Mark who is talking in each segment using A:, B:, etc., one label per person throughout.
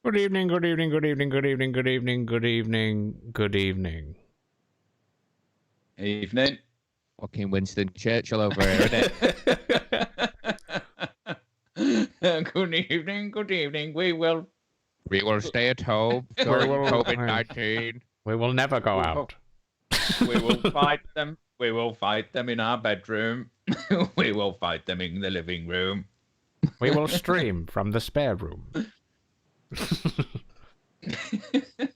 A: Good evening, good evening, good evening, good evening, good evening, good evening, good evening.
B: Evening.
C: Fucking Winston Churchill over here, isn't
B: it? Good evening, good evening. We will
C: stay at home during COVID-19.
A: We will never go out.
B: We will fight them. We will fight them in our bedroom. We will fight them in the living room.
A: We will stream from the spare room.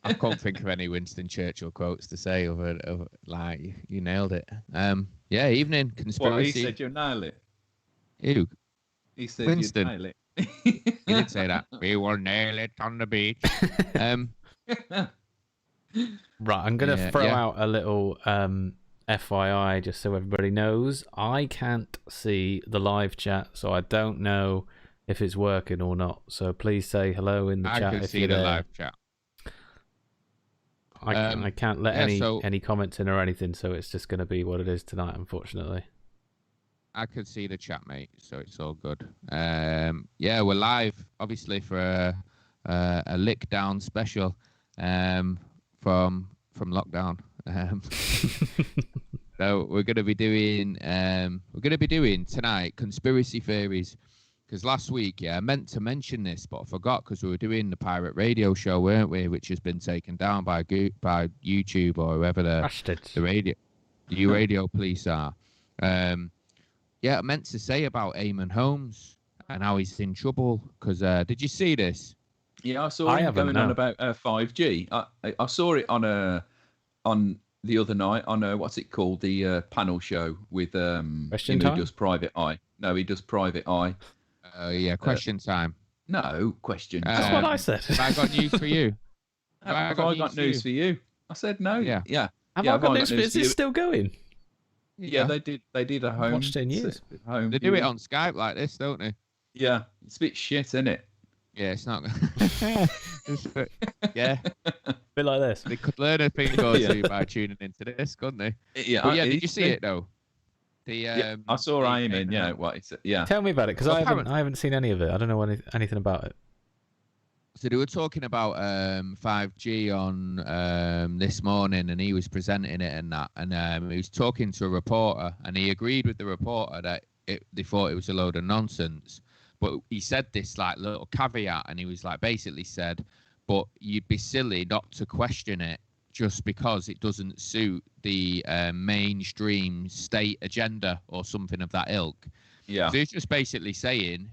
C: I can't think of any Winston Churchill quotes to say over like you nailed it. Yeah, evening conspiracy.
B: Well, he said you nailed it.
C: Who?
B: He said
C: Winston.
B: You nailed it.
C: He did say that. We will nail it on the beach.
A: Right, I'm gonna throw out a little FYI just so everybody knows. I can't see the live chat, so I don't know if it's working or not. So please say hello in the chat.
C: I can see the live chat.
A: I can't let any comments in or anything, so it's just going to be what it is tonight, unfortunately.
C: I can see the chat, mate, so it's all good. Yeah, we're live, obviously, for a lick down special from lockdown. So we're going to be doing tonight conspiracy theories. Because last week, I meant to mention this, but I forgot because we were doing the pirate radio show, weren't we? Which has been taken down by YouTube or whoever the radio police are. I meant to say about Eamon Holmes and how he's in trouble. Because did you see this?
B: Yeah, I saw him going on about 5G. I saw it on the other night on what's it called, the panel show with him who does Private Eye. No, he does Private Eye.
C: Question time.
B: No, question time.
A: That's what I said.
C: Have I got news for you?
B: Have I got news for you? I said no. Yeah.
A: Have I got news for you? Is it still going?
B: Yeah, they did a home.
A: I've watched 10 years.
C: They do it on Skype like this, don't they?
B: Yeah. It's a bit shit, isn't it?
C: Yeah, it's not. Yeah.
A: A bit like this.
C: They could learn a thing or two by tuning into this, couldn't they?
B: Yeah.
C: But did you see it though?
B: I saw Eamon. Yeah, what it's
A: Tell me about it, because I haven't seen any of it. I don't know anything about it.
C: So they were talking about 5G on this morning, and he was presenting it and that, and he was talking to a reporter, and he agreed with the reporter that they thought it was a load of nonsense, but he said this like little caveat, and he was like basically said, but you'd be silly not to question it just because it doesn't suit the mainstream state agenda or something of that ilk.
B: Yeah.
C: So he's just basically saying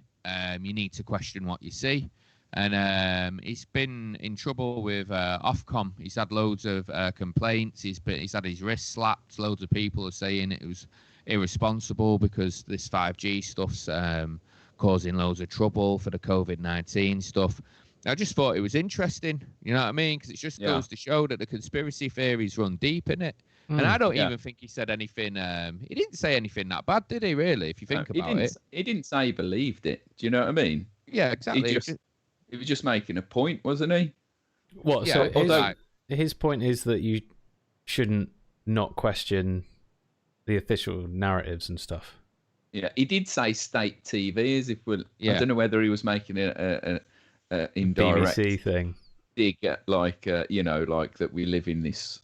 C: you need to question what you see. And he's been in trouble with Ofcom. He's had loads of complaints. He's had his wrist slapped. Loads of people are saying it was irresponsible because this 5G stuff's causing loads of trouble for the COVID-19 stuff. I just thought it was interesting, you know what I mean? Because it just goes to show that the conspiracy theories run deep in it. And I don't even think he said anything. He didn't say anything that bad, did he? Really, if you think about it,
B: he didn't say he believed it. Do you know what I mean?
C: Yeah, exactly.
B: He was just making a point, wasn't he?
A: What? Yeah, so his point is that you shouldn't not question the official narratives and stuff.
B: Yeah, he did say state TV as if we're. Yeah. I don't know whether he was making a indirect
A: BBC thing.
B: Dig at like like that we live in this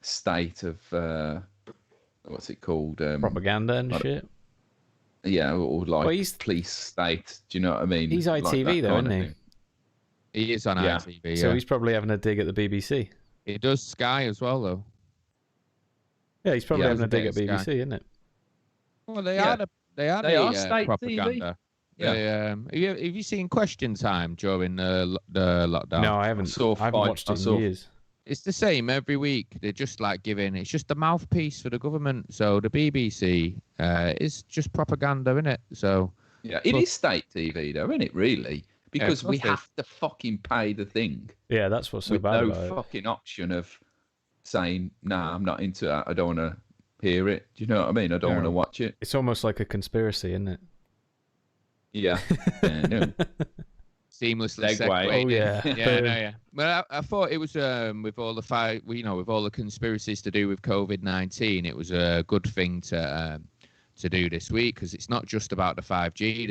B: state of what's it called?
A: Propaganda and shit.
B: Yeah, or like police state. Do you know what I mean?
A: He's ITV like though, isn't he?
C: He is on ITV. Yeah.
A: So he's probably having a dig at the BBC.
C: He does Sky as well, though.
A: Yeah, he's probably having a dig at BBC, Sky. Isn't it?
C: Well, they are state propaganda.
B: TV. Yeah.
C: Have you seen Question Time during the lockdown?
A: No, I haven't. I haven't watched it in years.
C: It's the same every week. They're just like it's just a mouthpiece for the government. So the BBC is just propaganda, isn't it? So
B: yeah, it is state TV though, isn't it? Really, because we have to fucking pay the thing.
A: Yeah, that's what's so bad about it.
B: No fucking option of saying, "Nah, I'm not into that. I don't want to hear it." Do you know what I mean? I don't want to watch it.
A: It's almost like a conspiracy, isn't it?
B: Yeah. No.
C: Seamlessly segue.
A: Oh yeah,
C: yeah. Well, I thought it was with all the with all the conspiracies to do with COVID-19, it was a good thing to do this week because it's not just about the 5G.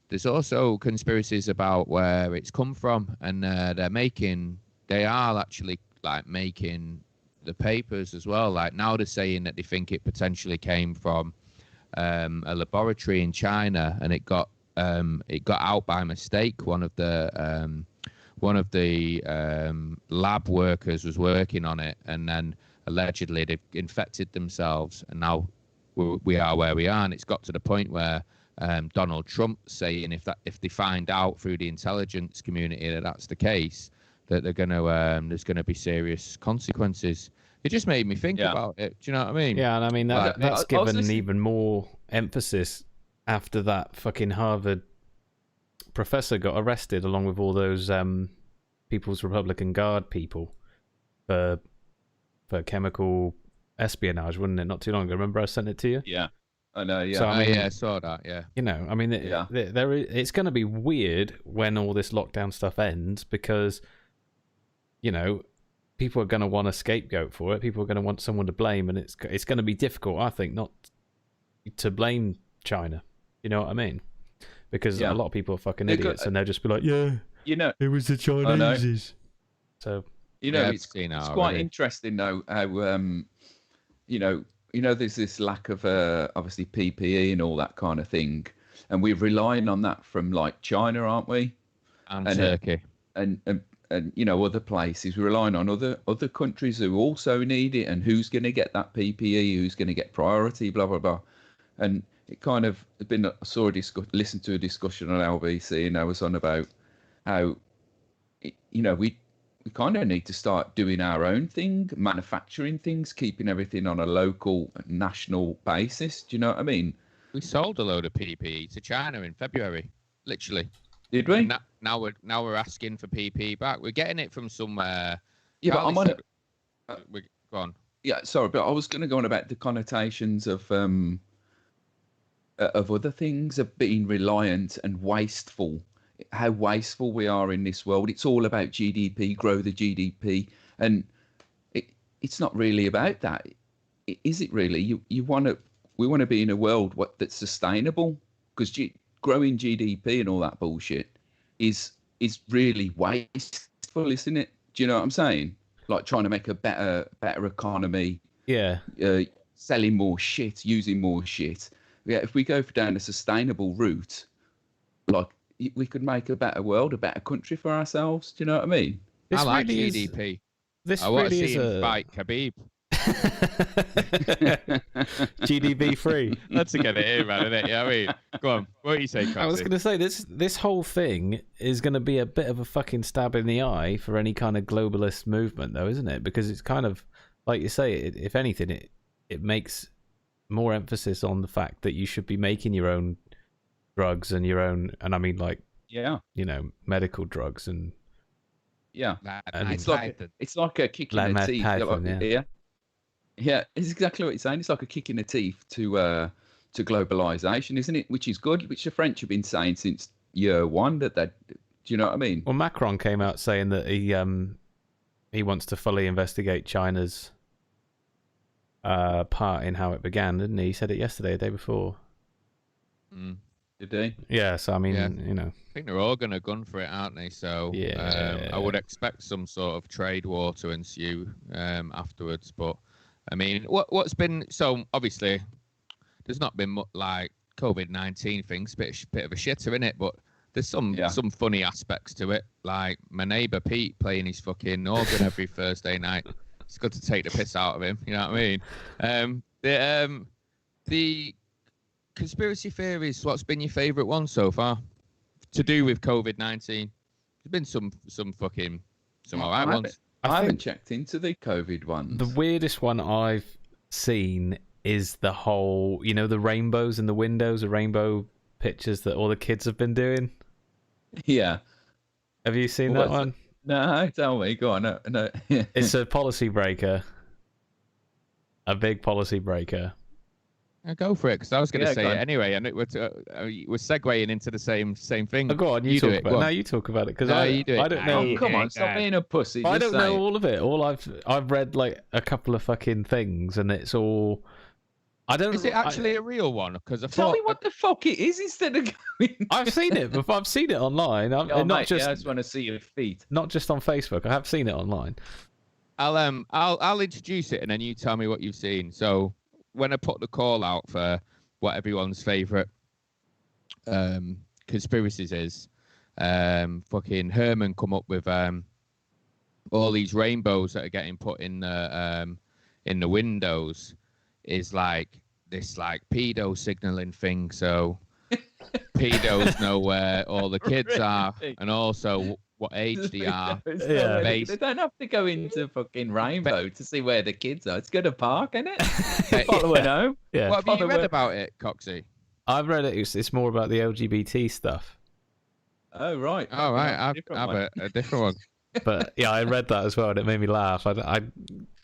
C: There's also conspiracies about where it's come from, and they are actually like making the papers as well. Like now they're saying that they think it potentially came from a laboratory in China, and it got out by mistake. One of the lab workers was working on it, and then allegedly they've infected themselves, and now we are where we are. And it's got to the point where Donald Trump saying if they find out through the intelligence community that that's the case, that they're there's gonna be serious consequences. It just made me think about it. Do you know what I mean?
A: Yeah, and I mean that's given even more emphasis after that fucking Harvard professor got arrested along with all those People's Republican Guard people for chemical espionage, wasn't it? Not too long ago. Remember I sent it to you?
B: Yeah, I know. Yeah,
C: so, I saw that. Yeah,
A: I mean, it's going to be weird when all this lockdown stuff ends because, people are going to want a scapegoat for it. People are going to want someone to blame, and it's going to be difficult, I think, not to blame China. You know what I mean? Because a lot of people are fucking idiots, and they'll just be like, it was the Chinese. So
B: it's quite interesting though how there's this lack of obviously PPE and all that kind of thing, and we're relying on that from like China, aren't we?
C: And Turkey
B: and other places. We're relying on other countries who also need it, and who's going to get that PPE, who's going to get priority, blah blah blah, and it kind of listened to a discussion on LBC, and I was on about how we kind of need to start doing our own thing, manufacturing things, keeping everything on a local, national basis. Do you know what I mean?
C: We sold a load of PPE to China in February, literally.
B: Did we?
C: Now we're asking for PPE back. We're getting it from somewhere.
B: Yeah, but I'm on it.
C: Go on.
B: Yeah, sorry, but I was going to go on about the connotations of other things, of being reliant and wasteful. How wasteful we are in this world. It's all about GDP, grow the GDP, and it's not really about that, is it? Really, we want to be in a world that's sustainable, because growing GDP and all that bullshit is really wasteful, isn't it? Do you know what I'm saying? Like trying to make a better economy.
A: Yeah.
B: Selling more shit, using more shit. Yeah, if we go down a sustainable route, like we could make a better world, a better country for ourselves. Do you know what I mean?
C: I like GDP. I want to see him fight Khabib.
A: GDP free.
C: That's a good idea, man, isn't it? Yeah, I mean, go on. What do you say, Coxie?
A: I was going to say this whole thing is going to be a bit of a fucking stab in the eye for any kind of globalist movement, though, isn't it? Because it's kind of like you say. If anything, it makes more emphasis on the fact that you should be making your own drugs and your own, and I mean like medical drugs and
B: it's like a kick in the teeth. Yeah, it's exactly what you're saying. It's like a kick in the teeth to globalization, isn't it? Which is good, which the French have been saying since year one that they. Do you know what I mean?
A: Well, Macron came out saying that he wants to fully investigate China's part in how it began, didn't he? He said it yesterday, the day before.
B: Did they?
A: Yeah, so I mean, you know.
C: I think they're all going to gun for it, aren't they? So I would expect some sort of trade war to ensue afterwards. But I mean, what's been so obviously there's not been much like COVID-19 things, bit of a shitter in it, but there's some funny aspects to it. Like my neighbour Pete playing his fucking organ every Thursday night. It's good to take the piss out of him. You know what I mean? The conspiracy theories. What's been your favourite one so far? To do with COVID-19, there's been some alright ones.
B: I haven't checked into the COVID ones.
A: The weirdest one I've seen is the whole, you know, the rainbows in the windows, the rainbow pictures that all the kids have been doing.
B: Yeah.
A: Have you seen that one?
B: No, tell me. Go on. No.
A: It's a policy breaker. A big policy breaker.
C: Go for it, because I was going to say it anyway, and we're segueing into the same thing.
A: Oh, go on, you talk about it. No, you talk about it, because I don't know.
B: Oh, come on, stop being a pussy.
A: I don't know all of it. All I've read like a couple of fucking things, and it's all. I don't.
C: Is it actually a real one? Because
B: tell me what the fuck it is instead of going.
A: I've seen it before. I've seen it online. I
B: just want to see your feet.
A: Not just on Facebook. I have seen it online.
C: I'll introduce it, and then you tell me what you've seen. So when I put the call out for what everyone's favourite conspiracies is, fucking Herman come up with all these rainbows that are getting put in the windows is like this like pedo signaling thing. So pedos know where all the kids are, and also what age they are.
B: Yeah. They don't have to go into fucking Rainbow to see where the kids are. It's good to park, isn't it? Follow it home.
A: Yeah.
C: What have you read about it, Coxie?
A: I've read it. It's more about the LGBT stuff.
B: Oh, right.
C: Oh, right. I've a different one.
A: But yeah, I read that as well, and it made me laugh. I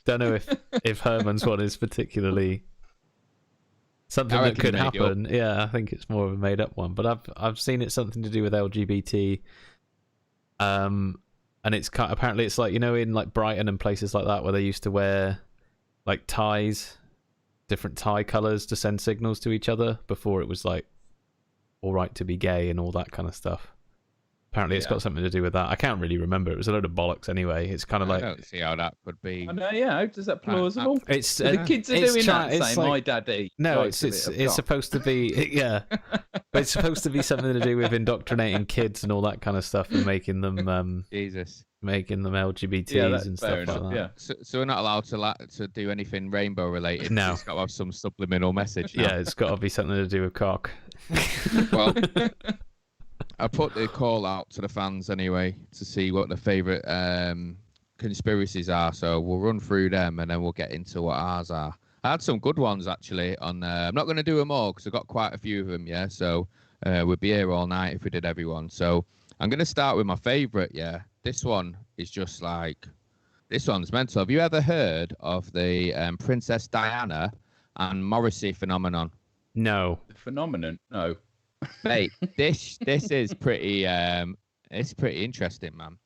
A: don't know if Herman's one is particularly something that could happen. Yeah, I think it's more of a made up one. But I've seen it something to do with LGBT. And it's apparently it's like, you know, in like Brighton and places like that where they used to wear like ties, different tie colors to send signals to each other before it was like all right to be gay and all that kind of stuff. Apparently it's got something to do with that. I can't really remember. It was a load of bollocks anyway. It's kind of like...
C: I don't see how that could be...
B: I know, yeah. Is that plausible?
A: It's
B: the kids are doing that, saying, like, my daddy...
A: No, it's supposed to be... Yeah. But it's supposed to be something to do with indoctrinating kids and all that kind of stuff and making them...
C: Jesus.
A: Making them LGBTs and stuff like that.
B: Yeah.
C: So we're not allowed to do anything rainbow related?
A: No.
C: It's got to have some subliminal message now.
A: Yeah, it's got to be something to do with cock.
C: Well... I put the call out to the fans anyway to see what the favourite conspiracies are. So we'll run through them and then we'll get into what ours are. I had some good ones actually. I'm not going to do them all because I've got quite a few of them. Yeah, so we'd be here all night if we did everyone. So I'm going to start with my favourite. Yeah, this one is just like this one's mental. Have you ever heard of the Princess Diana and Morrissey phenomenon?
A: No.
B: The phenomenon? No.
C: Mate, this is pretty it's pretty interesting, man.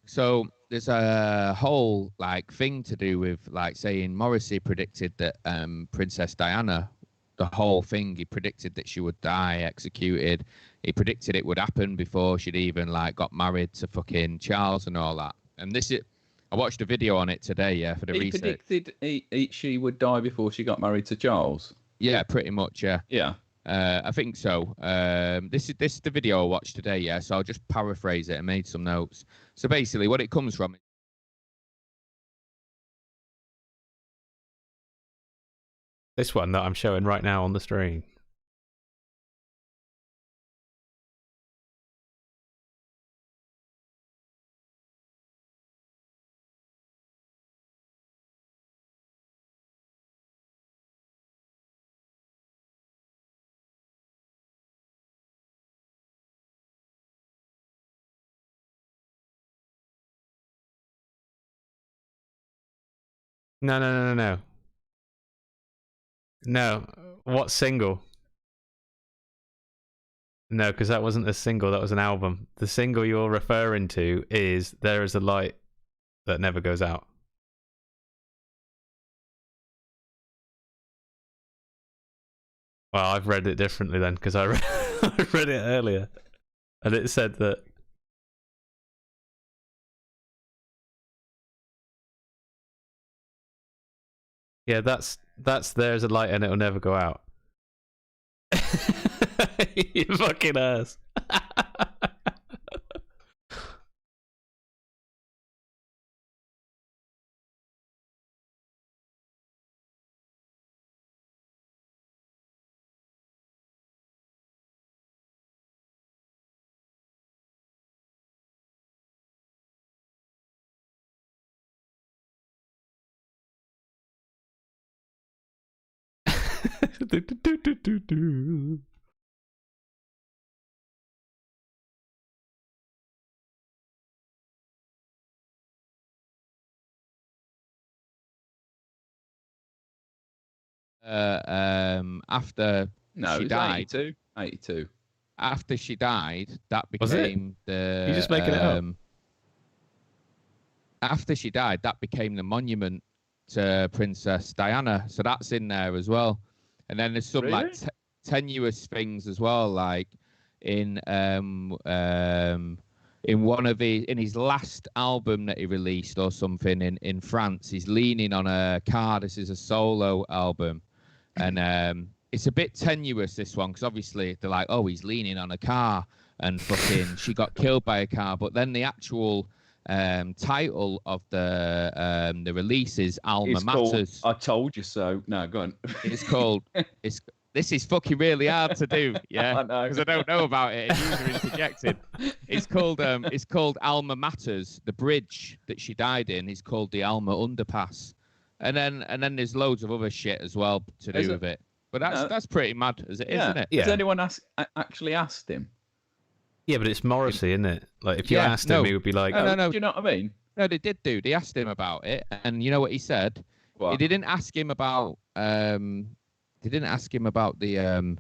C: So there's a whole like thing to do with like saying Morrissey predicted that Princess Diana, the whole thing, he predicted that she would die executed. He predicted it would happen before she'd even like got married to fucking Charles and all that. And I watched a video on it today, yeah, for the research.
B: He predicted she would die before she got married to Charles.
C: Yeah, pretty much, yeah.
B: Yeah.
C: I think so. This is the video I watched today, yeah. So I'll just paraphrase it and made some notes. So basically, what it comes from.
A: This one that I'm showing right now on the screen. No. No. What single? No, because that wasn't a single. That was an album. The single you're referring to is "There Is a Light That Never Goes Out." Well, I've read it differently then because I read it earlier, and it said that. Yeah, that's "There's a Light and It'll Never Go Out." You fucking ass.
C: After she died,
B: 82.
C: After she died, that became the.
A: You just making it up.
C: After she died, that became the monument to Princess Diana. So that's in there as well. And then there's some like tenuous things as well, like in one of his last album that he released or something in France, he's leaning on a car. This is a solo album, and it's a bit tenuous, this one, because obviously they're like, oh, he's leaning on a car and fucking she got killed by a car. But then the actual title of the release is Alma Matters.
B: I Told You So. No, go on.
C: It's called this is fucking really hard to do, yeah,
B: I know,
C: because I don't know about it. And you're interjecting. It's called Alma Matters. The bridge that she died in is called the Alma Underpass, and then there's loads of other shit as well to do with it. But that's pretty mad, isn't it?
B: Yeah. Has anyone actually asked him?
A: Yeah, but it's Morrissey, isn't it? Like, if you asked him, he would be like,
C: no.
B: Do you know what I mean?
C: No, they did do. They asked him about it, and you know what he said?
B: What?
C: They didn't ask him about They didn't ask him about the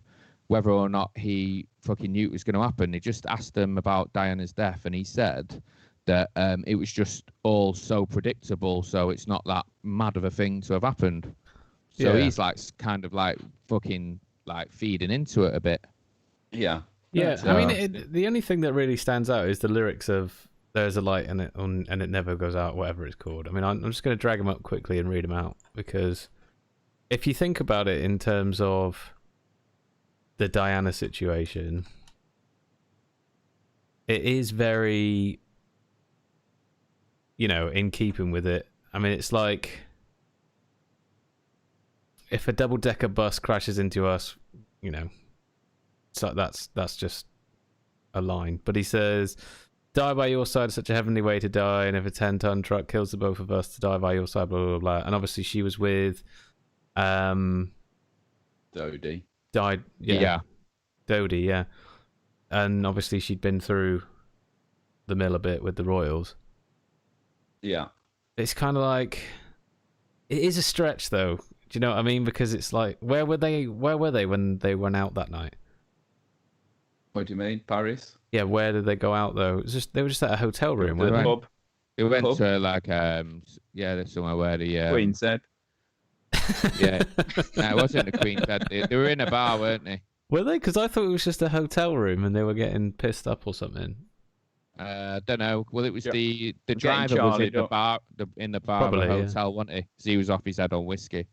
C: whether or not he fucking knew it was going to happen. They just asked him about Diana's death, and he said that it was just all so predictable, so it's not that mad of a thing to have happened. So he's like kind of like fucking like feeding into it a bit.
B: Yeah.
A: Yeah, so, I mean, the only thing that really stands out is the lyrics of "There's a light and it never goes out," whatever it's called. I mean, I'm just going to drag them up quickly and read them out, because if you think about it in terms of the Diana situation, it is very, in keeping with it. I mean, it's like if a double-decker bus crashes into us, so that's just a line. But he says, "Die by your side is such a heavenly way to die, and if a 10-ton truck kills the both of us, to die by your side, blah, blah, blah." And obviously she was with
B: Dodie.
A: Died, yeah. Dodie, yeah. And obviously she'd been through the mill a bit with the Royals.
B: Yeah.
A: It's kind of like, it is a stretch though. Do you know what I mean? Because it's like, where were they when they went out that night?
B: What do you mean? Paris?
A: Yeah, where did they go out though? They were just at a hotel room, weren't they?
B: Pub.
C: They went to like there's somewhere where the
B: Queen said.
C: Yeah, no, it wasn't the Queen said. They were in a bar, weren't they?
A: Were they? Because I thought it was just a hotel room and they were getting pissed up or something.
C: I don't know. Well, it was the driver was in the bar
A: Probably,
C: of the hotel, wasn't he? Because he was off his head on whiskey.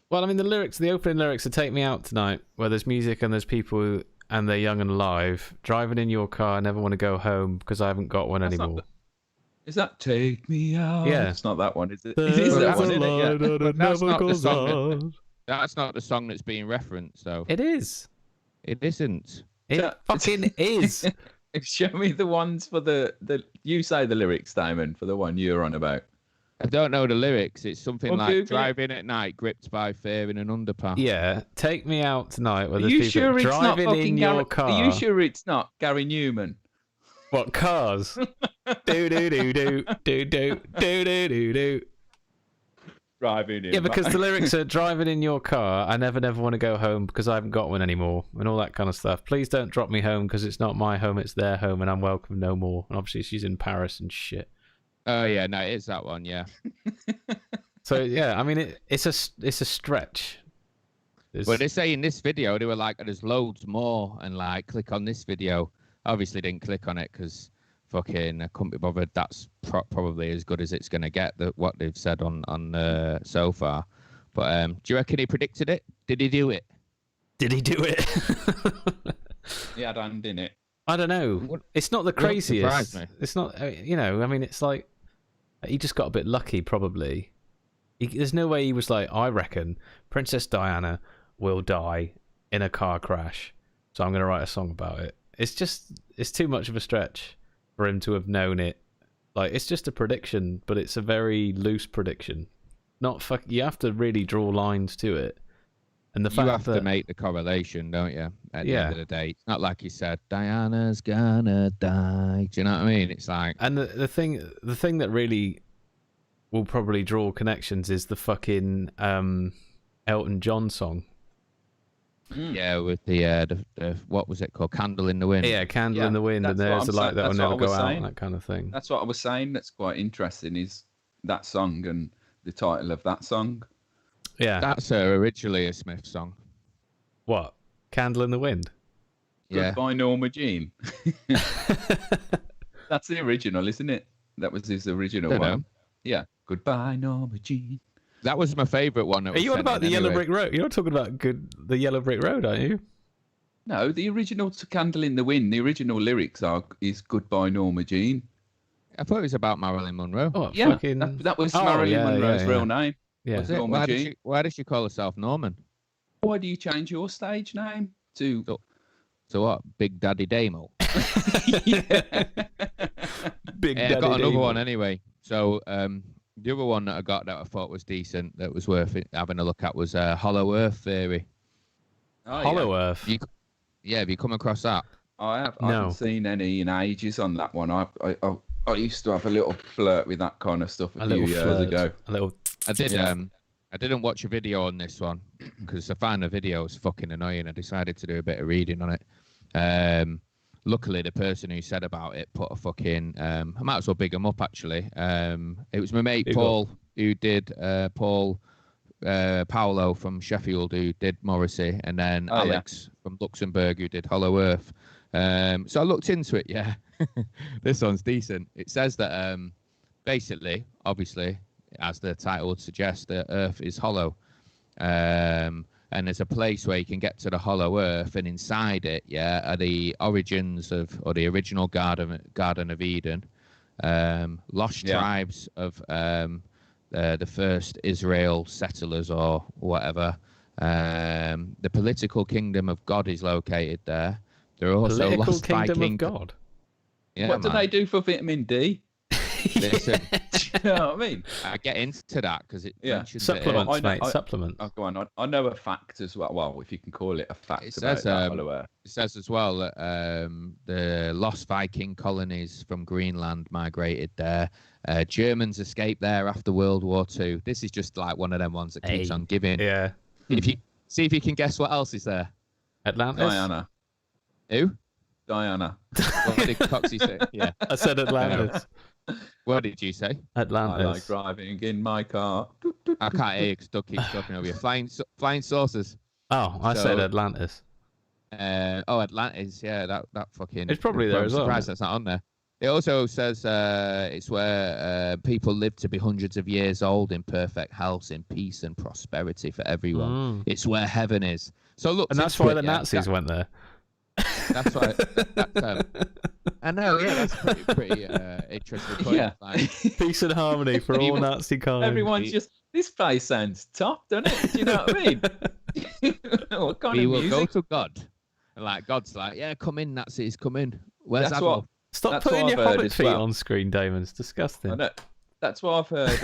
A: Well, I mean, the opening lyrics are "Take Me Out Tonight," where there's music and there's people and they're young and alive. Driving in your car, never want to go home because I haven't got one anymore.
B: Is that "Take Me Out"?
A: Yeah.
B: It's not that one, is it? It is that one, isn't it? Yeah.
C: But that's not the song. That's not the song that's being referenced, though.
A: It is.
C: It isn't.
A: It fucking is.
B: Show me the ones for the you say the lyrics, Damon, for the one you're on about.
C: I don't know the lyrics. It's something like Google driving at night, gripped by fear in an underpass.
A: Yeah, "Take Me Out Tonight," where there's people driving in your car.
B: Are you sure it's not Gary Newman?
A: What, Cars? Do do do do do do do do do do.
B: driving in.
A: Yeah, because the lyrics are driving in your car. I never want to go home because I haven't got one anymore, and all that kind of stuff. Please don't drop me home because it's not my home, it's their home, and I'm welcome no more. And obviously, she's in Paris and shit.
C: Oh yeah, no, it is that one. Yeah.
A: So yeah, I mean, it's a stretch.
C: Well, they say in this video they were like, "There's loads more," and like, click on this video. Obviously, didn't click on it because fucking I couldn't be bothered. That's probably as good as it's gonna get. What they've said on so far. But do you reckon he predicted it? Did he do it?
A: Did he do it?
B: He had hand in it.
A: I don't know. It's not the craziest. It's not. I mean, it's like he just got a bit lucky, probably. There's no way he was like, I reckon Princess Diana will die in a car crash, so I'm going to write a song about it. It's too much of a stretch for him to have known it. Like, it's just a prediction, but it's a very loose prediction. You have to really draw lines to it. And the fact
C: you have to make the correlation, don't you? At the end of the day, it's not like he said Diana's gonna die. Do you know what I mean? It's like,
A: and the thing that really will probably draw connections is the fucking Elton John song.
C: Yeah, with the what was it called? Candle in the Wind.
A: Yeah, Candle in the Wind, and there's a light that will never go out, that kind of thing.
B: That's what I was saying. That's quite interesting. Is that song and the title of that song?
A: Yeah,
C: that's originally a Smith song.
A: What? Candle in the Wind?
C: Yeah.
B: Goodbye, Norma Jean. That's the original, isn't it? That was his original one.
C: Know.
B: Yeah. Goodbye, Norma Jean.
C: That was my favourite one.
A: Are you on about the Yellow Brick Road? You're not talking about the Yellow Brick Road, are you?
B: No, the original to Candle in the Wind, the original lyrics is Goodbye, Norma Jean.
C: I thought it was about Marilyn Monroe.
A: Oh,
B: yeah,
A: fucking...
B: that was Marilyn Monroe's real name.
A: Yeah.
C: Why does she call herself Norman?
B: Why do you change your stage name to...
C: So what? Big Daddy Damo?
A: Big Daddy
C: I got another
A: Damo.
C: one anyway. So the other one that I got that I thought was decent, that was worth having a look at, was Hollow Earth Theory.
A: Oh, Hollow Earth?
C: Have you come across that?
B: I have. I haven't seen any in ages on that one. I used to have a little flirt with that kind of stuff a few years ago.
C: I did. Yeah. I didn't watch a video on this one because I found the video was fucking annoying. I decided to do a bit of reading on it. Luckily, the person who said about it put a fucking... I might as well big him up, actually. It was my mate Paul, who did... Paul Paolo from Sheffield, who did Morrissey, and then Alex from Luxembourg, who did Hollow Earth. So I looked into it, yeah. This one's decent. It says that, basically, obviously, as the title would suggest, the Earth is hollow. And there's a place where you can get to the hollow Earth, and inside it, are the origins of, or the original Garden of Eden, lost tribes of the first Israel settlers or whatever. The political kingdom of God is located there. There are also lost Viking.
A: Of God.
B: Yeah, what do they do for vitamin D?
C: Listen,
B: you know what I mean?
C: I get into that because it mentions
A: supplements, mate. Supplements.
B: Oh, go on. I know a fact as well. Well, if you can call it a fact.
C: It says, it says as well that the lost Viking colonies from Greenland migrated there. Germans escaped there after World War II. This is just like one of them ones that keeps on giving.
A: Yeah.
C: If you can guess what else is there.
A: Atlantis.
B: Diana.
C: Who?
B: Diana.
C: What did Coxie say? Yeah.
A: I said Atlantis.
C: What did you say?
A: Atlantis.
B: I like driving in my car.
C: I can't hear you because Doug keeps talking over you. Flying saucers.
A: Oh, I said Atlantis.
C: Atlantis. Yeah, that fucking...
A: It's probably there as well.
C: I'm surprised that's not on there. It also says it's where people live to be hundreds of years old in perfect health, in peace and prosperity for everyone. It's where heaven is. So look,
A: and that's why the Nazis went there.
C: That's why. I know. Yeah, that's pretty interesting point.
B: Yeah.
C: Like,
A: peace and harmony for all Nazi kind.
B: Everyone's just, this place sounds top, doesn't it? Do you know what I mean? What kind
C: we
B: of
C: will
B: music?
C: go to God, and like God's like, yeah, come in, Nazis, come in. Where's that?
A: Stop putting your Hobbit feet on screen, Damon. It's disgusting.
B: I know. That's what I've heard.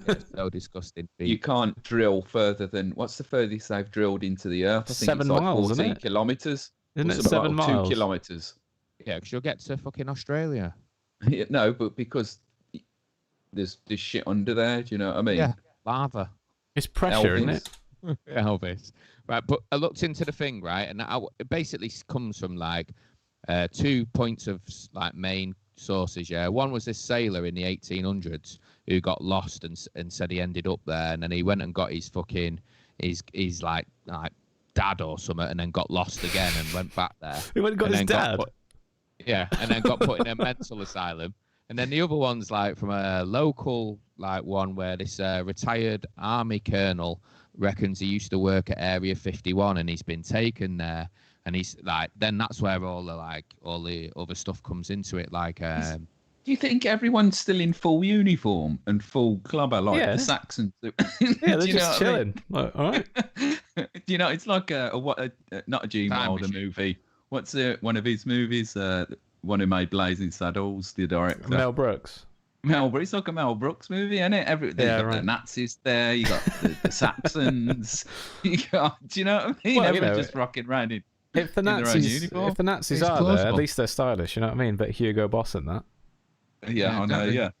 C: It's so disgusting.
B: You can't drill further than, what's the furthest they've drilled into the earth? I think
A: 7
B: it's like
A: miles,
B: 14
A: isn't it?
B: kilometres.
A: Isn't it 7 miles?
B: 2 kilometres.
C: Yeah, because you'll get to fucking Australia.
B: No, but because there's shit under there. Do you know what I mean?
C: Yeah, lava.
A: It's pressure, isn't it?
C: Elvis. Right, but I looked into the thing, right, and it basically comes from like 2 points of like main sources. Yeah, one was this sailor in the 1800s who got lost and said he ended up there, and then he went and got his fucking his like dad or something, and then got lost again and went back there.
A: He went and got his dad.
C: And then got put in a mental asylum. And then the other one's like from a local like one where this retired army colonel reckons he used to work at Area 51 and he's been taken there. And he's like, then that's where all the other stuff comes into it. Like,
B: do you think everyone's still in full uniform and full clubber like the Saxons?
A: Yeah, they're just chilling. I mean? Like, all right.
B: Do you know, it's like not a Gene Wilder movie. What's one of his movies? One who made Blazing Saddles, the director.
A: Mel Brooks.
B: It's like a Mel Brooks movie, isn't it? The Nazis there, you got the Saxons. Do you know what I mean?
A: Well,
B: Everyone's just rocking around in their own uniform.
A: If the Nazis are there, at least they're stylish, you know what I mean? But Hugo Boss and that.
B: Yeah, I know, yeah.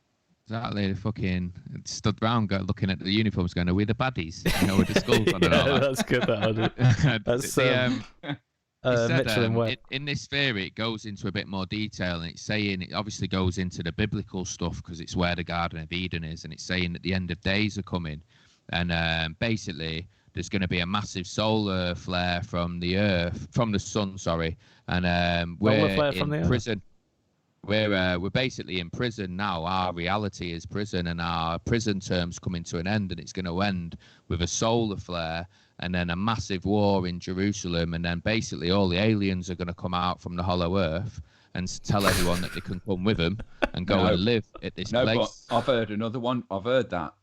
C: Exactly, fucking stood round looking at the uniforms going, are we the baddies? You know, with the skulls on it.
A: Yeah, that's good. That's Mitchell
C: in this theory, it goes into a bit more detail, and it's saying it obviously goes into the biblical stuff because it's where the Garden of Eden is, and it's saying that the end of days are coming, and basically there's going to be a massive solar flare from the sun, and we're in prison. We're basically in prison now. Our reality is prison, and our prison term's coming to an end, and it's going to end with a solar flare and then a massive war in Jerusalem, and then basically all the aliens are going to come out from the hollow earth and tell everyone that they can come with them and go and live at this place.
B: But I've heard another one. I've heard that,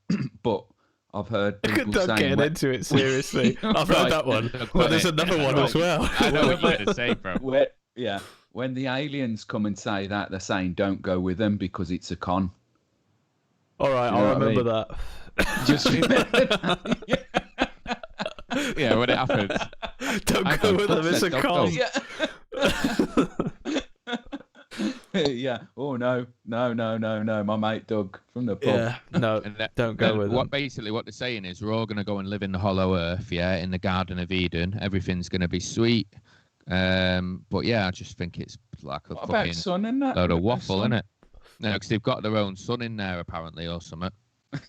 B: but I've heard people
A: Don't get into it seriously. I've heard that one, but there's another one as well.
C: I know what you're going to say, bro.
B: When the aliens come and say that, they're saying don't go with them because it's a con.
A: All right, I'll remember that.
B: Just remember that.
C: Yeah, when it happens.
A: Don't go with them, it's a con.
B: Yeah. Oh, no. My mate Doug from the pub.
A: Yeah, no, don't go with them.
C: Basically, what they're saying is we're all going to go and live in the hollow earth, in the Garden of Eden. Everything's going to be sweet. But yeah, I just think it's like a fucking load of waffle, isn't it? No, because they've got their own sun in there apparently, or something.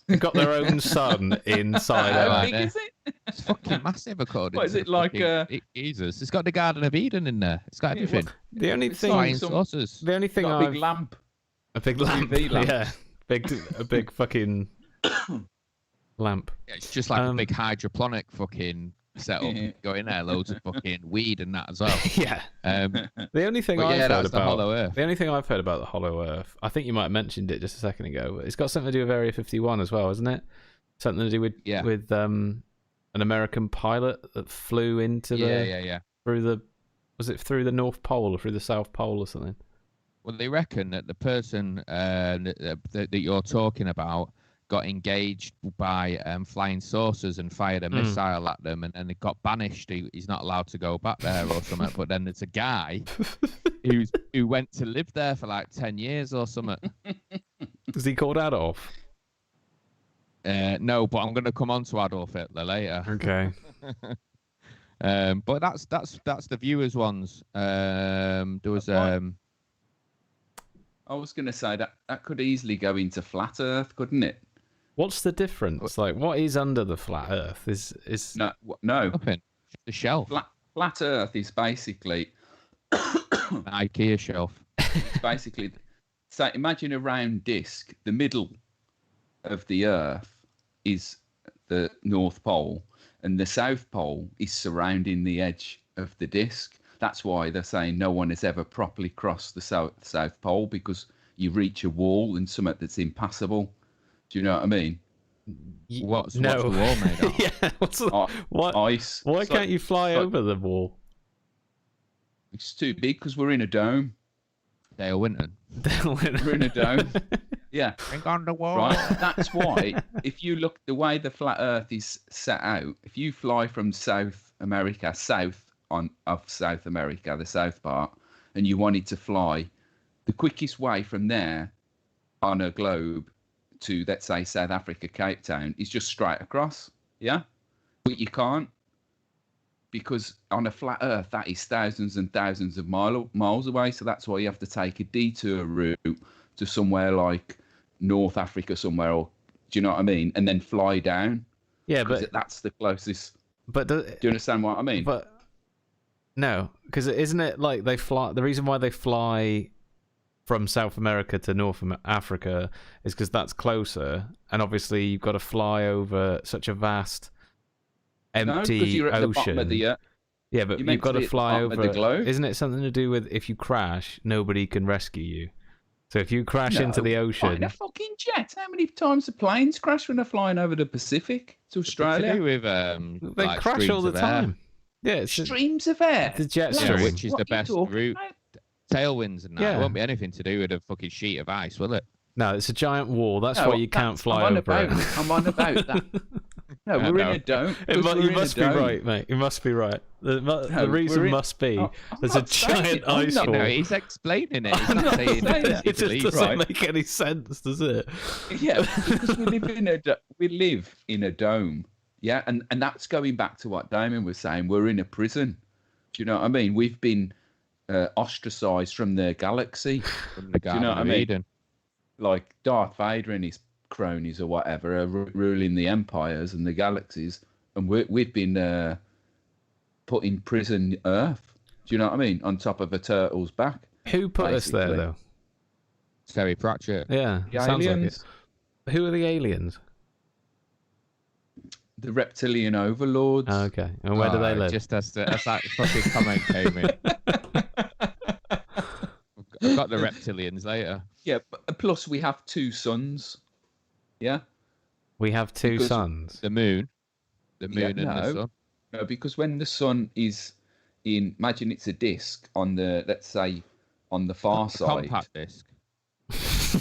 A: They've got their own sun inside.
B: How big is it?
C: It's fucking massive, according.
B: What is it like?
C: Jesus, it's got the Garden of Eden in there. It's got everything.
A: The only thing,
B: the only thing, a big lamp.
A: A big lamp. Yeah, a big fucking lamp.
C: Yeah, it's just like a big hydroponic fucking set up. Go in there, loads of fucking weed and that as well.
A: Yeah. The only thing I've heard about the Hollow Earth. The only thing I've heard about the Hollow Earth, I think you might have mentioned it just a second ago. But it's got something to do with Area 51 as well, isn't it? Something to do with an American pilot that flew into through the North Pole or through the South Pole or something.
C: Well, they reckon that the person that you're talking about got engaged by flying saucers and fired a missile at them, and it got banished. He's not allowed to go back there or something. But then there's a guy who went to live there for like 10 years or something.
A: Is he called Adolf?
C: No, but I'm going to come on to Adolf Hitler later.
A: Okay.
C: But that's the viewers' ones. There was
B: I was going to say that could easily go into flat Earth, couldn't it?
A: What's the difference? Like, what is under the flat Earth? Is
B: no
C: nothing. The shelf.
B: Flat Earth is basically
C: an IKEA shelf.
B: Basically, so imagine a round disc. The middle of the Earth is the North Pole, and the South Pole is surrounding the edge of the disc. That's why they're saying no one has ever properly crossed the South Pole, because you reach a wall and something that's impassable. Do you know what I mean?
C: What's the wall made of?
A: Yeah, what? Ice. Why can't you fly over the wall?
B: It's too big because we're in a dome.
C: Dale Winton.
B: We're in a dome. Yeah.
C: Bring on the wall.
B: Right. That's why, if you look the way the flat Earth is set out, if you fly from South America, of South America, the south part, and you wanted to fly, the quickest way from there on a globe to, let's say, South Africa, Cape Town, is just straight across. Yeah, but you can't, because on a flat Earth that is thousands and thousands of miles away. So that's why you have to take a detour route to somewhere like North Africa somewhere, or do you know what I mean? And then fly down.
A: Yeah, but
B: that's the closest.
A: But do
B: you understand what I mean?
A: But no, because isn't it like they fly? The reason why they fly from South America to North Africa is because that's closer, and obviously you've got to fly over such a vast, empty
B: you're at
A: ocean.
B: The bottom of the earth.
A: Yeah, but you've got to fly over the globe. Isn't it something to do with if you crash, nobody can rescue you? So if you crash into the ocean,
B: in a fucking jet. How many times the planes crash when they're flying over the Pacific to Australia?
C: To do with,
A: they
C: like
A: crash all the time. Yeah,
B: it's streams of air.
A: The jet stream,
C: which is the best route. Tailwinds and that.
A: Yeah.
C: It won't be anything to do with a fucking sheet of ice, will it?
A: No, it's a giant wall. That's why you can't fly over it.
B: I'm on about that. No, we're in a dome.
A: You must be right, mate. You must be right. The reason must be there's a giant ice wall.
C: No, he's explaining it. He's not saying it.
A: It just doesn't make any sense, does it?
B: Yeah, because we live in a dome. Yeah, and that's going back to what Damien was saying. We're in a prison. Do you know what I mean? We've been ostracized from the galaxy.
C: From the Garden of Eden.
B: Like Darth Vader and his cronies or whatever are ruling the empires and the galaxies, and we've been put in prison Earth. Do you know what I mean? On top of a turtle's back.
A: Who put us there, though?
C: Terry Pratchett.
A: Yeah,
B: the aliens.
A: Like it. Who are the aliens?
B: The reptilian overlords.
A: Oh, okay, and where do they live?
C: Just as that fucking comment came in. I've got the reptilians later.
B: Yeah, but plus we have 2 suns. Yeah?
A: We have two suns.
C: The moon. The moon and the sun.
B: No, because when the sun is in, imagine it's a disc on the, let's say, on the far side.
C: Compact disc.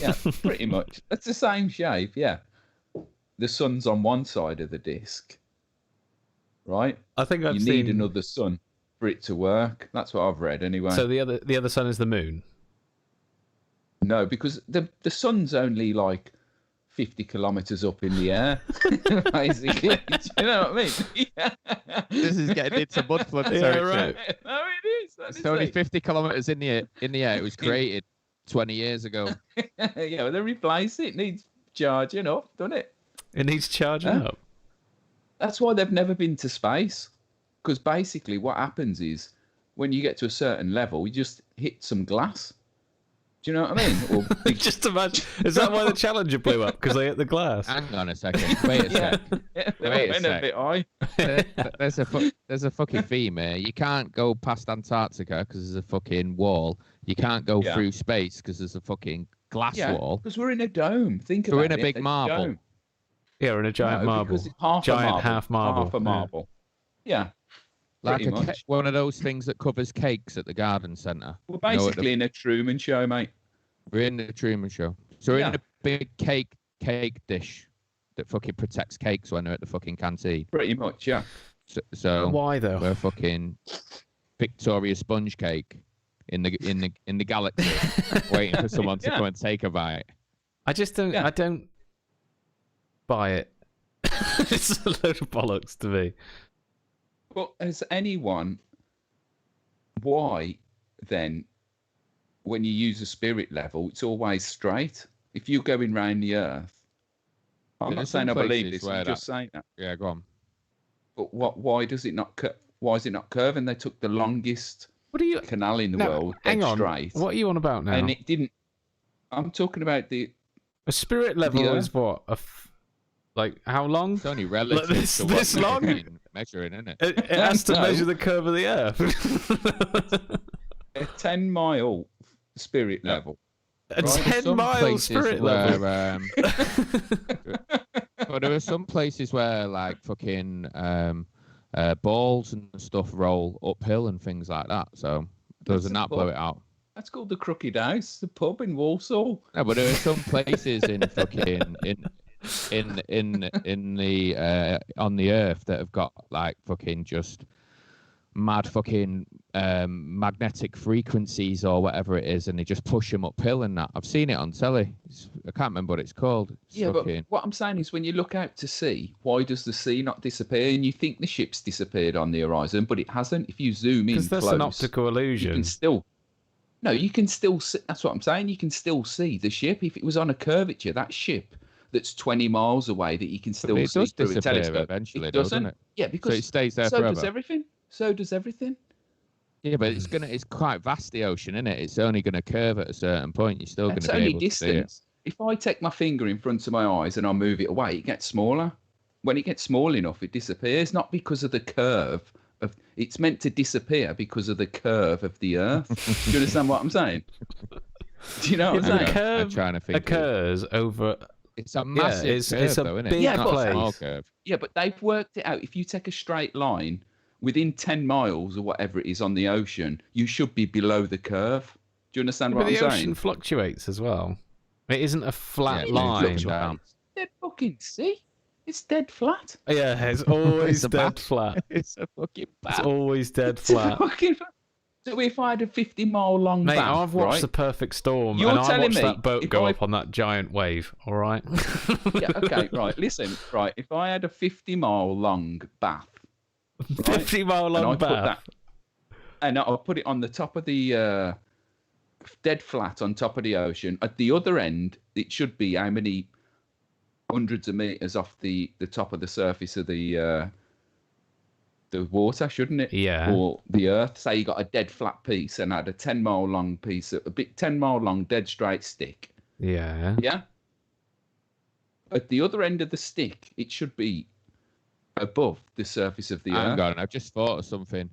B: Yeah, pretty much. That's the same shape, yeah. The sun's on one side of the disc. Right?
A: I think
B: you need another sun for it to work. That's what I've read anyway.
A: So the other sun is the moon?
B: No, because the sun's only like 50 kilometers up in the air, basically. Do you know what I mean? Yeah.
C: This is getting into mud flood
B: territory. Right. No, it is.
C: It's only 50 kilometers in the air. It was created 20 years ago.
B: Yeah, well, they replace it. It needs charging up, doesn't it?
A: It needs charging up.
B: That's why they've never been to space. Because basically what happens is when you get to a certain level, you just hit some glass. Do you know what I mean?
A: Or just imagine. Is that why the Challenger blew up? Because they hit the glass?
C: Hang on a second. Wait a sec. Wait a sec.
B: A bit high.
C: There's a fucking theme here. You can't go past Antarctica because there's a fucking wall. You can't go through space because there's a fucking glass wall.
B: Because we're in a dome. Think about it.
C: We're in a big marble.
B: Dome.
A: Yeah, we're in a giant marble.
B: Half a marble. Yeah.
C: Like one of those things that covers cakes at the garden centre.
B: We're basically in a Truman Show, mate.
C: We're in the Truman Show. So we're in a big cake dish that fucking protects cakes when they're at the fucking canteen.
B: Pretty much, yeah.
C: So
A: why though?
C: We're fucking Victoria sponge cake in the galaxy, waiting for someone to come and take a bite.
A: I just don't. I don't buy it. It's a load of bollocks to me.
B: Well, has anyone? Why then? When you use a spirit level, it's always straight. If you're going round the Earth, I'm not saying I believe this. I'm just saying that.
C: Yeah, go on.
B: But why does it not? Why is it not curving? They took the longest canal in the world.
A: Hang on.
B: Straight.
A: What are you on about now?
B: And it didn't. I'm talking about
A: a spirit level is what like how long?
C: It's only relative
A: like
C: to
A: this long.
C: Measuring, isn't it?
A: It has to measure the curve of the Earth.
B: A 10-mile spirit level.
A: A 10-mile spirit level.
C: But there are some places where like fucking balls and stuff roll uphill and things like that. So doesn't that blow it out?
B: That's called the Crooked House, the pub in Walsall.
C: No, but there are some places in fucking in the on the Earth that have got like fucking just mad fucking magnetic frequencies or whatever it is, and they just push them uphill and that. I've seen it on telly. I can't remember what it's called.
B: But what I'm saying is when you look out to sea, why does the sea not disappear? And you think the ship's disappeared on the horizon, but it hasn't. If you zoom in close,
A: that's an optical illusion.
B: You can still see. That's what I'm saying. You can still see the ship. If it was on a curvature, that ship that's 20 miles away that you can still see through a telescope
C: eventually, doesn't it?
B: Yeah, because
C: so it stays there
B: so
C: forever.
B: So does everything.
C: Yeah, but it's quite vast, the ocean, isn't it? It's only going to curve at a certain point. You're still going to be able to see it.
B: If I take my finger in front of my eyes and I move it away, it gets smaller. When it gets small enough, it disappears. Not because of the curve it's meant to disappear because of the curve of the Earth. Do you understand what I'm saying? Do you know what I'm saying?
A: Curve occurs over.
C: It's a massive curve,
A: it's a
C: though, isn't
A: big
C: it?
A: place.
C: Not a small curve.
B: Yeah, but they've worked it out. If you take a straight line within 10 miles or whatever it is on the ocean, you should be below the curve. Do you understand what I'm saying?
A: But the ocean fluctuates as well. It isn't a flat line.
B: Dead fucking sea. It's dead flat.
A: Yeah, it's always dead flat.
C: It's a fucking bat.
A: It's always dead flat.
B: So if I had a 50-mile long
A: Mate,
B: bath,
A: I've watched The Perfect Storm, and I watched that boat go up on that giant wave, all right?
B: Yeah, okay, right. Listen, right. If I had a 50-mile long bath.
A: 50-mile long bath?
B: And I'll put it on the top of the... dead flat on top of the ocean. At the other end, it should be how many hundreds of meters off the top of the surface of the water, shouldn't it?
A: Yeah.
B: Or the Earth. Say you got a dead flat piece and had a 10-mile long piece, a big 10-mile long dead straight stick.
A: Yeah.
B: Yeah. At the other end of the stick, it should be above the surface of the Earth.
C: Hang on, I've just thought of something.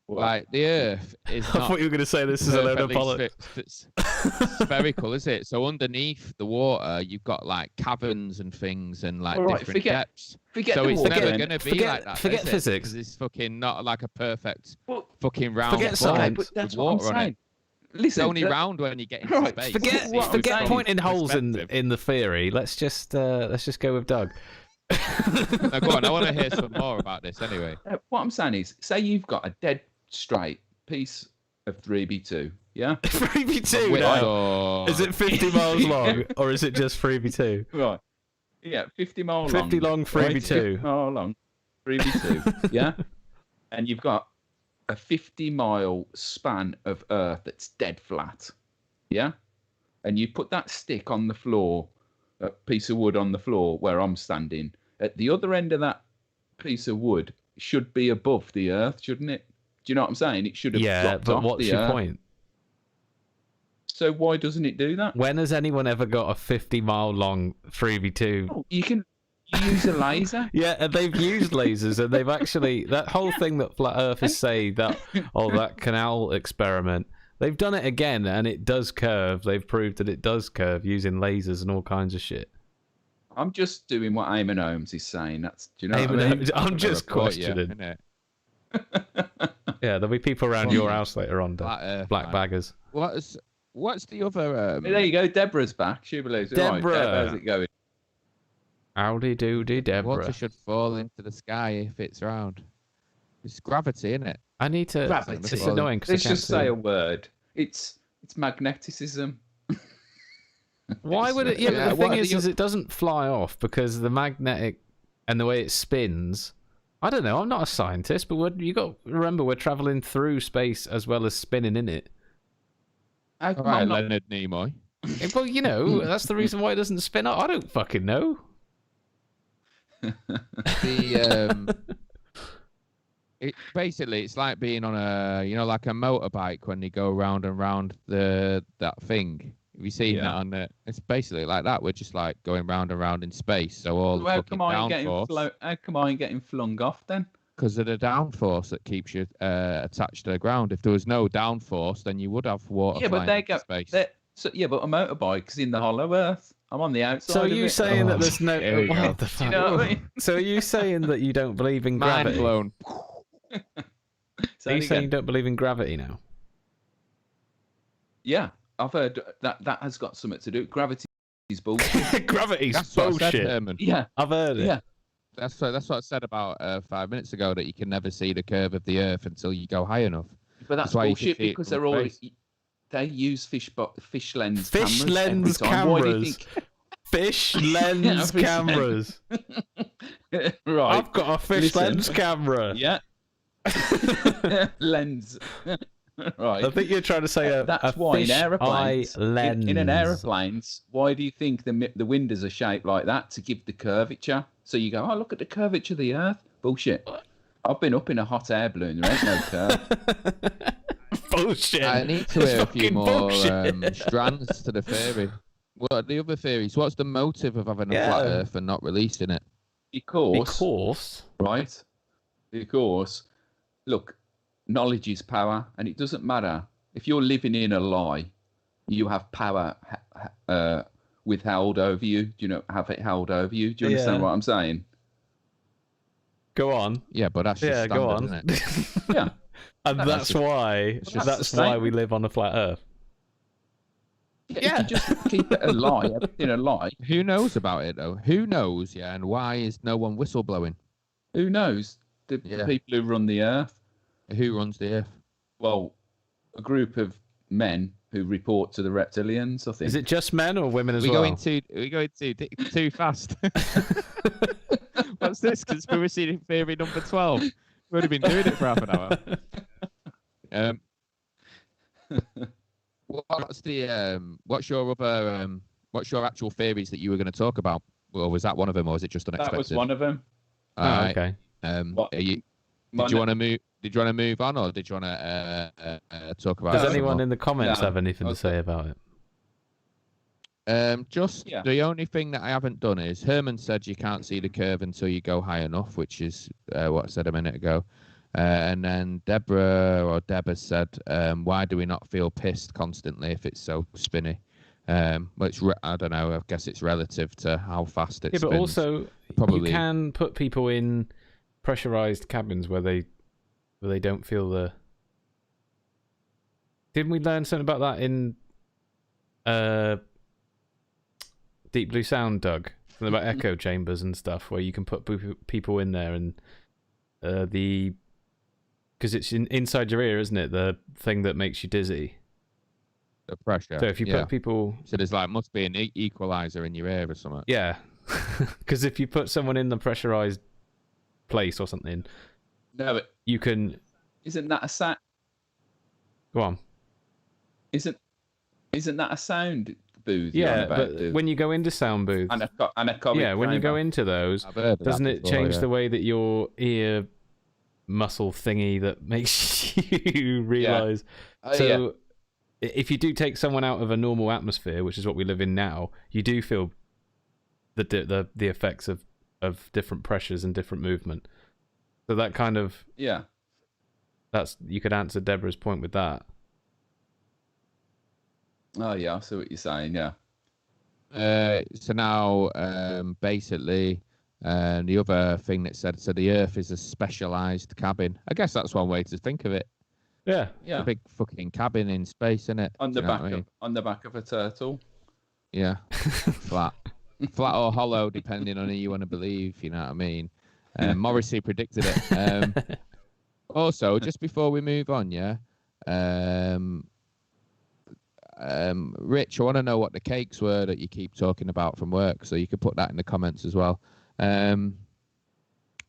C: What? Like the Earth is not.
A: I thought you were going to say this is a load of bollocks.
C: It's spherical, is it? So underneath the water, you've got like caverns and things and like different depths.
B: So
C: it's never going to be like that.
A: Forget physics.
C: It's fucking not like a perfect fucking round.
A: Forget science.
B: But that's what I'm saying. Listen,
C: it's only round when you get into space.
A: Forget pointing holes in the theory. Let's just go with Doug.
C: No, go on. I want to hear some more about this anyway.
B: What I'm saying is, say you've got a dead straight piece of 3B2, yeah?
A: 3B2 now? Is it 50 miles long, or is it just 3B2?
B: Right. Yeah, 50 miles
A: 50 long 3B2.
B: 50 mile long 3B2, yeah? And you've got a 50-mile span of Earth that's dead flat, yeah? And you put that stick on the floor, a piece of wood on the floor where I'm standing. At the other end of that piece of wood should be above the Earth, shouldn't it? Do you know what I'm saying? It should have dropped off the Earth. Yeah, but what's your point? So why doesn't it do that?
A: When has anyone ever got a 50-mile long 3v2?
B: Oh, you use a laser.
A: Yeah, and they've used lasers, and they've actually that whole thing that flat earthers say that that canal experiment. They've done it again, and it does curve. They've proved that it does curve using lasers and all kinds of shit.
B: I'm just doing what Eamon Holmes is saying. Do you know what I mean?
A: I'm just questioning. Yeah, there'll be people around your house later on. Black baggers.
C: What's the other?
B: There you go. Deborah's back. She believes it.
A: Deborah,
B: right, how's it going?
A: Howdy doody, Deborah.
C: Water should fall into the sky if it's round. It's gravity, isn't it?
A: I need to.
B: Gravity.
A: It's annoying.
B: Let's just say a word. It's magneticism.
A: Why would it? Yeah, but the thing is it doesn't fly off because the magnetic and the way it spins. I don't know. I'm not a scientist, but you got to remember we're traveling through space as well as spinning in it.
C: All right, Leonard Nimoy.
A: Well, you know that's the reason why it doesn't spin up. I don't fucking know.
C: Basically it's like being on like a motorbike when you go round and round that thing. Have you seen that on the? It's basically like that. We're just like going round and round in space. So all the fucking downforce.
B: How come I ain't getting flung off then?
C: Because of the downforce that keeps you attached to the ground. If there was no downforce, then you would have water.
B: Yeah, but space. But a motorbike's in the hollow Earth. I'm on the outside.
A: So are you saying that there's no? What the fuck?
B: Do you know what I mean?
A: So are you saying that you don't believe in gravity?
C: Mind blown.
A: Are you saying you don't believe in gravity now?
B: Yeah, I've heard that has got something to do. Gravity is bullshit.
A: Gravity's bullshit.
B: Yeah,
A: I've heard it.
B: Yeah,
C: That's what I said about 5 minutes ago, that you can never see the curve of the Earth until you go high enough.
B: But that's bullshit, because they're all they use fish lens cameras.
A: Why do you think? Fish lens cameras.
B: Right.
A: I've got a fish lens camera.
B: Yeah. Lens. Right.
A: I think you're trying to say
B: that's why
A: fish
B: in aeroplanes,
A: lens.
B: in an aeroplanes, why do you think the windows are shaped like that? To give the curvature. So you go, oh, look at the curvature of the Earth. Bullshit. I've been up in a hot air balloon. There ain't no curve.
A: Bullshit.
C: I need to hear a few more strands to the theory. What are the other theories? What's the motive of having a flat Earth and not releasing it?
A: Because.
B: Right. Because, look, knowledge is power, and it doesn't matter. If you're living in a lie, you have power withheld over you. Do you know, have it held over you? Do you understand what I'm saying?
A: Go on.
C: Yeah, but that's just standard,
A: go on.
C: isn't it?
B: Yeah.
A: And that's why we live on a flat Earth.
B: Yeah. If you just keep it a lie, everything a lie.
C: Who knows about it, though? Who knows, yeah, and why is no one whistleblowing?
B: Who knows? The people who run the Earth.
C: Who runs the Earth?
B: Well, a group of men who report to the reptilians, I think.
A: Is it just men or women as well?
C: We're going too fast. What's this? Conspiracy theory number 12. We've already been doing it for half an hour. What's your actual theories that you were going to talk about? Well, was that one of them, or was it just unexpected?
B: That was one of them.
A: Okay.
C: Did you want to move? Did you want to move on, or did you want to talk about?
A: Does anyone in the comments have anything to say about it?
C: The only thing that I haven't done is Herman said you can't see the curve until you go high enough, which is what I said a minute ago. And then Deb has said, why do we not feel pissed constantly if it's so spinny? Which I don't know. I guess it's relative to how fast it spins. Yeah, but
A: also you can put people in pressurized cabins where they don't feel the. Didn't we learn something about that in Deep Blue Sound, Doug? Something about echo chambers and stuff, where you can put people in there and because it's inside your ear, isn't it? The thing that makes you dizzy.
C: The pressure.
A: So if you put people,
C: so there's must be an equalizer in your ear or something.
A: Yeah, because if you put someone in the pressurized place or something,
B: but
A: you can.
B: Isn't that a sound?
A: Go on.
B: Isn't that a sound booth?
A: Yeah, but when you go into sound booths, when you go into those, doesn't it change the way that your ear muscle thingy that makes you realize? If you do take someone out of a normal atmosphere, which is what we live in now, you do feel the effects of different pressures and different movement. So that kind of that's you could answer Deborah's point with that.
B: Oh yeah, I see what you're saying. Yeah.
C: So now, basically, the other thing that said, so the Earth is a specialized cabin. I guess that's one way to think of it.
A: Yeah.
C: A big fucking cabin in space, isn't it?
B: On the back of a turtle.
C: Yeah. Flat or hollow, depending on who you want to believe. You know what I mean? Morrissey predicted it. Also, just before we move on, Rich, I want to know what the cakes were that you keep talking about from work, so you could put that in the comments as well.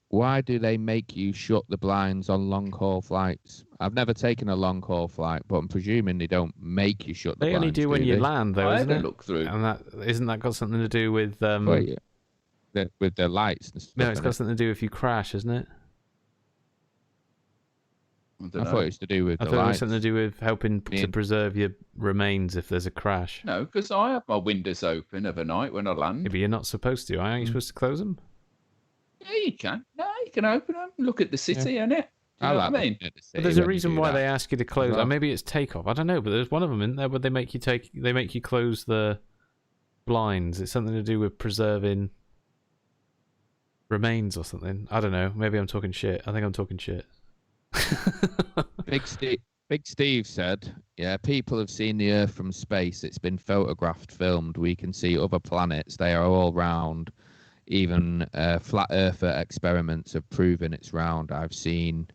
C: Why do they make you shut the blinds on long-haul flights? I've never taken a long-haul flight, but I'm presuming they don't make you shut the blinds.
A: They only do when you land, though, isn't it?
B: Look through.
A: And isn't that got something to do with
C: with the lights and stuff?
A: No, it's got something to do if you crash, isn't it?
C: I thought it was to do with the lights.
A: It was something to do with helping to preserve your remains if there's a crash.
B: No, because I have my windows open overnight when I land.
A: Yeah, but you're not supposed to. Aren't you supposed to close them?
B: Yeah, you can. No, you can open them. Look at the city, innit? Do you know what I mean?
A: But there's a reason why they ask you to close. Or maybe it's takeoff. I don't know, but there's one of them in there where they make you close the blinds. It's something to do with preserving remains or something. I don't know. Maybe I'm talking shit. I think I'm talking shit.
C: Big Steve said, people have seen the Earth from space. It's been photographed, filmed. We can see other planets. They are all round. even flat earther experiments have proven it's round. I've seen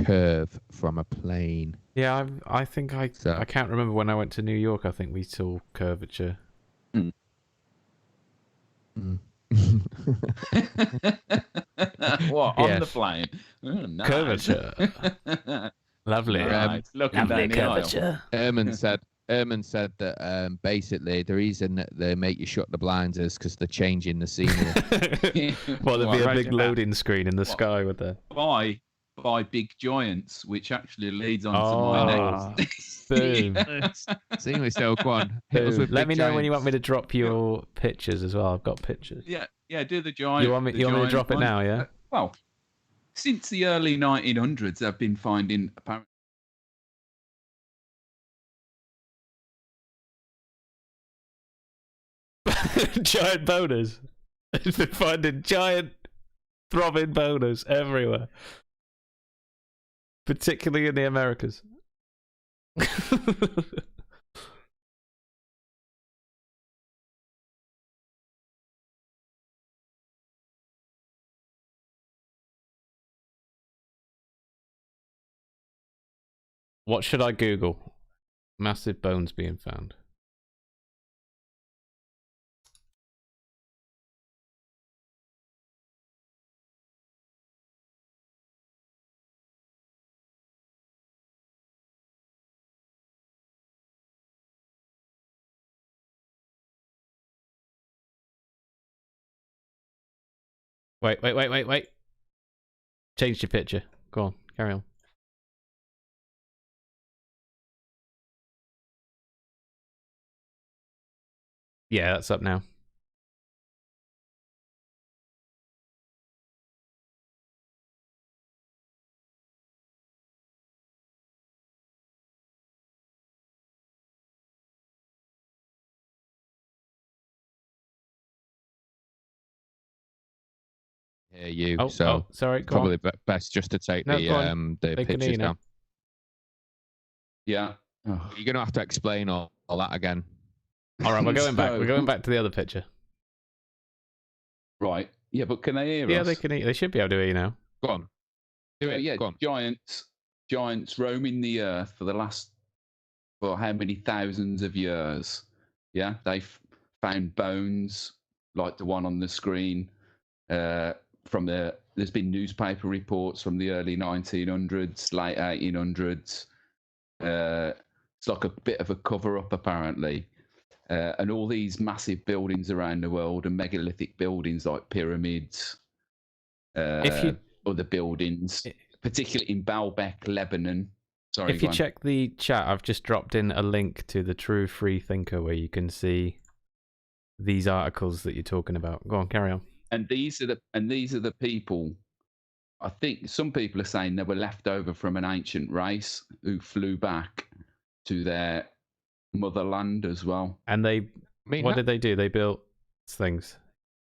C: curve from a plane.
A: Yeah, I think I can't remember when I went to New York. I think we saw curvature.
B: What, on the plane? Oh, nice.
A: Curvature. Lovely.
B: Right. Lovely
A: curvature.
C: Ehrman said that basically the reason that they make you shut the blinds is because they're changing the scenery.
A: Well, there'd be a big loading screen in the sky with there.
B: By Big Giants, which actually leads on to my next.
A: Boom.
C: See me still, go on.
A: Let me know when you want me to drop your pictures as well. I've got pictures.
B: Yeah, do the giant.
A: You want me to drop it now, yeah?
B: Well, since the early 1900s, I've been finding apparently.
A: Giant boners. I've been finding giant throbbing boners everywhere. Particularly in the Americas. What should I Google? Massive bones being found. Wait. Change your picture. Go on, carry on. Yeah, that's up now.
C: Hear you.
A: Sorry.
C: Probably best just to take the pictures down.
B: Yeah.
C: You're gonna have to explain all that again.
A: All right, we're going back. We're going back to the other picture.
B: Right. Yeah, but can they hear us?
A: Yeah, they can. They should be able to hear you now.
C: Go on. Do it.
B: Yeah.
C: Go
B: on. Giants roaming the earth for the last, well, how many thousands of years? Yeah, they've found bones like the one on the screen. There's been newspaper reports from the early 1900s, late 1800s. It's like a bit of a cover-up, apparently. And all these massive buildings around the world, and megalithic buildings like pyramids, other buildings, particularly in Baalbek, Lebanon. Sorry,
A: if you check the chat, I've just dropped in a link to the True Free Thinker where you can see these articles that you're talking about. Go on, carry on.
B: And these are the people. I think some people are saying they were left over from an ancient race who flew back to their motherland as well.
A: And what did they do? They built things.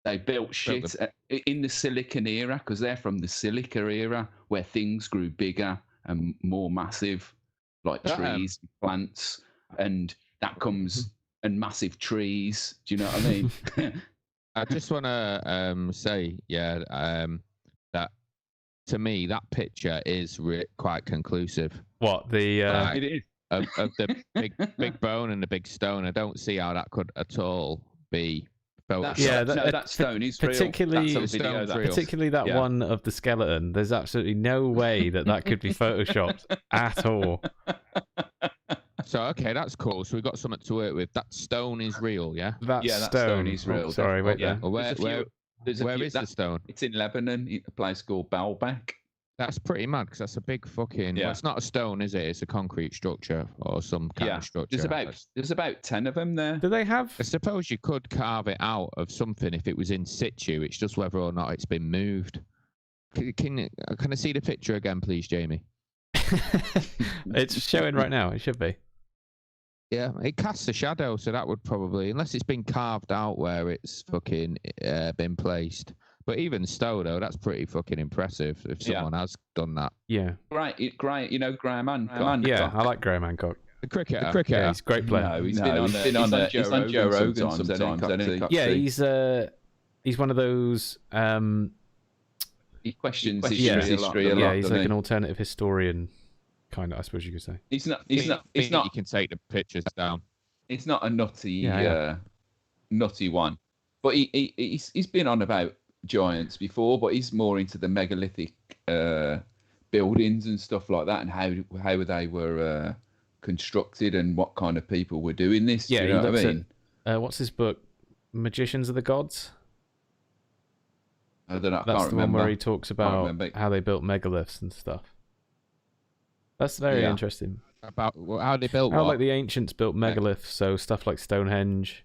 B: They built shit in the Silicon era, because they're from the Silica era, where things grew bigger and more massive, like trees, plants, and that comes and massive trees. Do you know what I mean?
C: I just want to say, that to me that picture is quite conclusive.
A: What
B: it is
C: of the big bone and the big stone. I don't see how that could at all be photoshopped.
B: That stone is
A: particularly
B: real.
A: Particularly that one of the skeleton. There's absolutely no way that could be photoshopped at all.
C: So okay, that's cool. So we got something to work with. That stone is real, yeah.
A: That stone is real. Sorry, wait there.
C: Well, where is the stone?
B: It's in Lebanon, a place called Baalbek.
C: That's pretty mad because that's a big fucking. Well, it's not a stone, is it? It's a concrete structure or some kind of structure.
B: There's about 10 of them there.
A: Do they have?
C: I suppose you could carve it out of something if it was in situ. It's just whether or not it's been moved. Can I see the picture again, please, Jamie?
A: It's showing right now. It should be.
C: Yeah, it casts a shadow, so that would probably, unless it's been carved out where it's fucking been placed. But even so, though, that's pretty fucking impressive if someone has done that.
A: Yeah.
B: Great. You know Graham Hancock.
A: I like Graham Hancock.
C: The cricketer.
A: Yeah, he's a great player.
B: No, he's been on Joe Rogan sometimes.
A: Yeah, he's he's one of those.
B: He questions history a lot.
A: Yeah, he's like an alternative historian, kind of. I suppose you could say.
B: He's not. You
C: can take the pictures down.
B: It's not a nutty, nutty one. But he's been on about giants before, but he's more into the megalithic buildings and stuff like that, and how they were constructed and what kind of people were doing this.
A: Yeah,
B: you know what I mean?
A: What's his book? Magicians of the Gods.
B: I don't know.
A: That's the one where he talks about how they built megaliths and stuff. That's very interesting.
C: About how they built.
A: How like the ancients built megaliths, so stuff like Stonehenge.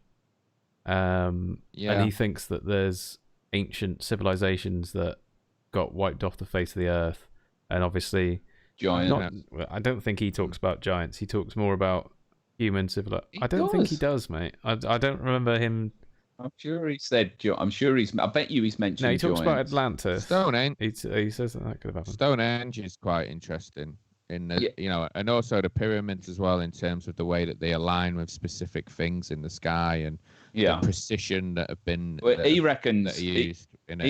A: And he thinks that there's ancient civilizations that got wiped off the face of the earth, and obviously
B: giants.
A: I don't think he talks about giants. He talks more about human civilization. I don't think he does, mate. I don't remember him.
B: I'm sure he said. I bet you he's mentioned.
A: No, he talks
B: giants.
A: about Atlantis.
C: Stonehenge.
A: He says that could have happened.
C: Stonehenge is quite interesting in the, and also the pyramids as well, in terms of the way that they align with specific things in the sky and the precision that have been.
B: Well, he reckons
C: that are used in it.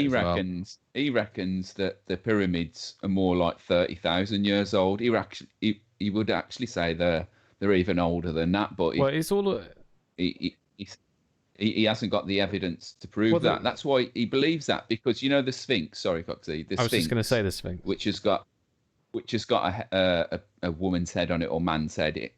B: He reckons that the pyramids are more like 30,000 years old. He would actually say they're even older than that. But
A: it's all.
B: He hasn't got the evidence to prove that. That's why he believes that, because the Sphinx. Sorry, Foxy.
A: I was just going to say the Sphinx,
B: which has got a woman's head on it or man's head.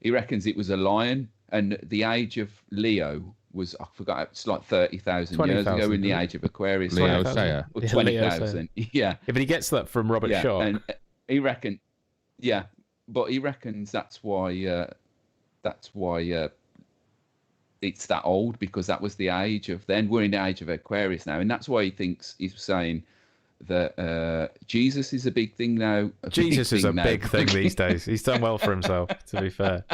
B: He reckons it was a lion, and the age of Leo was, I forgot, it's like 30,000 years ago in the age of Aquarius.
C: Leo
B: Sayer. 20,000. Yeah.
A: But he gets that from Robert Shaw.
B: And he reckons, but he reckons that's why it's that old, because that was the age of then. We're in the age of Aquarius now, and that's why he's saying that Jesus is a big thing now.
A: Jesus is a big thing these days. He's done well for himself, to be fair.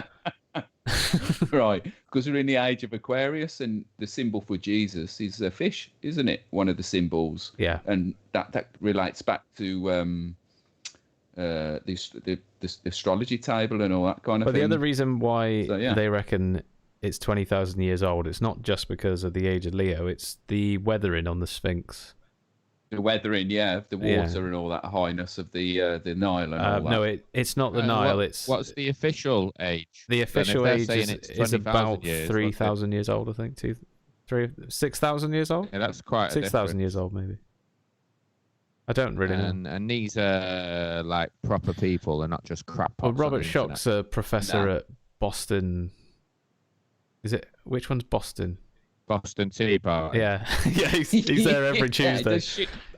B: Right, because we're in the age of Aquarius, and the symbol for Jesus is a fish, isn't it? One of the symbols.
A: Yeah.
B: And that relates back to the astrology table and all that kind of thing.
A: But the other reason why they reckon it's 20,000 years old, it's not just because of the age of Leo, it's the weathering on the Sphinx.
B: The weathering, of the water and all that highness of the Nile and all that.
A: No, it's not the Nile.
C: What's the official age?
A: The official age is about 3,000 years old, I think. 6,000 years old?
C: Yeah, that's quite
A: 6,000 years old, maybe. I don't really know.
C: And these are like proper people and not just crap.
A: Well, Robert Schoch's a professor at Boston. Is it? Which one's Boston?
C: Boston Tea Party.
A: Yeah, he's there every Tuesday.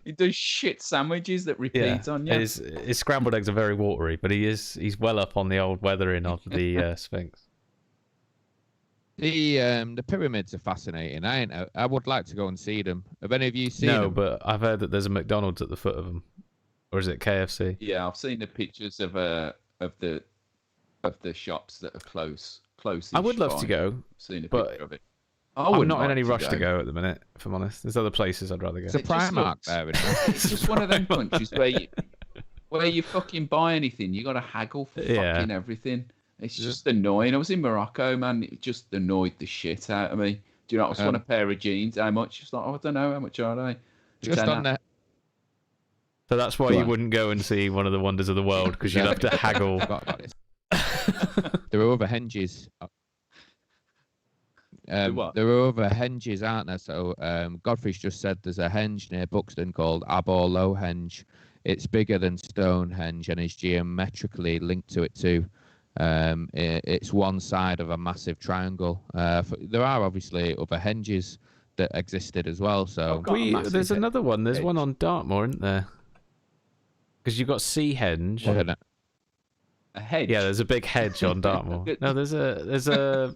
B: He does shit sandwiches that repeat on you.
A: His scrambled eggs are very watery, but he's well up on the old weathering of the Sphinx.
C: The pyramids are fascinating. I would like to go and see them. Have any of you seen them?
A: No, but I've heard that there's a McDonald's at the foot of them, or is it KFC?
B: Yeah, I've seen the pictures of the shops that are close.
A: I would love to go.
B: Seen a picture of it.
A: I'm not in any rush to go at the minute, if I'm honest. There's other places I'd rather go.
C: It's a Primark there, isn't it?
B: It's just one of them countries where you fucking buy anything, you got to haggle for fucking everything. It's just annoying. I was in Morocco, man. It just annoyed the shit out of me. Do you know? I just want a pair of jeans. How much? It's like, I don't know. How much are they?
C: Just on that.
A: So that's why you wouldn't go and see one of the wonders of the world, because you'd have to haggle.
C: There are other henges. There are other henges, aren't there? So Godfrey's just said there's a henge near Buxton called Abor Low Henge. It's bigger than Stonehenge and is geometrically linked to it too. It's one side of a massive triangle. There are obviously other henges that existed as well. So
A: there's another one. There's one on Dartmoor, isn't there? Because you've got Seahenge.
B: A hedge?
A: Yeah, there's a big hedge on Dartmoor. No, there's a.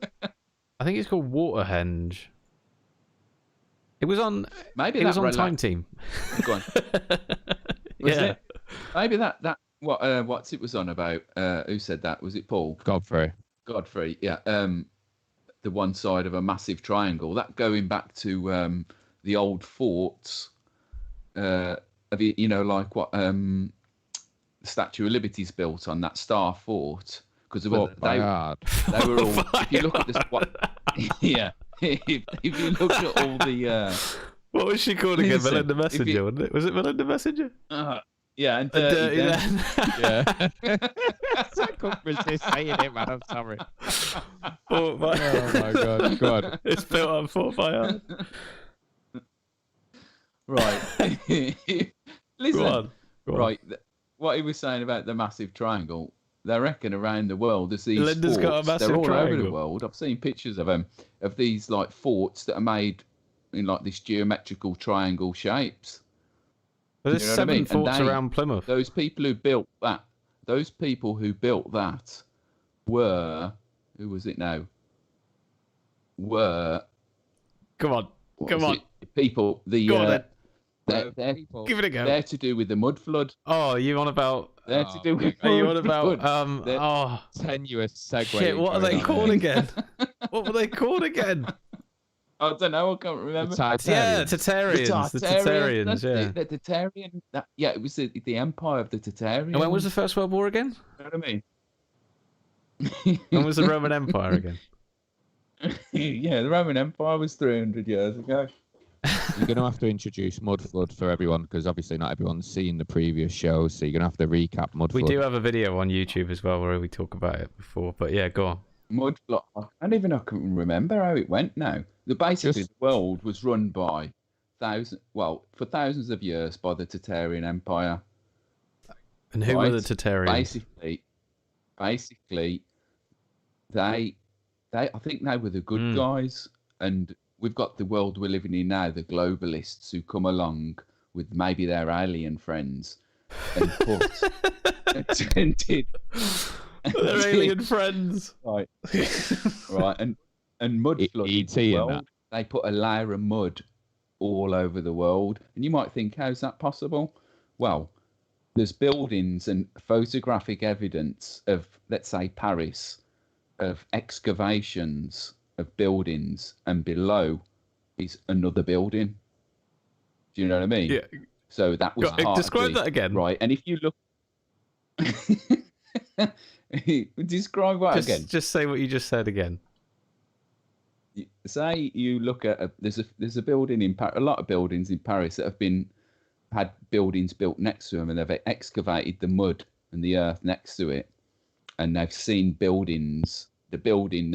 A: I think it's called Waterhenge. It was on.
B: Maybe
A: it was on Time Team.
B: Go on. It? Maybe that what's it was on about? Who said that? Was it Paul?
C: Godfrey.
B: Yeah. The one side of a massive triangle. That going back to the old forts. Like what the Statue of Liberty's built on, that Star Fort, because they were all. If you look at this, if you look at all
A: What was she called again? Melinda Messenger, wasn't it? Was it Melinda Messenger?
B: Yeah, and Dirty Dan.
C: Yeah. I couldn't resist saying it, man. I'm sorry.
A: Oh my
C: God. Go on.
A: It's built on Fort Bayard.
B: Right. Listen.
A: Go on.
B: Right. What he was saying about the massive triangle, they reckon around the world there's these
A: Linda's
B: forts.
A: got a massive
B: They're all
A: triangle.
B: over the world. I've seen pictures of them, of these like forts that are made in like this geometrical triangle shapes.
A: There's 7 forts around Plymouth.
B: Those people who built that were, who was it now?
A: Come on.
B: People,
A: Go on,
B: they're
A: give it a go.
B: They're to do with the mud flood.
A: Oh, you on about?
B: They're to do with.
A: Are you on about?
C: Tenuous segue.
A: Shit! What are they called again? What were they called again?
B: I don't know. I can't remember.
A: The Tartarians. The Tartarians. Yeah.
B: The Tartarian. Yeah, it was the empire of the Tartarians.
A: And when was the First World War again?
B: You know what I
A: mean? When was the Roman Empire again?
B: Yeah, the Roman Empire was 300 years ago.
C: You're going to have to introduce Mudflood for everyone, because obviously not everyone's seen the previous shows, so you're going to have to recap Mudflood.
A: We do have a video on YouTube as well where we talk about it before, but yeah, go on.
B: Mudflood. I can remember how it went now. Basically, the world was run by for thousands of years by the Tartarian Empire.
A: And who were the Tartarians?
B: Basically, I think they were the good guys, and we've got the world we're living in now, the globalists who come along with maybe their alien friends and
A: their alien friends,
B: right, and mud flood. They put a layer of mud all over the world, and you might think, how's that possible? Well, there's buildings and photographic evidence of, let's say, Paris, of excavations of buildings, and below is another building. Do you know what I mean?
A: Yeah.
B: So that was
A: describe that again,
B: right? And if you look, describe what again?
A: Just say what you just said again.
B: Say you look at there's a building in a lot of buildings in Paris that have had buildings built next to them, and they've excavated the mud and the earth next to it, and they've seen buildings. The building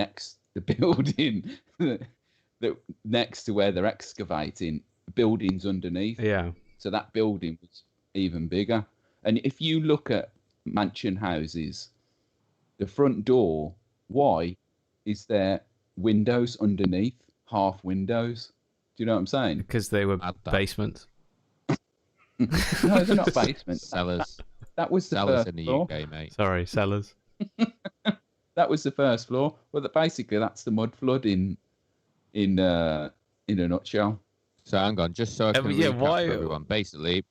B: next to where they're excavating, buildings underneath.
A: Yeah.
B: So that building was even bigger. And if you look at mansion houses, the front door, why is there windows underneath, half windows? Do you know what I'm saying?
A: Because they were basements.
B: No, they're not basements.
C: Cellars.
B: That was the
C: cellars
B: first
C: in the
B: floor.
C: UK, mate.
A: Sorry, cellars.
B: That was the first floor. Well, basically, that's the mud flood in a nutshell.
C: So hang on, just so I can recap for everyone. Basically,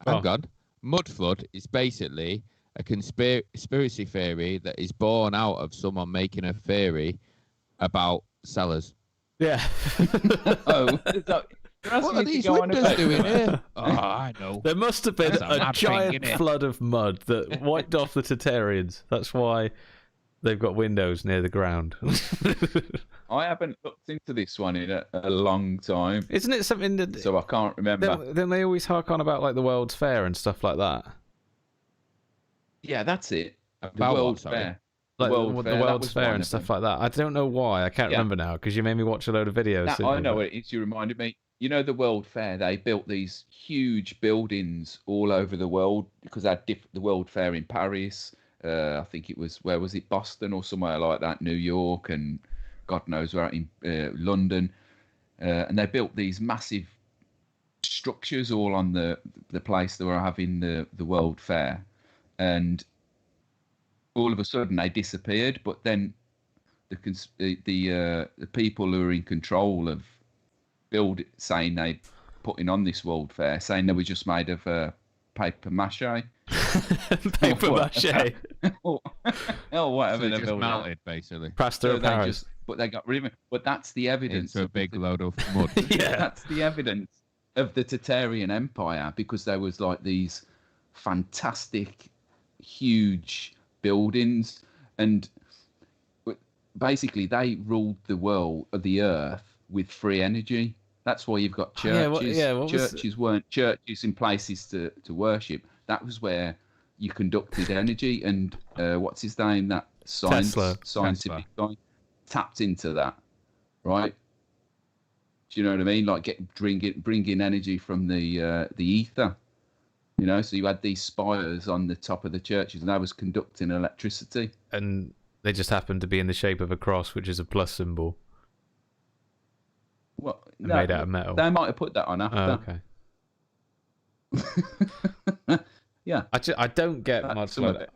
C: hang on. Mud flood is basically a conspiracy theory that is born out of someone making a theory about cellars.
A: Yeah.
C: What are these windows doing here? Oh, I know.
A: There must have been a giant flood of mud that wiped off the Tartarians. That's why they've got windows near the ground.
B: I haven't looked into this one in a long time.
A: Isn't it something that...
B: So I can't remember.
A: Then they always hark on about like the World's Fair and stuff like that.
B: Yeah, that's it.
C: The World's Fair.
A: Like the World's Fair and stuff like that. I don't know why. I can't remember now because you made me watch a load of videos.
B: I know what it is. You reminded me. You know, the World Fair, they built these huge buildings all over the world because they had the World Fair in Paris. I think it was, where was it? Boston or somewhere like that, New York, and God knows where in London. And they built these massive structures all on the place they were having the World Fair. And all of a sudden they disappeared. But then the people who are in control of saying they putting on this World Fair, saying they were just made of paper mache.
A: Paper mache.
B: Oh, whatever.
C: So just melted, basically.
A: Plaster of Paris.
B: But they got rid of it. But that's the evidence.
C: Into a big load of mud.
A: Yeah.
B: That's the evidence of the Tartarian Empire, because there was like these fantastic, huge buildings, and basically they ruled the world of the earth with free energy. That's why you've got churches. Churches weren't churches in places to worship. That was where you conducted energy. And what's his name? That scientific guy tapped into that, right? Do you know what I mean? Like bringing energy from the ether. You know, so you had these spires on the top of the churches, and that was conducting electricity.
A: And they just happened to be in the shape of a cross, which is a plus symbol.
B: Well,
A: made out of metal.
B: They might have put that on after.
A: Oh, okay.
B: Yeah.
A: I don't get much. I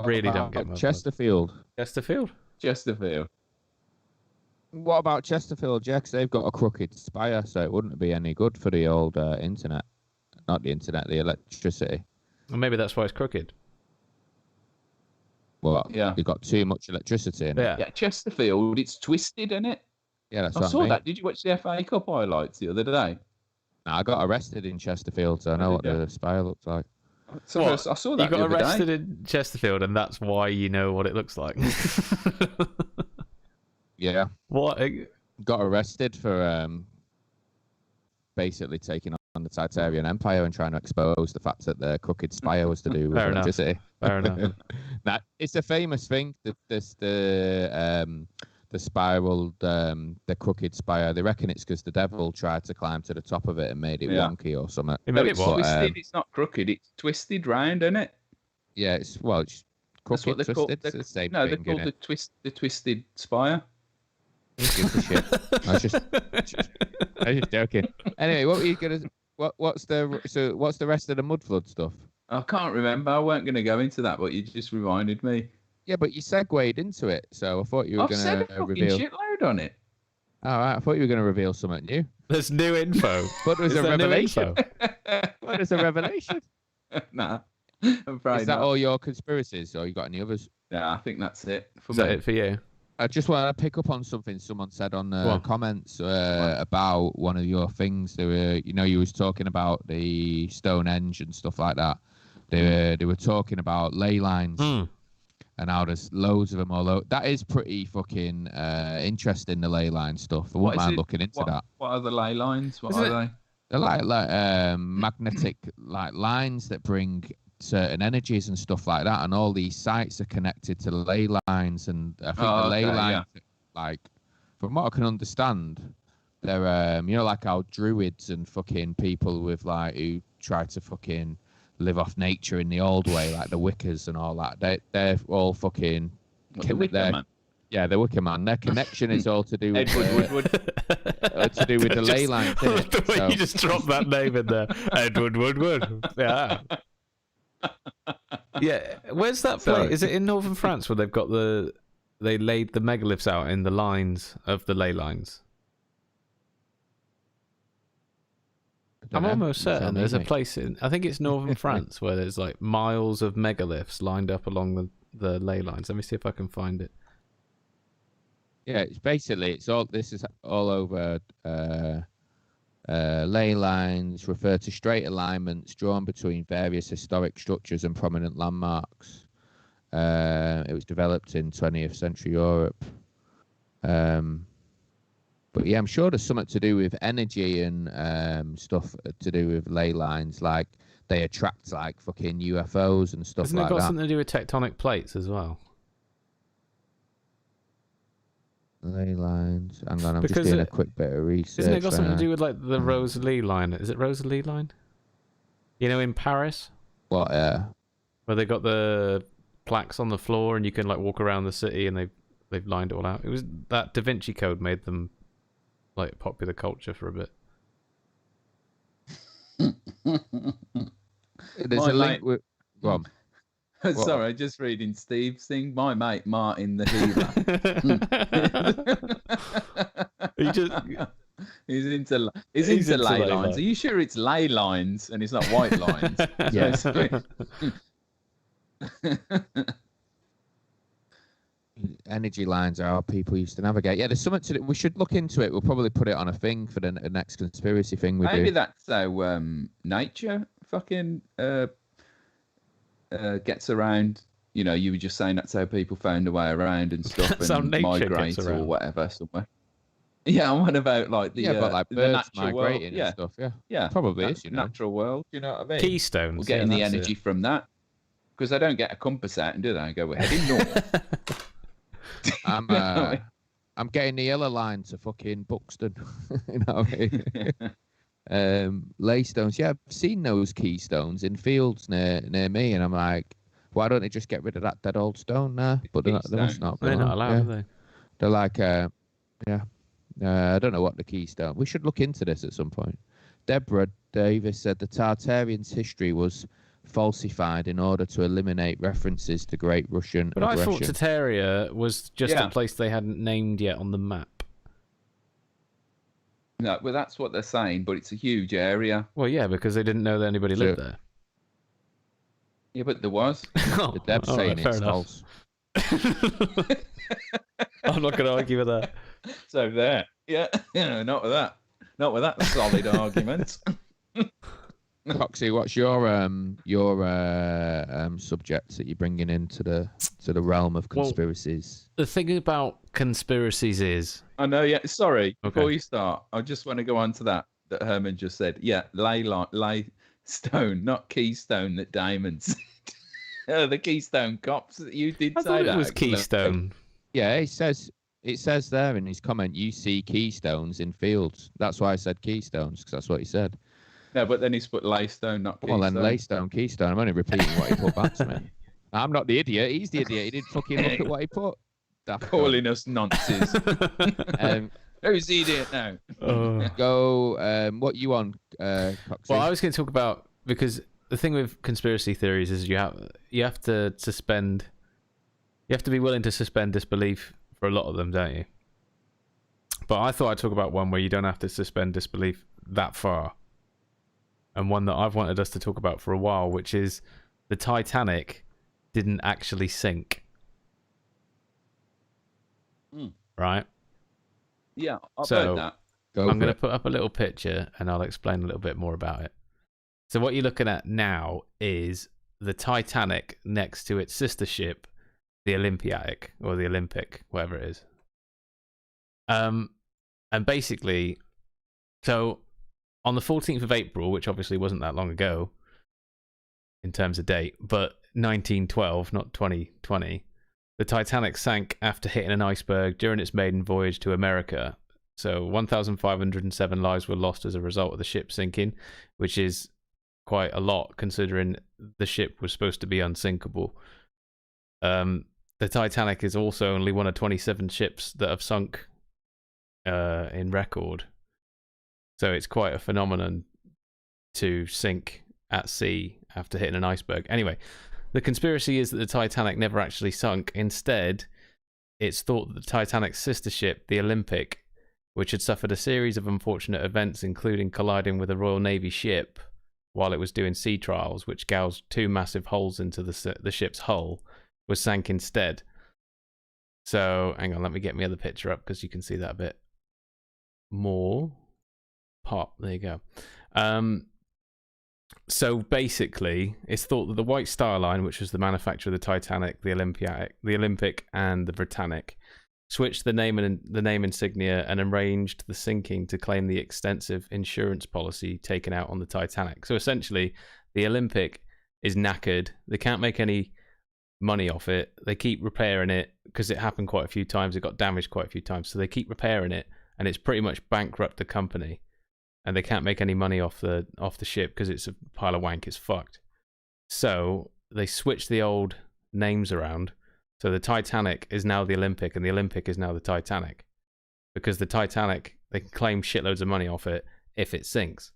A: really don't get much.
C: Chesterfield.
B: Chesterfield.
C: What about Chesterfield, yeah? 'Cause they've got a crooked spire, so it wouldn't be any good for the old internet. Not the internet, the electricity.
A: Well, maybe that's why it's crooked.
C: Well, yeah. You've got too much electricity in it.
B: Yeah, Chesterfield, it's twisted, isn't it?
C: Yeah, that's
B: I
C: what
B: saw
C: I mean.
B: that. Did you watch the FA Cup highlights the other day?
C: No, I got arrested in Chesterfield, so I know what the spire looks like.
B: So I saw that.
A: You got arrested in Chesterfield, and that's why you know what it looks like.
C: Yeah.
A: What?
C: Got arrested for basically taking on the Tartarian Empire and trying to expose the fact that the crooked spire was to do with electricity.
A: Fair enough.
C: Now, it's a famous thing. The spiraled, the crooked spire. They reckon it's because the devil tried to climb to the top of it and made it wonky or something.
B: It's twisted. It's not crooked. It's twisted round, isn't it?
C: Yeah, it's crooked, twisted. It's the same thing,
B: they're called the twisted spire.
C: Gives a shit. I was just joking. Anyway, what were you gonna? What's the rest of the Mudflood stuff?
B: I can't remember. I weren't going to go into that, but you just reminded me.
C: Yeah, but you segued into it, so I thought you were going to reveal.
B: I've said a fucking shitload on it.
C: All right, I thought you were going to reveal something new.
A: There's new info.
C: But there's a revelation. What is a revelation?
B: Nah.
C: Is that all your conspiracies, or you got any others?
B: Yeah, I think that's it.
A: Is that it for you?
C: I just want to pick up on something someone said on the comments about one of your things. They were, you was talking about the Stonehenge and stuff like that. They were talking about ley lines and how there's loads of them. Although that is pretty fucking interesting, the ley line stuff. I wouldn't mind looking into that.
B: What are the ley lines? What are they?
C: They're like magnetic lines that bring certain energies and stuff like that, and all these sites are connected to ley lines, and I think the ley lines, like from what I can understand, they're like how druids and fucking people with who try to fucking live off nature in the old way, like the Wiccas and all that. They're all fucking
B: the Wicker Man.
C: Yeah, the Wicker Man. Their connection is all to do with Edward Woodward. To do with the ley lines.
A: The way you just dropped that name in there, Edward Woodward. Yeah. Yeah, where's that place? Is it in northern France where they laid the megaliths out in the lines of the ley lines? I'm almost certain there's a place I think it's northern France where there's like miles of megaliths lined up along the ley lines. Let me see if I can find it.
C: Yeah, this is all over. Ley lines refer to straight alignments drawn between various historic structures and prominent landmarks. It was developed in 20th century Europe. But yeah, I'm sure there's something to do with energy and stuff to do with ley lines. Like they attract like fucking UFOs and stuff like that.
A: Hasn't it got something to do with tectonic plates as well?
C: Ley lines. Hang on, I'm just doing a quick bit of research.
A: Isn't it got something to do with like the Rosalie line? Is it Rosalie line? In Paris?
C: What?
A: Where they got the plaques on the floor and you can like walk around the city and they've lined it all out. It was that Da Vinci Code made them like popular culture for a bit.
C: There's a link with. Go on.
B: Sorry, just reading Steve's thing. My mate Martin the Healer. He's into ley lines. Are you sure it's ley lines and it's not white lines?
C: Yes. Energy lines are how people used to navigate. Yeah, there's something to it. We should look into it. We'll probably put it on a thing for the next conspiracy thing we do.
B: Maybe that's how nature fucking gets around. You were just saying that's how people found a way around and stuff and migrate or whatever somewhere. Yeah, I'm on about like the
C: but like
B: the
C: birds
B: natural
C: migrating
B: world.
C: and stuff. Yeah,
B: Yeah,
C: probably is.
B: Natural world.
C: Do you know what I mean?
A: Keystones.
B: We're getting the energy from that because they don't get a compass out and do they? And go, we're heading north.
C: I'm getting the yellow line to fucking Buxton. You know what I mean? Laystones. Yeah, I've seen those keystones in fields near me, and I'm like, why don't they just get rid of that dead old stone there? But they must not.
A: They're not allowed, are they?
C: They're like, I don't know what the keystone. We should look into this at some point. Deborah Davis said the Tartarians' history was falsified in order to eliminate references to Great Russian aggression.
A: I thought Tartaria was just a place they hadn't named yet on the map.
B: No, well, that's what they're saying, but it's a huge area.
A: Well, yeah, because they didn't know that anybody lived there.
B: Yeah, but there was.
C: The Deb's saying it's false.
A: I'm not going to argue with that.
B: So there. Yeah, not with that. Not with that solid argument.
C: Coxie, what's your subjects that you're bringing into the realm of conspiracies?
A: Well, the thing about conspiracies is,
B: I know. Yeah, sorry. Okay. Before you start, I just want to go on to that Herman just said. Yeah, lay stone, not keystone. That Damon said. The Keystone Cops. You did say that.
A: It was Keystone.
C: Yeah, it says there in his comment. You see keystones in fields. That's why I said keystones because that's what he said.
B: No, but then he's put Laystone, not Keystone.
C: Well, then Laystone, Keystone. I'm only repeating what he put back to me. I'm not the idiot. He's the idiot. He didn't fucking look at what he put.
B: Calling us nonsense. Who's the idiot now?
C: Go. What you on, Coxie?
A: Well, I was going to talk about, because the thing with conspiracy theories is you have to be willing to suspend disbelief for a lot of them, don't you? But I thought I'd talk about one where you don't have to suspend disbelief that far. And one that I've wanted us to talk about for a while, which is the Titanic didn't actually sink. Right?
B: Yeah, I've heard that.
A: I'm going to put up a little picture and I'll explain a little bit more about it. So what you're looking at now is the Titanic next to its sister ship, the Olympiatic, or the Olympic, whatever it is. And basically, so on the 14th of April, which obviously wasn't that long ago in terms of date, but 1912, not 2020, the Titanic sank after hitting an iceberg during its maiden voyage to America. So 1,507 lives were lost as a result of the ship sinking, which is quite a lot considering the ship was supposed to be unsinkable. The Titanic is also only one of 27 ships that have sunk in record. So it's quite a phenomenon to sink at sea after hitting an iceberg. Anyway, the conspiracy is that the Titanic never actually sunk. Instead, it's thought that the Titanic's sister ship, the Olympic, which had suffered a series of unfortunate events, including colliding with a Royal Navy ship while it was doing sea trials, which gouged 2 massive holes into the ship's hull, was sank instead. So, hang on, let me get my other picture up because you can see that a bit more. Pop, there you go. So basically, it's thought that the White Star Line, which was the manufacturer of the Titanic, the Olympic, and the Britannic, switched the name insignia and arranged the sinking to claim the extensive insurance policy taken out on the Titanic. So essentially, the Olympic is knackered. They can't make any money off it. They keep repairing it because it happened quite a few times. It got damaged quite a few times. So they keep repairing it, and it's pretty much bankrupt the company. And they can't make any money off the ship because it's a pile of wank. It's fucked. So they switched the old names around. So the Titanic is now the Olympic, and the Olympic is now the Titanic, because the Titanic, they can claim shitloads of money off it if it sinks.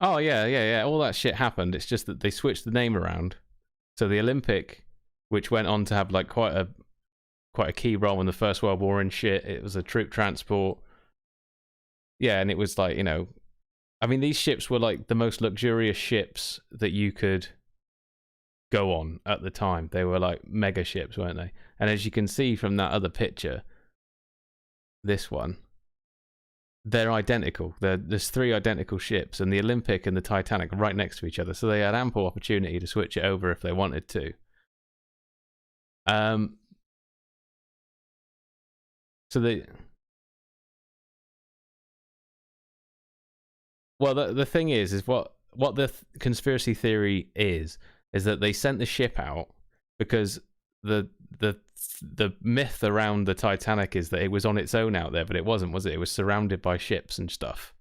A: Oh yeah. All that shit happened. It's just that they switched the name around. So the Olympic, which went on to have like quite a key role in the First World War and shit. It was a troop transport. Yeah, and it was like, I mean, these ships were like the most luxurious ships that you could go on at the time. They were like mega ships, weren't they? And as you can see from that other picture, this one, they're identical. There's 3 identical ships, and the Olympic and the Titanic are right next to each other. So they had ample opportunity to switch it over if they wanted to. So well, the thing is what the conspiracy theory is that they sent the ship out because the myth around the Titanic is that it was on its own out there, but it wasn't, was it? It was surrounded by ships and stuff.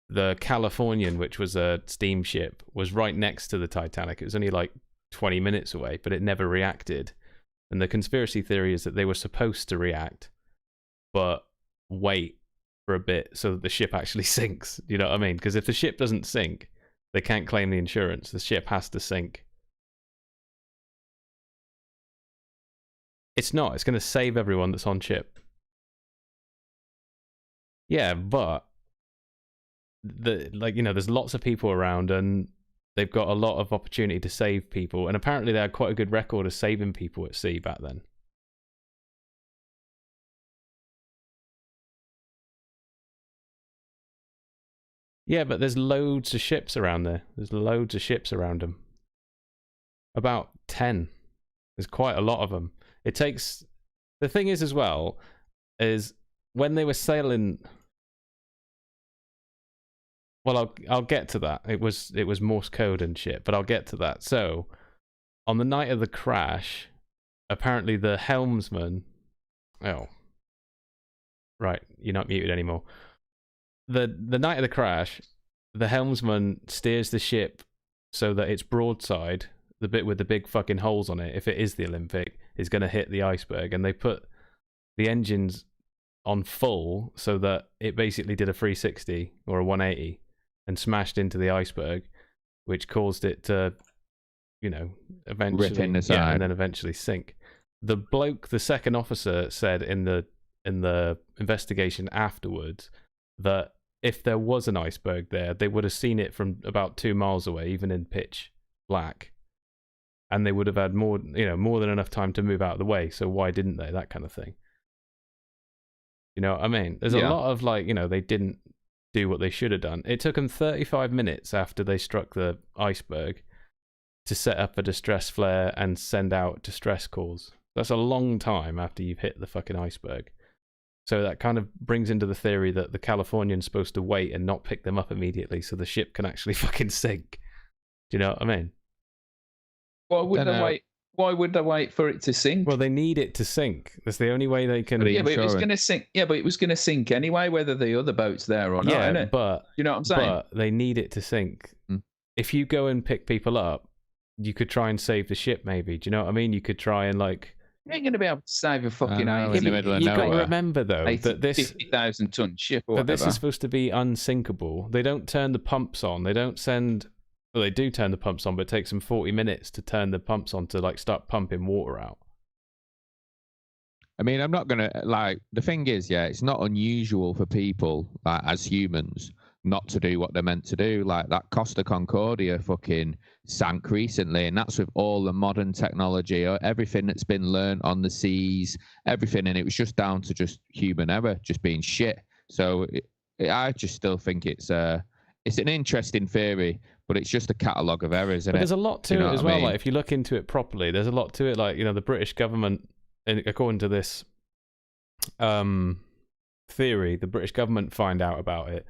A: The Californian, which was a steamship, was right next to the Titanic. It was only like 20 minutes away, but it never reacted. And the conspiracy theory is that they were supposed to react, but wait for a bit so that the ship actually sinks. You know what I mean? Because if the ship doesn't sink, they can't claim the insurance. The ship has to sink. It's not. It's going to save everyone that's on ship. Yeah, but there's lots of people around and they've got a lot of opportunity to save people. And apparently they had quite a good record of saving people at sea back then. Yeah, but there's loads of ships around there. There's loads of ships around them. About 10. There's quite a lot of them. It takes... The thing is as well, is when they were sailing... Well, I'll get to that. It was Morse code and shit, but I'll get to that. So, on the night of the crash, apparently the helmsman... Oh. Right, you're not muted anymore. The night of the crash, the helmsman steers the ship so that its broadside, the bit with the big fucking holes on it, if it is the Olympic, is going to hit the iceberg. And they put the engines on full so that it basically did a 360 or a 180 and smashed into the iceberg, which caused it to, eventually
C: rip in the side.
A: Yeah, and then eventually sink. The bloke, the second officer, said in the investigation afterwards that if there was an iceberg there, they would have seen it from about 2 miles away, even in pitch black. And they would have had more than enough time to move out of the way. So why didn't they? That kind of thing. You know what I mean? There's a lot of they didn't do what they should have done. It took them 35 minutes after they struck the iceberg to set up a distress flare and send out distress calls. That's a long time after you've hit the fucking iceberg. So that kind of brings into the theory that the Californian's supposed to wait and not pick them up immediately so the ship can actually fucking sink. Do you know what I mean?
B: Why would they wait? Why would they wait for it to sink?
A: Well, they need it to sink. That's the only way they can.
B: Yeah, but it was going to sink. Yeah, but it was going to sink anyway, whether the other boat's there or not.
A: Yeah,
B: isn't it?
A: But
B: you know what I'm saying?
A: But they need it to sink. If you go and pick people up, you could try and save the ship. Maybe. Do you know what I mean? You could try and
B: You ain't going to be able to save a fucking
C: in the middle of
A: You've got to
C: nowhere.
A: remember though that this
B: 50,000 ton ship or whatever.
A: But this is supposed to be unsinkable. They don't turn the pumps on. They don't send. Well, they do turn the pumps on, but it takes them 40 minutes to turn the pumps on to start pumping water out.
C: I mean, I'm not gonna the thing is, it's not unusual for people as humans not to do what they're meant to do. Like that Costa Concordia fucking sank recently, and that's with all the modern technology, everything that's been learned on the seas, everything, and it was just down to just human error, just being shit. So I just still think it's an interesting theory, but it's just a catalogue of errors. Isn't
A: There's a lot to it as well.
C: mean?
A: If you look into it properly, there's a lot to it. The British government, according to this theory, the British government find out about it.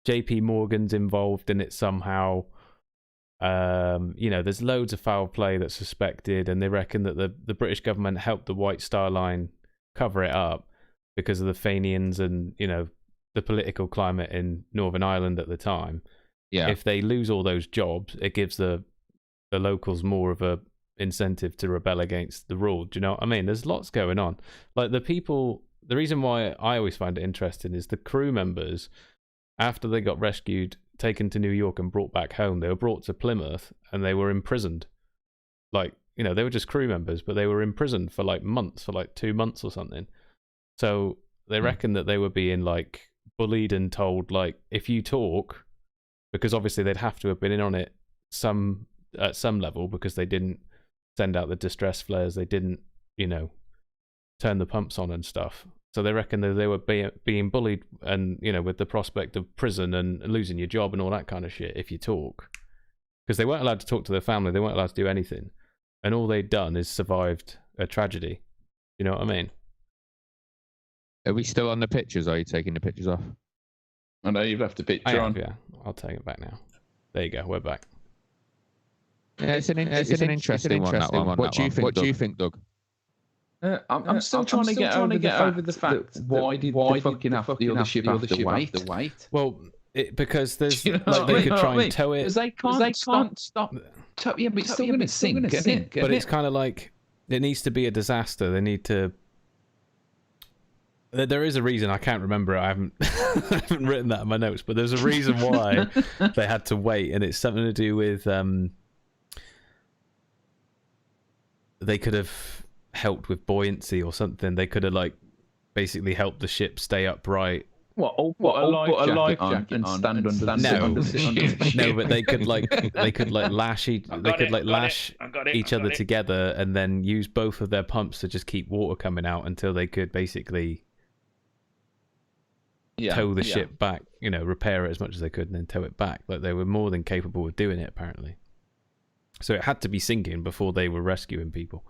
A: JP Morgan's involved in it somehow. There's loads of foul play that's suspected, and they reckon that the British government helped the White Star Line cover it up because of the Fenians and the political climate in Northern Ireland at the time.
C: Yeah.
A: If they lose all those jobs, it gives the locals more of a incentive to rebel against the rule. Do you know what I mean? There's lots going on. The reason why I always find it interesting is the crew members, after they got rescued, taken to New York and brought back home, they were brought to Plymouth and they were imprisoned. They were just crew members, but they were imprisoned for months, for 2 months or something. So they reckon that they were being bullied and told if you talk, because obviously they'd have to have been in on it at some level because they didn't send out the distress flares, they didn't turn the pumps on and stuff. So they reckon that they were being bullied and with the prospect of prison and losing your job and all that kind of shit if you talk, because they weren't allowed to talk to their family, they weren't allowed to do anything, and all they'd done is survived a tragedy. You know what I mean?
C: Are we still on the pictures, or are you taking the pictures off?
B: I know you've left the picture on.
A: Yeah, I'll take it back now. There you go, we're back.
C: Yeah, it's an interesting one. What do you think, Doug?
B: I'm still trying to get over the fact why did the fucking other ship have to wait?
A: Well, because there's they could try and tow it.
B: They can't stop. Yeah, but it's still going to sink, isn't it?
A: But it's kind of like it needs to be a disaster. They need to. There is a reason, I can't remember it. I haven't written that in my notes, but there's a reason why they had to wait, and it's something to do with they could have helped with buoyancy or something. They could have basically helped the ship stay upright.
B: What? Put a life jacket and stand under.
A: No, but they could lash each other together, and then use both of their pumps to just keep water coming out until they could basically tow the ship back. Repair it as much as they could, and then tow it back. But they were more than capable of doing it, apparently. So it had to be sinking before they were rescuing people.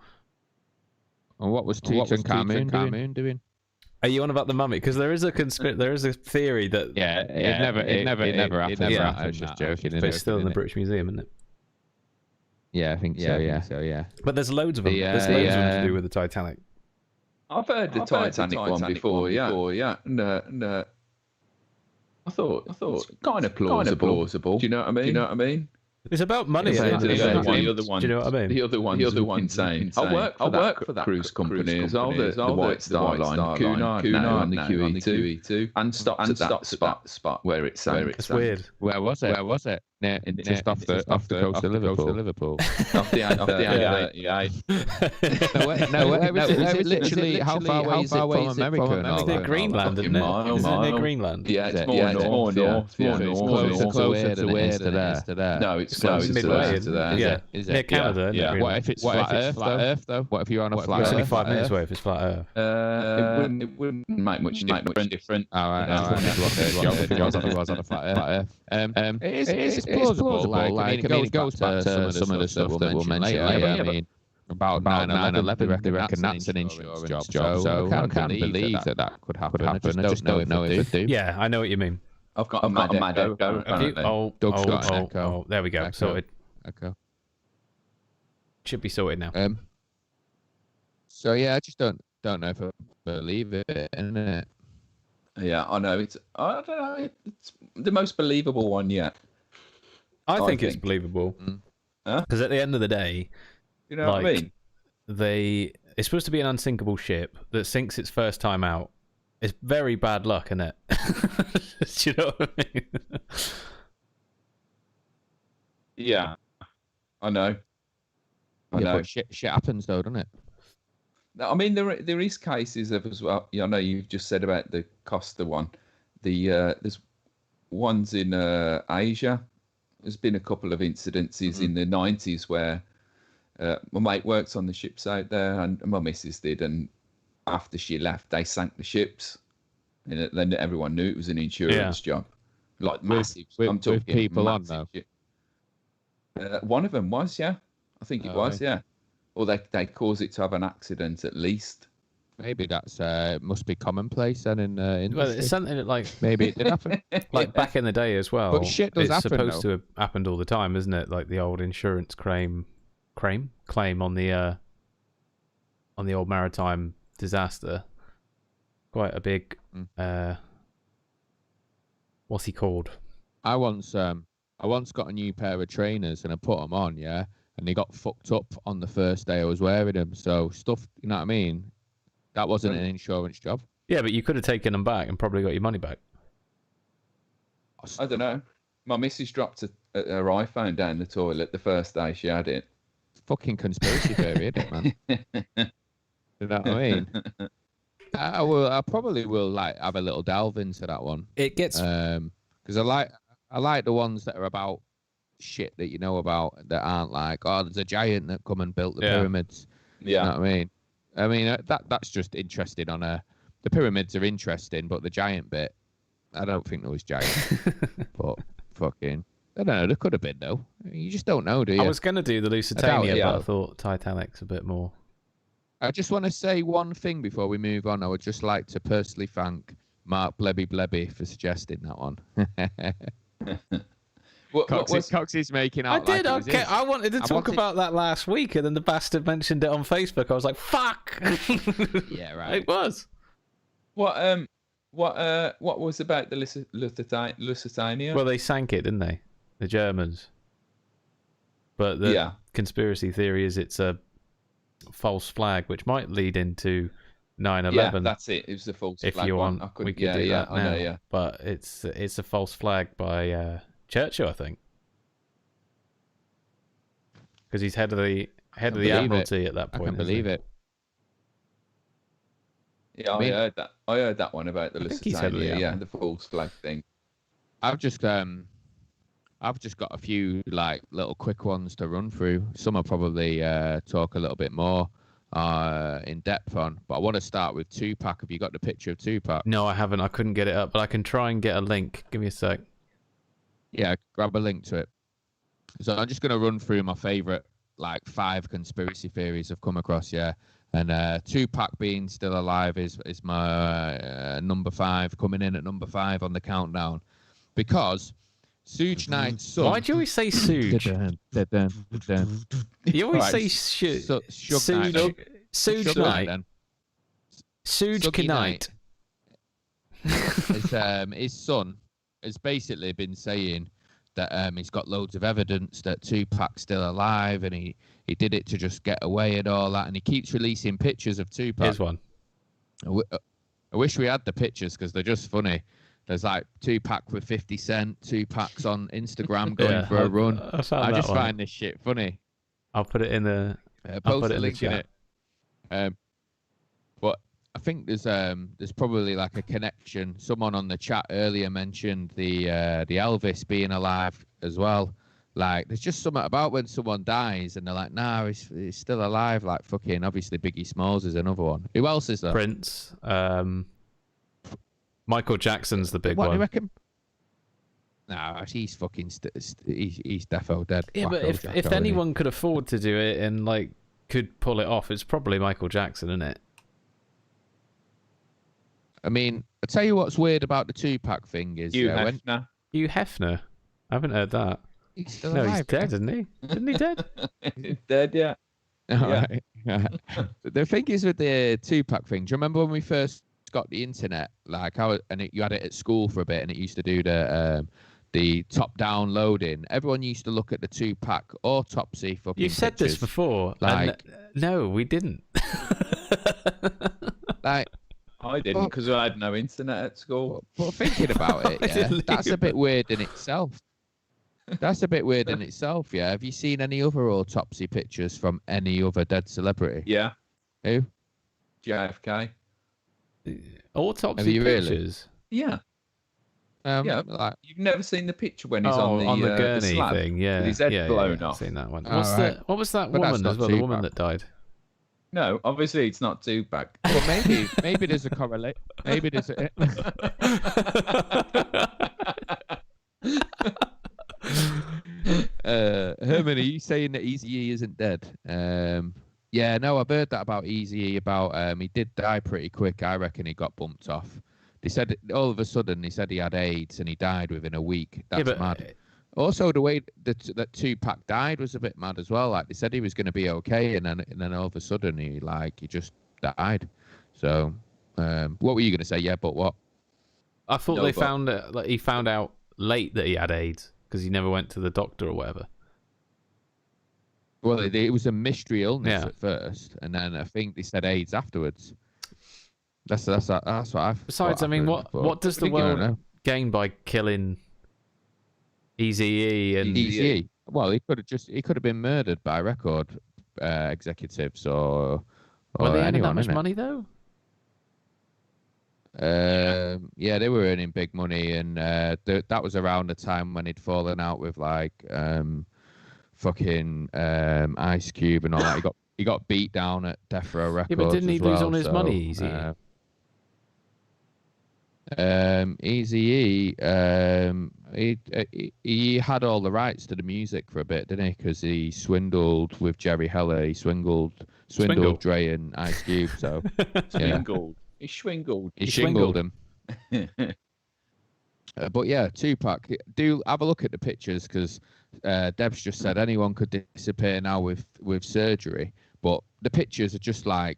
C: And what was Tutankhamun doing?
A: Are you on about the mummy? Because there is a theory that
C: it never happened. I was just joking.
A: But it's still in the British Museum, isn't it?
C: Yeah, I think so. Yeah.
A: But there's loads of them. There's loads of them to do with the Titanic.
B: I've heard the Titanic one before. Yeah. No. I thought it's kind of plausible. Do you know what I mean?
A: It's about money.
B: The other one.
A: Do you know what I mean?
B: The other one's insane. I work for that cruise company as well. The White Star Line, Cunard on the QE2, and stopped at that spot where it sank.
A: It's weird.
C: Where was it? Just off the coast of Liverpool.
B: Off the
C: No, where is it? Literally, how far away is it from America?
A: It's near Greenland, isn't it? Isn't it near Greenland?
B: Yeah, it's more north.
C: Closer to where to there.
B: No, it's closer to there.
A: Yeah, near Canada.
C: Yeah. What if it's flat Earth though? What if you're on a flat Earth?
A: It's only 5 minutes away if it's flat Earth.
B: It wouldn't make much difference.
C: All right. Geography was on a flat Earth. It's plausible. Like, it goes back to some of the stuff that we'll mention later. I mean, about 9/11, they reckon that's an insurance job. So I can't believe that could happen. I just don't know if it do.
A: Yeah, I know what you mean.
B: I've got a mad echo.
C: Doug's got an echo.
A: Oh, there we go. Sorted.
C: Echo.
A: Should be sorted now.
C: So yeah, I just don't know if I believe it, innit?
B: Yeah, I know. I don't know. It's the most believable one yet.
A: I think it's believable. Because at the end of the day,
B: you know what I mean?
A: It's supposed to be an unsinkable ship that sinks its first time out. It's very bad luck, isn't it? Do you know what I mean?
B: Yeah, I know.
C: But shit happens though, doesn't it?
B: I mean, there is cases of as well. I know you've just said about the Costa one. There's ones in Asia. There's been a couple of incidences in the 90s where my mate works on the ships out there, and my missus did, and after she left, they sank the ships, and then everyone knew it was an insurance job, like massive. I'm talking
C: with people on though.
B: One of them was, I think it was, or they caused it to have an accident at least.
C: Maybe that's must be commonplace then in industry.
A: Well, it's something that
C: maybe it did happen.
A: Back in the day as well.
C: But shit does happen.
A: It's supposed to have happened all the time, isn't it? Like the old insurance claim on the old maritime disaster. Quite a big what's he called?
C: I once got a new pair of trainers and I put them on, and they got fucked up on the first day I was wearing them. So stuff, you know what I mean? That wasn't an insurance job.
A: Yeah, but you could have taken them back and probably got your money back.
B: I don't know. My missus dropped her iPhone down the toilet the first day she had it.
C: Fucking conspiracy theory, isn't it, man? You know what I mean? I probably will have a little delve into that one.
A: It gets
C: because I like the ones that are about shit that you know about that aren't like, there's a giant that come and built the pyramids.
B: Yeah,
C: you know what I mean? I mean that's just interesting on the pyramids are interesting, but the giant bit, I don't think there was giant. But fucking, I don't know. There could have been though. You just don't know, do you?
A: I was gonna do the Lusitania, but I thought Titanic's a bit more.
C: I just want to say one thing before we move on. I would just like to personally thank Mark Blebby for suggesting that one. Coxie's making out.
A: I did. Okay, I wanted to talk about that last week, and then the bastard mentioned it on Facebook. I was like, "Fuck!"
C: Yeah, right.
A: It was.
B: What was about the Lusitania?
A: Well, they sank it, didn't they? The Germans. But the conspiracy theory is it's a false flag, which might lead into 9/11.
B: Yeah, that's it. It was the false flag.
A: If you want, we could do that now.
B: I know, yeah.
A: But it's a false flag by Churchill, I think, because he's head of the Admiralty at that point.
C: I can believe it.
B: Yeah, I heard that. I heard that one about the Lusitania. Yeah, the false flag thing.
C: I've just got a few like little quick ones to run through. Some I'll probably talk a little bit more in depth on, but I want to start with Tupac. Have you got the picture of Tupac?
A: No, I haven't. I couldn't get it up, but I can try and get a link. Give me a sec.
C: Yeah, grab a link to it. So I'm just going to run through my favorite like 5 conspiracy theories I've come across. Yeah, and Tupac being still alive is my number 5, coming in at number 5 on the countdown, because Suge Knight's son.
A: Why do you always say Suge? You always say Suge. Suge Knight. Suge Knight.
C: His son has basically been saying that he's got loads of evidence that Tupac's still alive, and he did it to just get away and all that, and he keeps releasing pictures of Tupac.
A: Here's one.
C: I wish we had the pictures because they're just funny. There's like Tupac with 50 Cent, Tupac's on Instagram going for a run. I just find this shit funny.
A: I'll put it in the.
C: I'll put a link in it. But I think there's probably like a connection. Someone on the chat earlier mentioned the Elvis being alive as well. Like, there's just something about when someone dies and they're like, nah, he's still alive. Like, fucking, obviously Biggie Smalls is another one. Who else is there?
A: Prince. Michael Jackson's the big one.
C: What do you reckon? Nah, he's fucking he's defo dead.
A: Yeah, but if anyone could afford to do it and like could pull it off, it's probably Michael Jackson, isn't it?
C: I mean, I'll tell you what's weird about the Tupac thing is
B: Hugh Hefner.
A: Hugh Hefner? I haven't heard that.
C: He's still alive.
A: He's dead, isn't he? Isn't he dead?
B: He's dead, yeah.
C: Yeah. The thing is with the Tupac thing, do you remember when we first got the internet? Like, you had it at school for a bit, and it used to do the top-down loading. Everyone used to look at the Tupac autopsy fucking
A: You said
C: pictures.
A: this before.
C: Like,
A: no, we didn't.
C: Like,
B: I didn't because I had no internet at school.
C: But thinking about it, yeah, that's a bit weird in itself. That's a bit weird in itself, yeah. Have you seen any other autopsy pictures from any other dead celebrity?
B: Yeah.
C: Who?
B: JFK.
A: Autopsy pictures?
B: Really? Yeah. Yeah,
C: like,
B: you've never seen the picture when he's on the
A: gurney
B: slab
A: thing, yeah.
B: with his head blown off.
A: I've seen that one.
C: Right.
A: What was that woman as well? The woman that died.
B: No, obviously it's not Tupac.
C: Well, maybe there's a correlate. Maybe there's a. Herman, are you saying that Eazy-E isn't dead? Yeah, no, I've heard that about Eazy-E. About he did die pretty quick. I reckon he got bumped off. They said all of a sudden he said he had AIDS and he died within a week. That's mad. Also, the way that Tupac died was a bit mad as well. Like, they said he was going to be okay, and then all of a sudden he just died. So, what were you going to say? Yeah, but what?
A: I thought he found out late that he had AIDS because he never went to the doctor or whatever.
C: Well, it was a mystery illness at first, and then I think they said AIDS afterwards. That's what I.
A: Besides, I mean, what does the world gain by killing Eazy-E and
C: Eazy-E? Well, he could have been murdered by record executives or
A: were they earning
C: anyone.
A: That much money though?
C: Yeah, they were earning big money, and that was around the time when he'd fallen out with like fucking Ice Cube and all that. He got beat down at Death Row Records. Yeah,
A: but didn't he lose on his money, Eazy-E?
C: Eazy-E, he had all the rights to the music for a bit, didn't he? Because he swindled with Jerry Heller. He swindled swindled Dre and Ice Cube. So
B: swingled. He swingled.
C: He shingled him. But yeah, Tupac. Do have a look at the pictures because Deb's just said anyone could disappear now with surgery. But the pictures are just like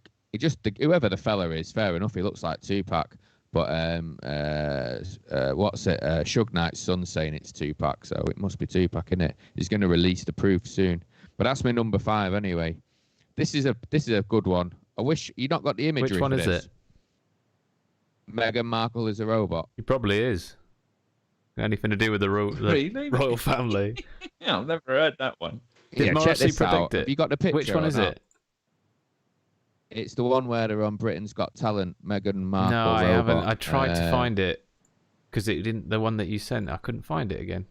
C: whoever the fella is. Fair enough, he looks like Tupac. But what's it? Suge Knight's son's saying it's Tupac, so it must be Tupac, innit? He's going to release the proof soon. But that's my number 5 anyway. This is a good one. I wish you not got the imagery.
A: Which one
C: for
A: is
C: this.
A: it?
C: Meghan Markle is a robot.
A: He probably is. Anything to do with the royal family?
B: Yeah, I've never heard that one.
A: Did Morrissey predict it?
C: Have you got the picture?
A: Which one is it?
C: It's the one where they're on Britain's Got Talent. Meghan Markle.
A: No, I
C: robot.
A: haven't. I tried to find it because it didn't. The one that you sent, I couldn't find it again.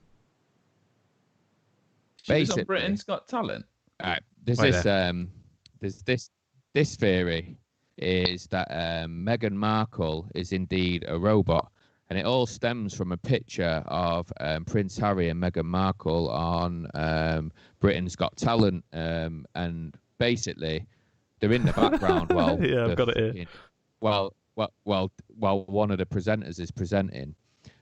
B: She was on Britain's Got Talent.
C: All right. There's this theory is that Meghan Markle is indeed a robot, and it all stems from a picture of Prince Harry and Meghan Markle on Britain's Got Talent, and basically they're in the background while
A: yeah, I've got it here.
C: While one of the presenters is presenting,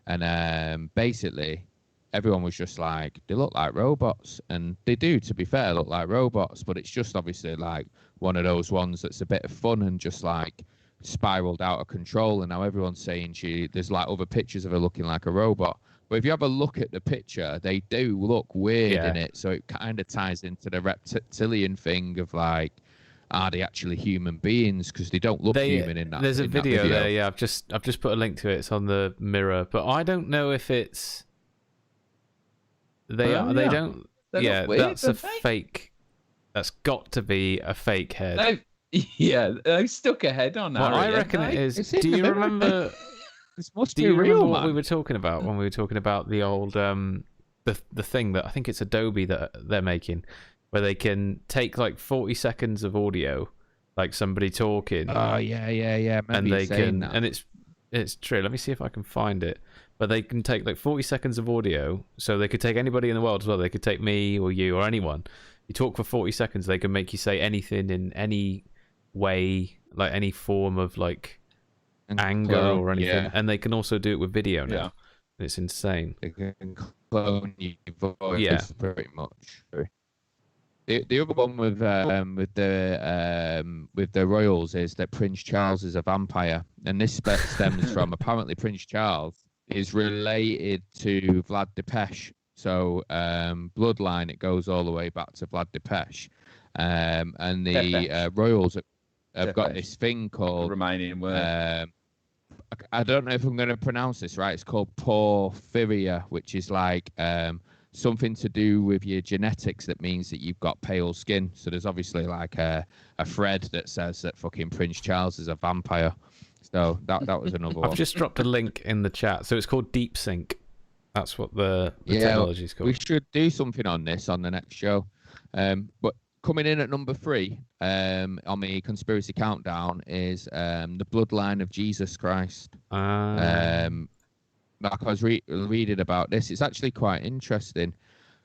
C: and basically everyone was just like, they look like robots, and they do, to be fair, look like robots, but it's just obviously like one of those ones that's a bit of fun and just like spiraled out of control, and now everyone's saying there's like other pictures of her looking like a robot. But if you have a look at the picture, they do look weird in it, so it kind of ties into the reptilian thing of like, are they actually human beings? Because they don't look human in that.
A: There's a video there. Yeah, I've just put a link to it. It's on the Mirror, but I don't know if it's. They don't. Yeah, that's a fake. That's got to be a fake head.
B: They stuck a head on.
A: Well, I reckon it is. Do you remember? Do you remember what we were talking about when we were talking about the old the thing that I think it's Adobe that they're making, where they can take like 40 seconds of audio, like somebody talking.
C: Oh yeah.
A: And they can, that. And it's true. Let me see if I can find it. But they can take like 40 seconds of audio, so they could take anybody in the world as well. They could take me or you or anyone. You talk for 40 seconds, they can make you say anything in any way, like any form of like anger or anything. And they can also do it with video now. Yeah. It's insane.
C: They can clone your voice pretty much. The other one with the royals is that Prince Charles is a vampire, and this stems from apparently Prince Charles is related to Vlad Tepes. So bloodline, it goes all the way back to Vlad Tepes. And the royals have got this thing called
B: Romanian word.
C: I don't know if I'm going to pronounce this right. It's called porphyria, which is like something to do with your genetics that means that you've got pale skin. So there's obviously like a thread that says that fucking Prince Charles is a vampire. So that was another one.
A: I've just dropped a link in the chat. So it's called DeepSync. That's what the technology is called.
C: We should do something on this on the next show. But coming in at number 3 on the conspiracy countdown is the bloodline of Jesus Christ. Like I was reading about this, it's actually quite interesting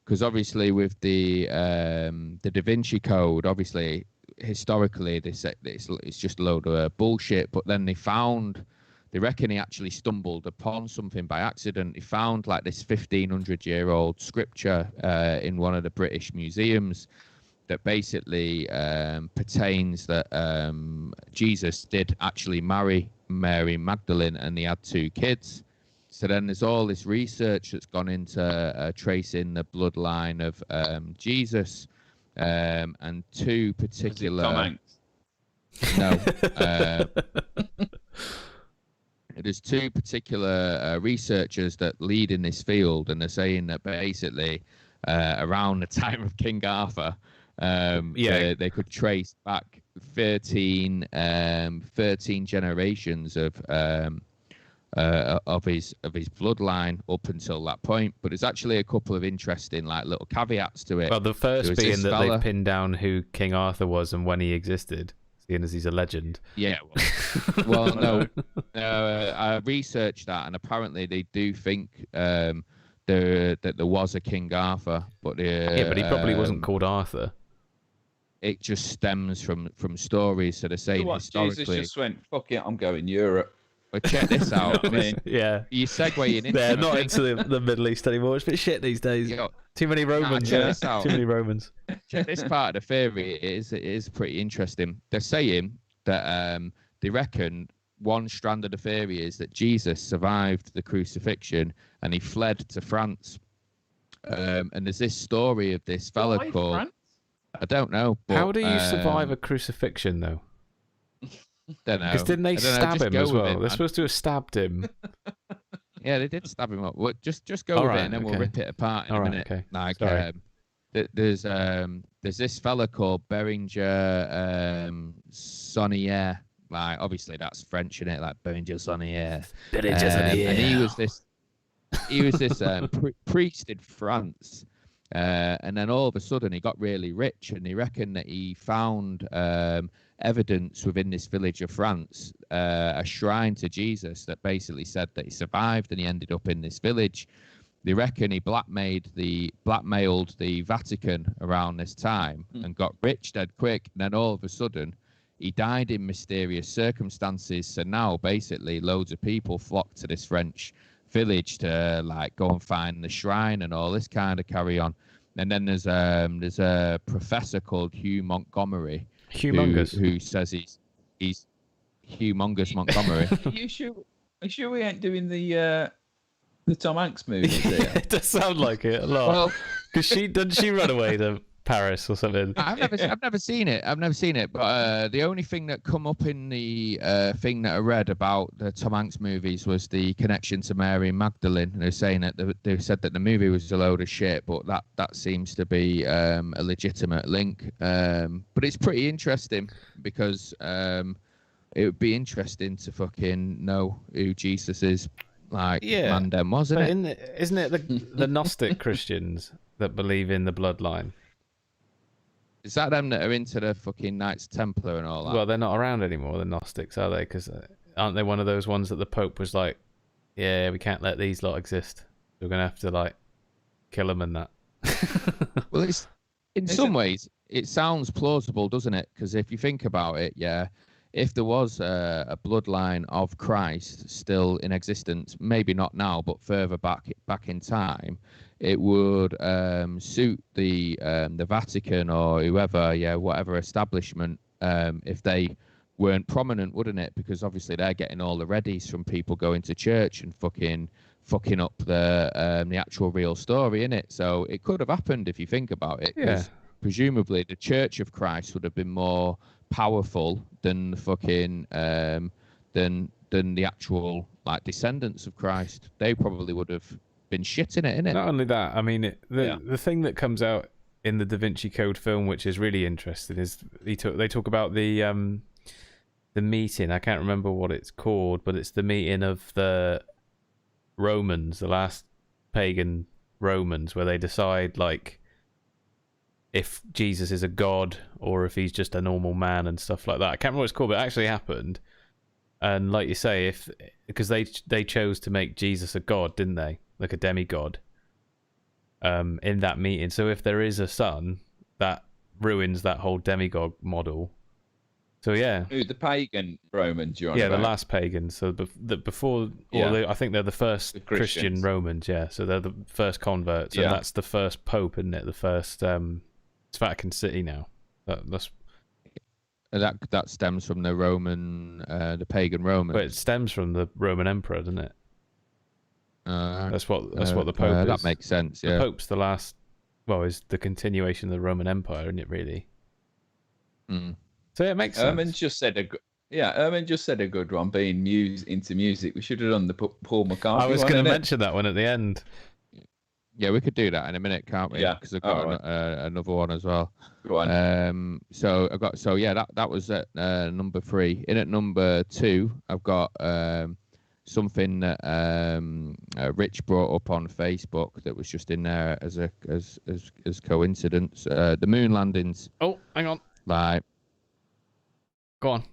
C: because obviously with the Da Vinci Code, obviously historically it's just a load of bullshit. But then they reckon he actually stumbled upon something by accident. He found like this 1500-year-old scripture in one of the British museums that basically pertains that Jesus did actually marry Mary Magdalene and he had 2 kids. So then there's all this research that's gone into tracing the bloodline of Jesus and 2 particular.
B: Tom Hanks?
C: No. There's 2 particular researchers that lead in this field, and they're saying that basically around the time of King Arthur, they could trace back 13 generations of his bloodline up until that point. But there's actually a couple of interesting like little caveats to it.
A: Well, the first being that they pinned down who King Arthur was and when he existed, seeing as he's a legend.
C: Yeah. Well, no. I researched that, and apparently they do think that there was a King Arthur, but
A: but he probably wasn't called Arthur.
C: it just stems from stories. So they're saying historically,
B: Jesus just went, "Fuck it, I'm going Europe."
C: But check this out.
B: I mean,
A: yeah,
C: you segueing into
A: they're not into the Middle East anymore. It's a bit shit these days. Too many Romans.
C: Check this out.
A: Too many Romans.
C: Check this part of the theory. It is pretty interesting. They're saying that they reckon one strand of the theory is that Jesus survived the crucifixion and he fled to France. And there's this story of this fella called France? I don't know. But,
A: how do you survive a crucifixion though?
C: Don't know.
A: Because didn't they stab him as well? They're supposed to have stabbed him.
C: Yeah, they did stab him up. Well, just go with it, and then we'll rip it apart in a minute.
A: Okay.
C: Like, there's this fella called Berenger Saunier. Like, obviously that's French, isn't it? Like Berenger Saunier. And he was this priest in France. And then all of a sudden he got really rich, and he reckoned that he found evidence within this village of France, a shrine to Jesus that basically said that he survived and he ended up in this village. They reckon he blackmailed the Vatican around this time and got rich dead quick. And then all of a sudden he died in mysterious circumstances. So now basically loads of people flock to this French village to like go and find the shrine and all this kind of carry on. And then there's a professor called Hugh Montgomery who says he's Humongous Montgomery.
B: Are you sure we ain't doing the Tom Hanks movie here?
A: It does sound like it a lot. Well, because didn't she run away to Paris or something?
C: I've never seen it. But the only thing that come up in the thing that I read about the Tom Hanks movies was the connection to Mary Magdalene. And they're saying that they said that the movie was a load of shit, but that seems to be a legitimate link. But it's pretty interesting because it would be interesting to fucking know who Jesus is. Like, Mandem, wasn't it?
A: Isn't it the Gnostic Christians that believe in the bloodline?
C: Is that them that are into the fucking Knights Templar and all that?
A: Well, they're not around anymore, the Gnostics, are they? Because aren't they one of those ones that the Pope was like, yeah, we can't let these lot exist. We're going to have to, like, kill them and that.
C: Well, in some ways, it sounds plausible, doesn't it? Because if you think about it, if there was a bloodline of Christ still in existence, maybe not now, but further back in time, it would suit the Vatican or whoever, whatever establishment, if they weren't prominent, wouldn't it? Because obviously they're getting all the readies from people going to church and fucking up the actual real story, innit? So it could have happened if you think about it. Because presumably the Church of Christ would have been more powerful than the fucking than the actual like descendants of Christ. They probably would have been shitting it, innit?
A: Not only that, I mean, the thing that comes out in the Da Vinci Code film, which is really interesting, is they talk about the meeting. I can't remember what it's called, but it's the meeting of the Romans, the last pagan Romans, where they decide like if Jesus is a god or if he's just a normal man and stuff like that. I can't remember what it's called, but it actually happened. And like you say, because they chose to make Jesus a god, didn't they? Like a demigod. In that meeting. So if there is a son, that ruins that whole demigod model. So yeah.
B: Ooh, the pagan Romans, you're on about.
A: The last pagans. So before, I think they're the first Christian Romans. Yeah, so they're the first converts, and that's the first pope, isn't it? The first. It's Vatican City now.
C: That stems from the Roman, the pagan Romans.
A: But it stems from the Roman Emperor, doesn't it? That's what the Pope is.
C: That makes sense. Yeah,
A: the Pope's the last. Well, is the continuation of the Roman Empire, isn't it? Really. So it makes sense.
B: Erman just said a good one. Being into music, we should have done the Paul McCartney.
A: I was going to mention that one at the end.
C: Yeah, we could do that in a minute, can't we?
B: Yeah,
C: because I've got another one as well.
B: Go on.
C: That was at number 3. In at number 2, I've got something that Rich brought up on Facebook that was just in there as coincidence. The moon landings.
A: Oh, hang on.
C: Like,
A: go on.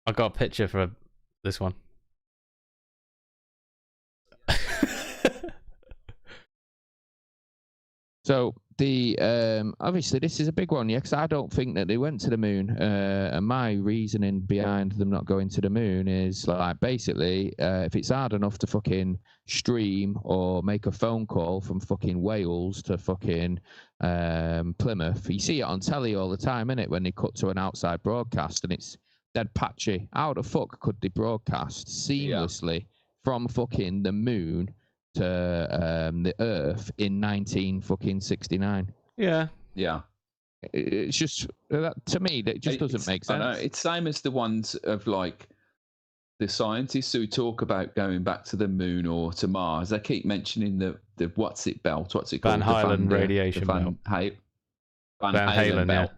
A: I got a picture for this one.
C: So Obviously this is a big one, yeah, because I don't think that they went to the moon. And my reasoning behind them not going to the moon is like basically, if it's hard enough to fucking stream or make a phone call from fucking Wales to fucking Plymouth, you see it on telly all the time, innit? When they cut to an outside broadcast and it's dead patchy. How the fuck could they broadcast seamlessly from fucking the moon to the Earth in 1969?
A: Yeah.
C: It's just to me that just doesn't make sense.
B: I know. It's same as the ones of like the scientists who talk about going back to the moon or to Mars. They keep mentioning the what's it called?
A: Van Halen radiation belt.
B: Van Halen belt.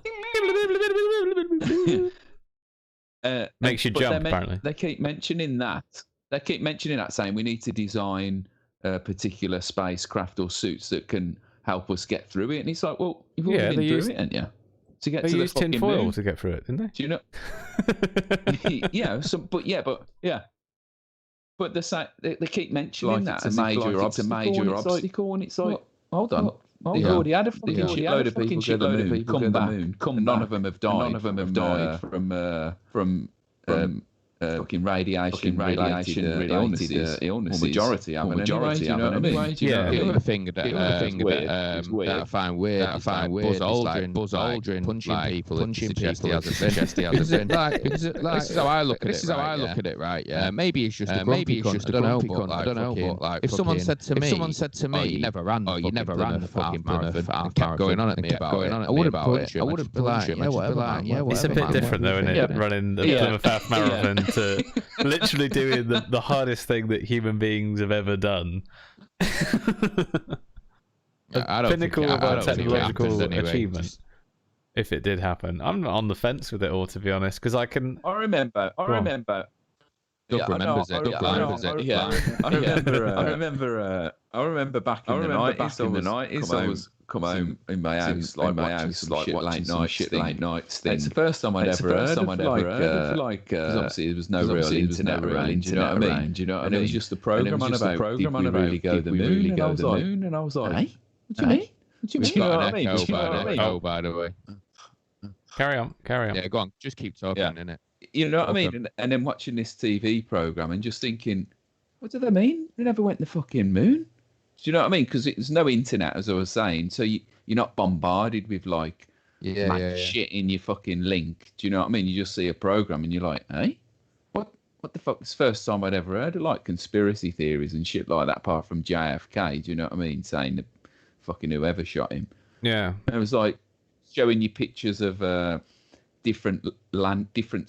A: Makes you jump. Apparently,
B: they keep mentioning that. They keep mentioning that, saying we need to design a particular spacecraft or suits that can help us get through it. And it's like, well, you've already been through it, haven't you? To get
A: they
B: to the
A: used tin foil to get through it, didn't they?
B: Do you know? Yeah. But they keep mentioning like that it's a major obstacle, and it's like, hold on. They've already had a fucking shitload of people go to the moon, come back, none of them have died. None of them have died from fucking radiation-related illnesses. Or majority haven't. You know what I mean?
C: Yeah. The other thing that I find weird, Buzz Aldrin punching people, suggest he hasn't been. This is how I look at it. Right? Yeah. Maybe it's just a grumpy cunt. I don't know. But like, if someone said to me, "Oh, you never ran the fucking marathon," and kept going on at me about it, I wouldn't punch him. I wouldn't punch him. Yeah, whatever.
A: It's a bit different though, isn't it? Running the Plymouth Half Marathon to literally doing the hardest thing that human beings have ever done. Pinnacle of our technological achievement. If it did happen, I'm not on the fence with it all, to be honest, because I remember.
C: Doug remembers it.
B: Yeah, I remember back in the 90s. I was come home in my house, watching some shit late nights. It's the first time I'd ever heard of like, because obviously there was no real internet around. Do you know what I mean? And it was just the program on about did we really go to the moon? And I was like, hey, what do you mean? What do you mean? You know what I mean?
C: Oh, by the way.
A: Carry on.
C: Yeah, go on. Just keep talking, innit?
B: You know what I mean? And then watching this TV program and just thinking, what do they mean? They never went to the fucking moon. Do you know what I mean? Because there's no internet, as I was saying, so you're not bombarded with like shit in your fucking link. Do you know what I mean? You just see a program and you're like, hey, what the fuck? It's the first time I'd ever heard of like conspiracy theories and shit like that, apart from JFK. Do you know what I mean? Saying the fucking whoever shot him.
A: Yeah.
B: And it was like showing you pictures of different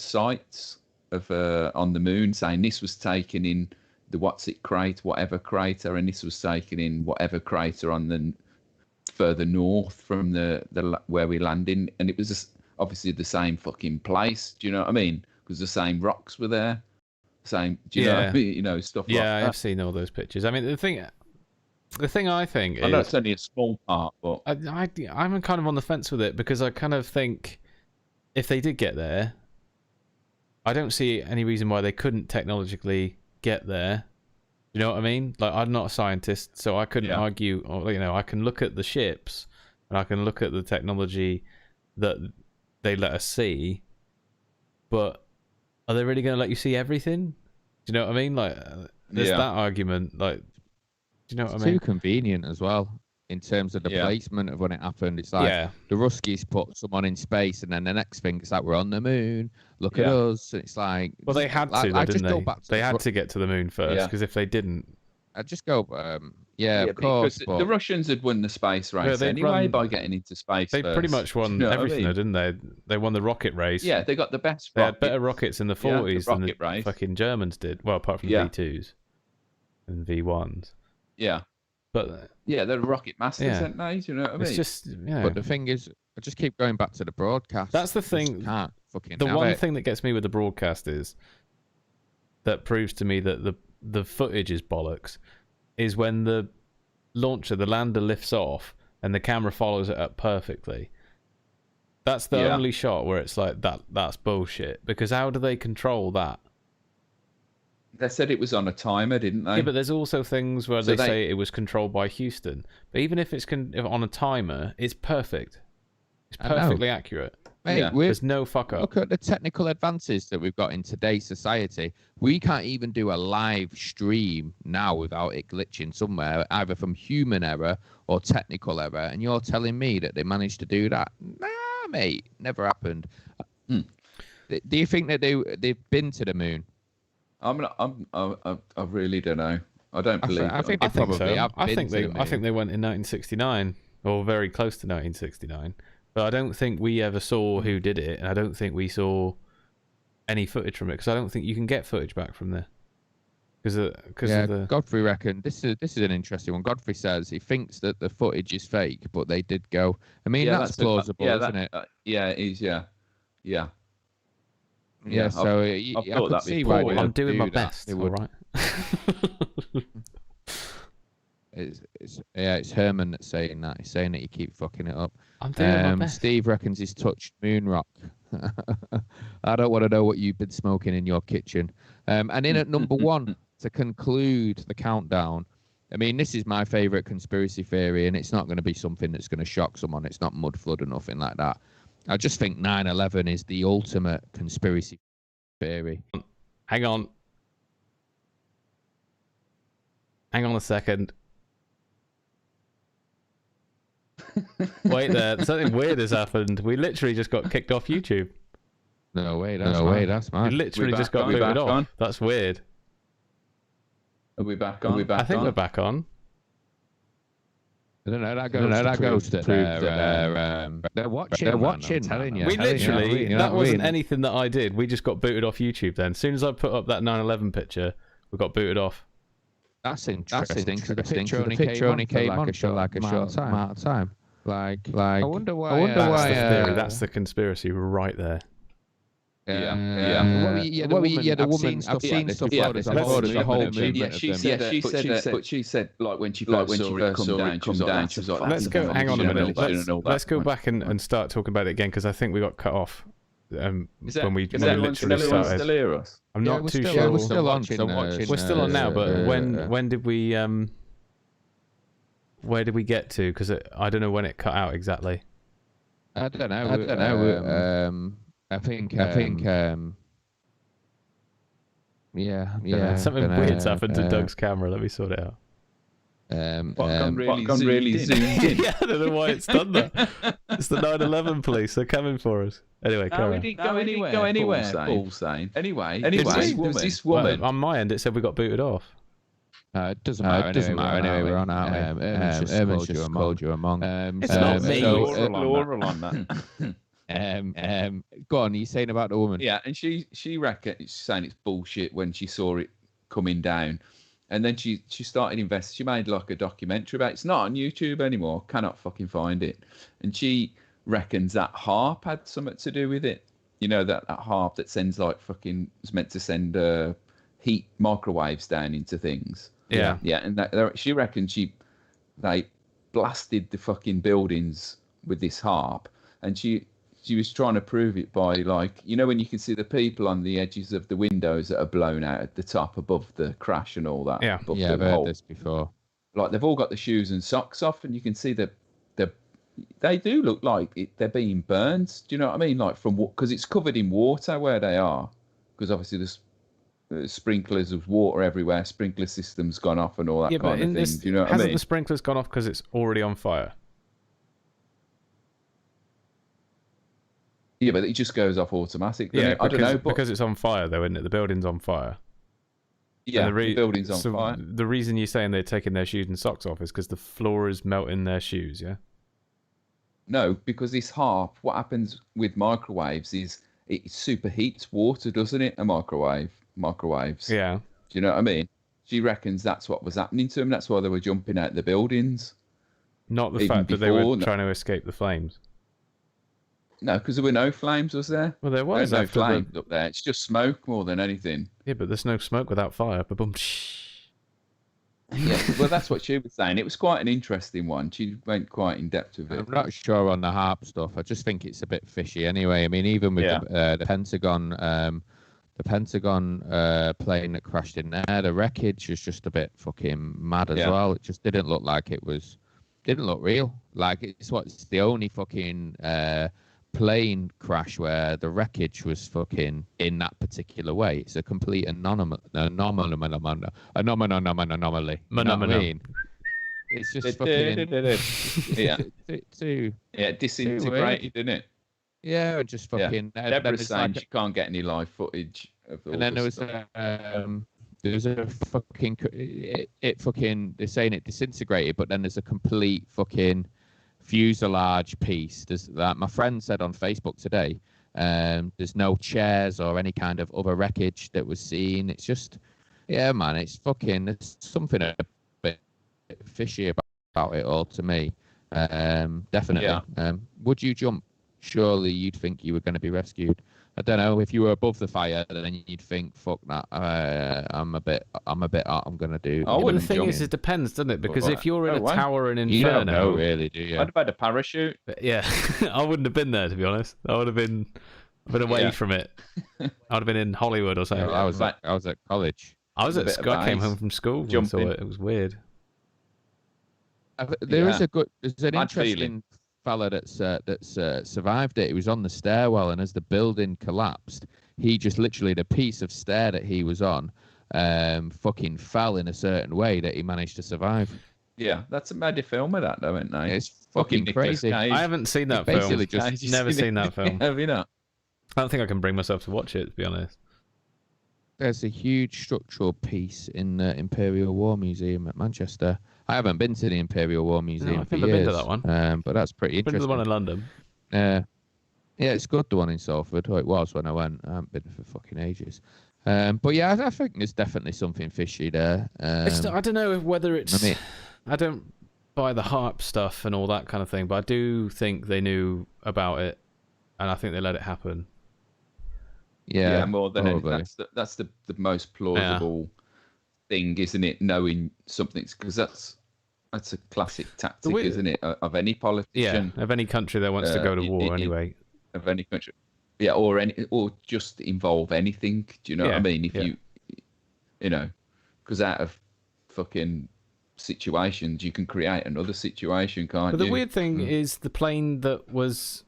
B: sites of on the moon, saying this was taken in the whatever crater, and this was taken in whatever crater on the further north from the where we landed, and it was obviously the same fucking place. Do you know what I mean? Because the same rocks were there, same. Do you know what I mean? You know, stuff like that.
A: Yeah, I've seen all those pictures. I mean, the thing I think is,
B: I know it's only a small part, but
A: I'm kind of on the fence with it, because I kind of think if they did get there, I don't see any reason why they couldn't technologically get there. You know what I mean? Like, I'm not a scientist, so I couldn't argue. Or, you know, I can look at the ships and I can look at the technology that they let us see, but are they really going to let you see everything? Do you know what I mean? Like, there's that argument. Like, do you know what I mean?
C: Too convenient as well. In terms of the placement of when it happened, it's like the Ruskies put someone in space, and then the next thing is like, we're on the moon. Look at us. And it's like,
A: well, they had to, though, didn't they? They had to get to the moon first, because if they didn't,
C: I'd just go. Of course.
B: But the Russians had won the space race anyway by getting into space.
A: They pretty much won everything, didn't they? They won the rocket race.
B: Yeah, they got the best.
A: They had better rockets in the 40s than the fucking Germans did. Well, apart from V2s and V1s.
B: Yeah.
A: But
B: they're rocket masters, aren't they? Do you know what I mean?
A: It's just,
C: But the thing is, I just keep going back to the broadcast.
A: That's the thing. The one thing that gets me with the broadcast is that proves to me that the footage is bollocks. Is when the lander lifts off and the camera follows it up perfectly. That's the only shot where it's like that's bullshit. Because how do they control that?
B: They said it was on a timer, didn't they?
A: Yeah, but there's also things where they say it was controlled by Houston. But even if it's on a timer, it's perfect. It's perfectly accurate.
C: Mate,
A: there's no fuck up.
C: Look at the technical advances that we've got in today's society. We can't even do a live stream now without it glitching somewhere, either from human error or technical error. And you're telling me that they managed to do that? Nah, mate, never happened. Do you think that they've been to the moon?
B: I really don't know. I don't believe.
C: I think they probably
A: so.
C: have.
A: I think they went in 1969 or very close to 1969. But I don't think we ever saw who did it, and I don't think we saw any footage from it because I don't think you can get footage back from there.
C: Godfrey reckoned this is an interesting one. Godfrey says he thinks that the footage is fake, but they did go. I mean, that's plausible, isn't it?
B: Yeah, it is. Yeah.
C: So I could see why
A: I'm doing my best. All right.
C: It's Herman that's saying that. He's saying that you keep fucking it up.
A: I'm doing my best.
C: Steve reckons he's touched moon rock. I don't want to know what you've been smoking in your kitchen. And in at number 1 to conclude the countdown. I mean, this is my favourite conspiracy theory, and it's not going to be something that's going to shock someone. It's not mud flood or nothing like that. I just think 9/11 is the ultimate conspiracy theory.
A: Hang on a second. Wait there. Something weird has happened. We literally just got kicked off YouTube.
C: No way, that's mine.
A: We literally just got booted off. That's weird.
B: Are we back on?
A: I think we're back on.
C: I don't know. That goes to prove that they're watching. They're watching. I'm telling you.
A: We literally, that wasn't anything that I did. We just got booted off YouTube then. As soon as I put up that 9/11 picture, we got booted off.
C: That's interesting. The picture only came on for like a short amount of time. Like. I wonder why.
A: That's the theory. That's the conspiracy right there.
C: The woman. I've seen stuff like this. The whole movement.
B: Yeah, she said like when she first saw it come down, she was like,
A: let's go. Hang on a minute. Let's go back and start talking about it again because I think we got cut off. When we literally started.
B: Still hear us?
A: I'm not too sure.
C: We're still on.
A: We're still on now, but when did we where did we get to? Because I don't know when it cut out exactly.
C: I don't know. I think.
A: Something weird's happened to Doug's camera. Let me sort it out.
B: Gone really zoomed in.
A: Yeah, I don't know why it's done that. It's the 9/11 police. They're coming for us. Anyway, carry on.
B: We didn't go anywhere. Paul's saying. Anyway, this woman.
A: On my end, it said we got booted off.
C: It doesn't matter. Anyway, we're on out. Herman's just called you among.
A: It's not me.
B: Laura on that.
C: Go on. You're saying about the woman?
B: Yeah, and she reckons saying it's bullshit when she saw it coming down, and then she started investing. She made like a documentary about it. It's not on YouTube anymore. Cannot fucking find it. And she reckons that harp had something to do with it. You know that harp that sends like fucking is meant to send heat microwaves down into things.
A: Yeah.
B: And she reckons they blasted the fucking buildings with this harp, and she was trying to prove it by, like, you know, when you can see the people on the edges of the windows that are blown out at the top above the crash and all that.
A: Yeah,
C: I've heard this before.
B: Like, they've all got the shoes and socks off, and you can see they do look like they're being burned. Do you know what I mean? Like, because it's covered in water where they are, because obviously there's sprinklers of water everywhere. Sprinkler system's gone off and all that kind of thing. Do you know what I mean?
A: Hasn't the sprinklers gone off because it's already on fire?
B: Yeah, but it just goes off automatically.
A: Yeah,
B: I don't know.
A: Because it's on fire, though, isn't it? The building's on fire.
B: Yeah, the building's on fire.
A: The reason you're saying they're taking their shoes and socks off is because the floor is melting their shoes, yeah?
B: No, because this harp, what happens with microwaves is it superheats water, doesn't it? Microwaves.
A: Yeah.
B: Do you know what I mean? She reckons that's what was happening to them. That's why they were jumping out the buildings.
A: Not the fact that they were trying to escape the flames.
B: No, because there were no flames, was there?
A: Well, there was.
B: No flames up there. It's just smoke more than anything.
A: Yeah, but there's no smoke without fire. Ba-boom.
B: Yeah, well, that's what she was saying. It was quite an interesting one. She went quite in depth with it.
C: I'm not sure on the harp stuff. I just think it's a bit fishy anyway. I mean, even with the Pentagon, the Pentagon plane that crashed in there. The wreckage was just a bit fucking mad as well. It just didn't look like didn't look real. Like it's the only fucking plane crash where the wreckage was fucking in that particular way. It's a complete anomaly. You know what I mean? It's just fucking
B: disintegrated, didn't it?
C: Yeah, just fucking.
B: Deborah's saying she can't get any live footage of all.
C: And then there was a fucking it fucking. They're saying it disintegrated, but then there's a complete fucking fuselage piece. There's that my friend said on Facebook today. There's no chairs or any kind of other wreckage that was seen. It's just, yeah, man. It's fucking. There's something a bit fishy about it all to me. Definitely. Yeah. Would you jump? Surely you'd think you were going to be rescued. I don't know. If you were above the fire, then you'd think, "Fuck that! I'm a bit. I'm going to do."
A: Oh, well, the thing is, it depends, doesn't it? Because if you're in a tower in Inferno,
C: you don't know, really, do you?
B: I'd have had a parachute.
A: Yeah, I wouldn't have been there, to be honest. I would have been away from it. I would have been in Hollywood or something.
C: I was at college.
A: I came home from school and saw it. It was weird.
C: There's an interesting fella that's survived it. He was on the stairwell, and as the building collapsed, he just literally, the piece of stair that he was on fucking fell in a certain way that he managed to survive.
B: Yeah, that's a mad film of that, though, isn't it?
C: It's fucking crazy.
A: I haven't seen that film. Never seen that film.
B: Have you not?
A: I don't think I can bring myself to watch it, to be honest.
C: There's a huge structural piece in the Imperial War Museum at Manchester. I haven't been to the Imperial War Museum for years. I've never been to
A: that one.
C: But that's pretty interesting.
A: Been to the one in London.
C: Yeah, it's good, the one in Salford. Oh, it was when I went. I haven't been for fucking ages. But yeah, I think there's definitely something fishy there.
A: I don't know whether it's... I don't buy the harp stuff and all that kind of thing, but I do think they knew about it, and I think they let it happen.
C: Yeah,
B: more than anything. That's the most plausible thing, isn't it? Knowing something, because that's a classic tactic, isn't it, of any politician?
A: Yeah, of any country that wants to go to war, anyway.
B: Of any country, yeah, or just involve anything. Do you know what I mean? If you know, because out of fucking situations, you can create another situation, can't you?
A: But the weird thing is the plane that was,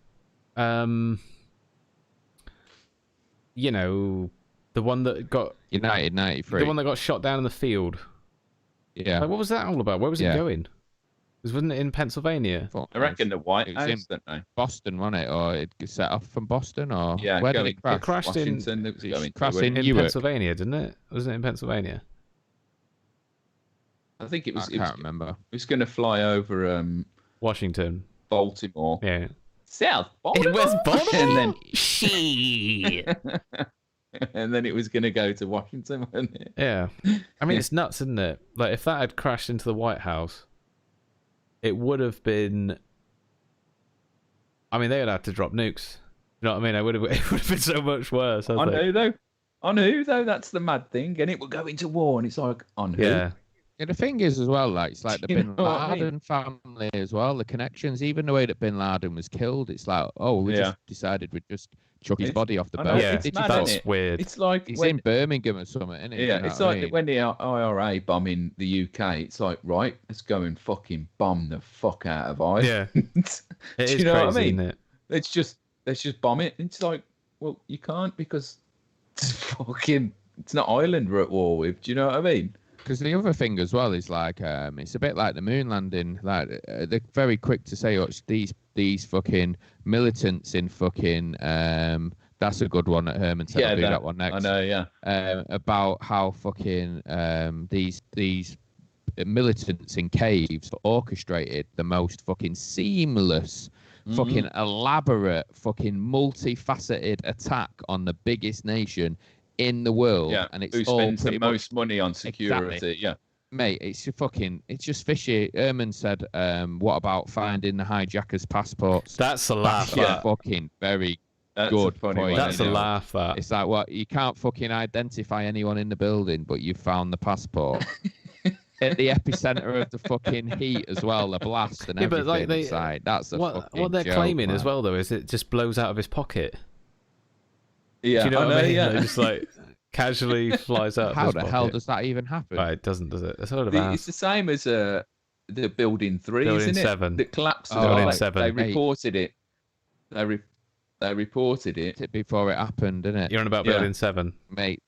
A: you know, the one that got
C: United 93,
A: the one that got shot down in the field.
C: Yeah,
A: like, what was that all about? Where was it going? Wasn't it in Pennsylvania?
B: I reckon the White House, don't they?
C: Boston, wasn't it? Or it set off from Boston, or
B: where
C: did it crash?
A: It crashed
B: Washington,
A: in Pennsylvania, didn't it? Wasn't it in Pennsylvania?
B: I think it was.
C: I can't remember.
B: It was going to fly over
A: Washington,
B: Baltimore.
A: Yeah.
B: South Baltimore.
A: In West Baltimore.
B: And then
A: shit.
B: And then it was going to go to Washington, wasn't it?
A: Yeah. I mean, it's nuts, isn't it? Like, if that had crashed into the White House, it would have been... I mean, they would have to drop nukes. You know what I mean? It would have been so much worse.
B: On who, though? On who, though? That's the mad thing. And it will go into war, and it's like, on who?
C: Yeah, the thing is as well, like, it's like the Bin Laden family as well, the connections, even the way that Bin Laden was killed, it's like, oh, we just decided we'd just chuck his body off the boat.
A: Yeah, that's weird.
B: It's like
C: he's in Birmingham or something, isn't it?
B: Yeah, it's like when the IRA bombing the UK, it's like, right, let's go and fucking bomb the fuck out of Ireland.
A: Yeah. It is crazy, what I mean? Isn't it?
B: Let's just bomb it. It's like, well, you can't, because it's not Ireland we're at war with. Do you know what I mean?
C: Because the other thing as well is like, it's a bit like the moon landing. Like, they're very quick to say, oh, it's these fucking militants in fucking. That's a good one that Herman said. I'll do that one next.
B: I know, yeah.
C: About how fucking these militants in caves orchestrated the most fucking seamless, fucking elaborate, fucking multifaceted attack on the biggest nation in the world, and it's
B: who spends the most money on security. Exactly. Yeah,
C: mate, it's just fishy. Ehrman said, "What about finding the hijackers' passports?"
A: That's a laugh.
C: That's fucking very good point.
A: That's a laugh. That
C: it's like, what, you can't fucking identify anyone in the building, but you found the passport. At the epicenter of the fucking heat as well, the blast and everything but like inside. That's what
A: they're
C: joke,
A: claiming
C: man.
A: as well, though, is it just blows out of his pocket.
B: Yeah,
A: do you know what I mean?
B: Yeah,
A: just like casually flies out.
C: How the hell does that even happen?
A: Right, it doesn't, does it? It's
B: It's the same as the Building 3,
A: Building
B: isn't
A: 7.
B: it? That collapsed.
A: Building 7.
B: They reported it. They reported it
C: before it happened, didn't it?
A: You're on about Building 7,
C: mate.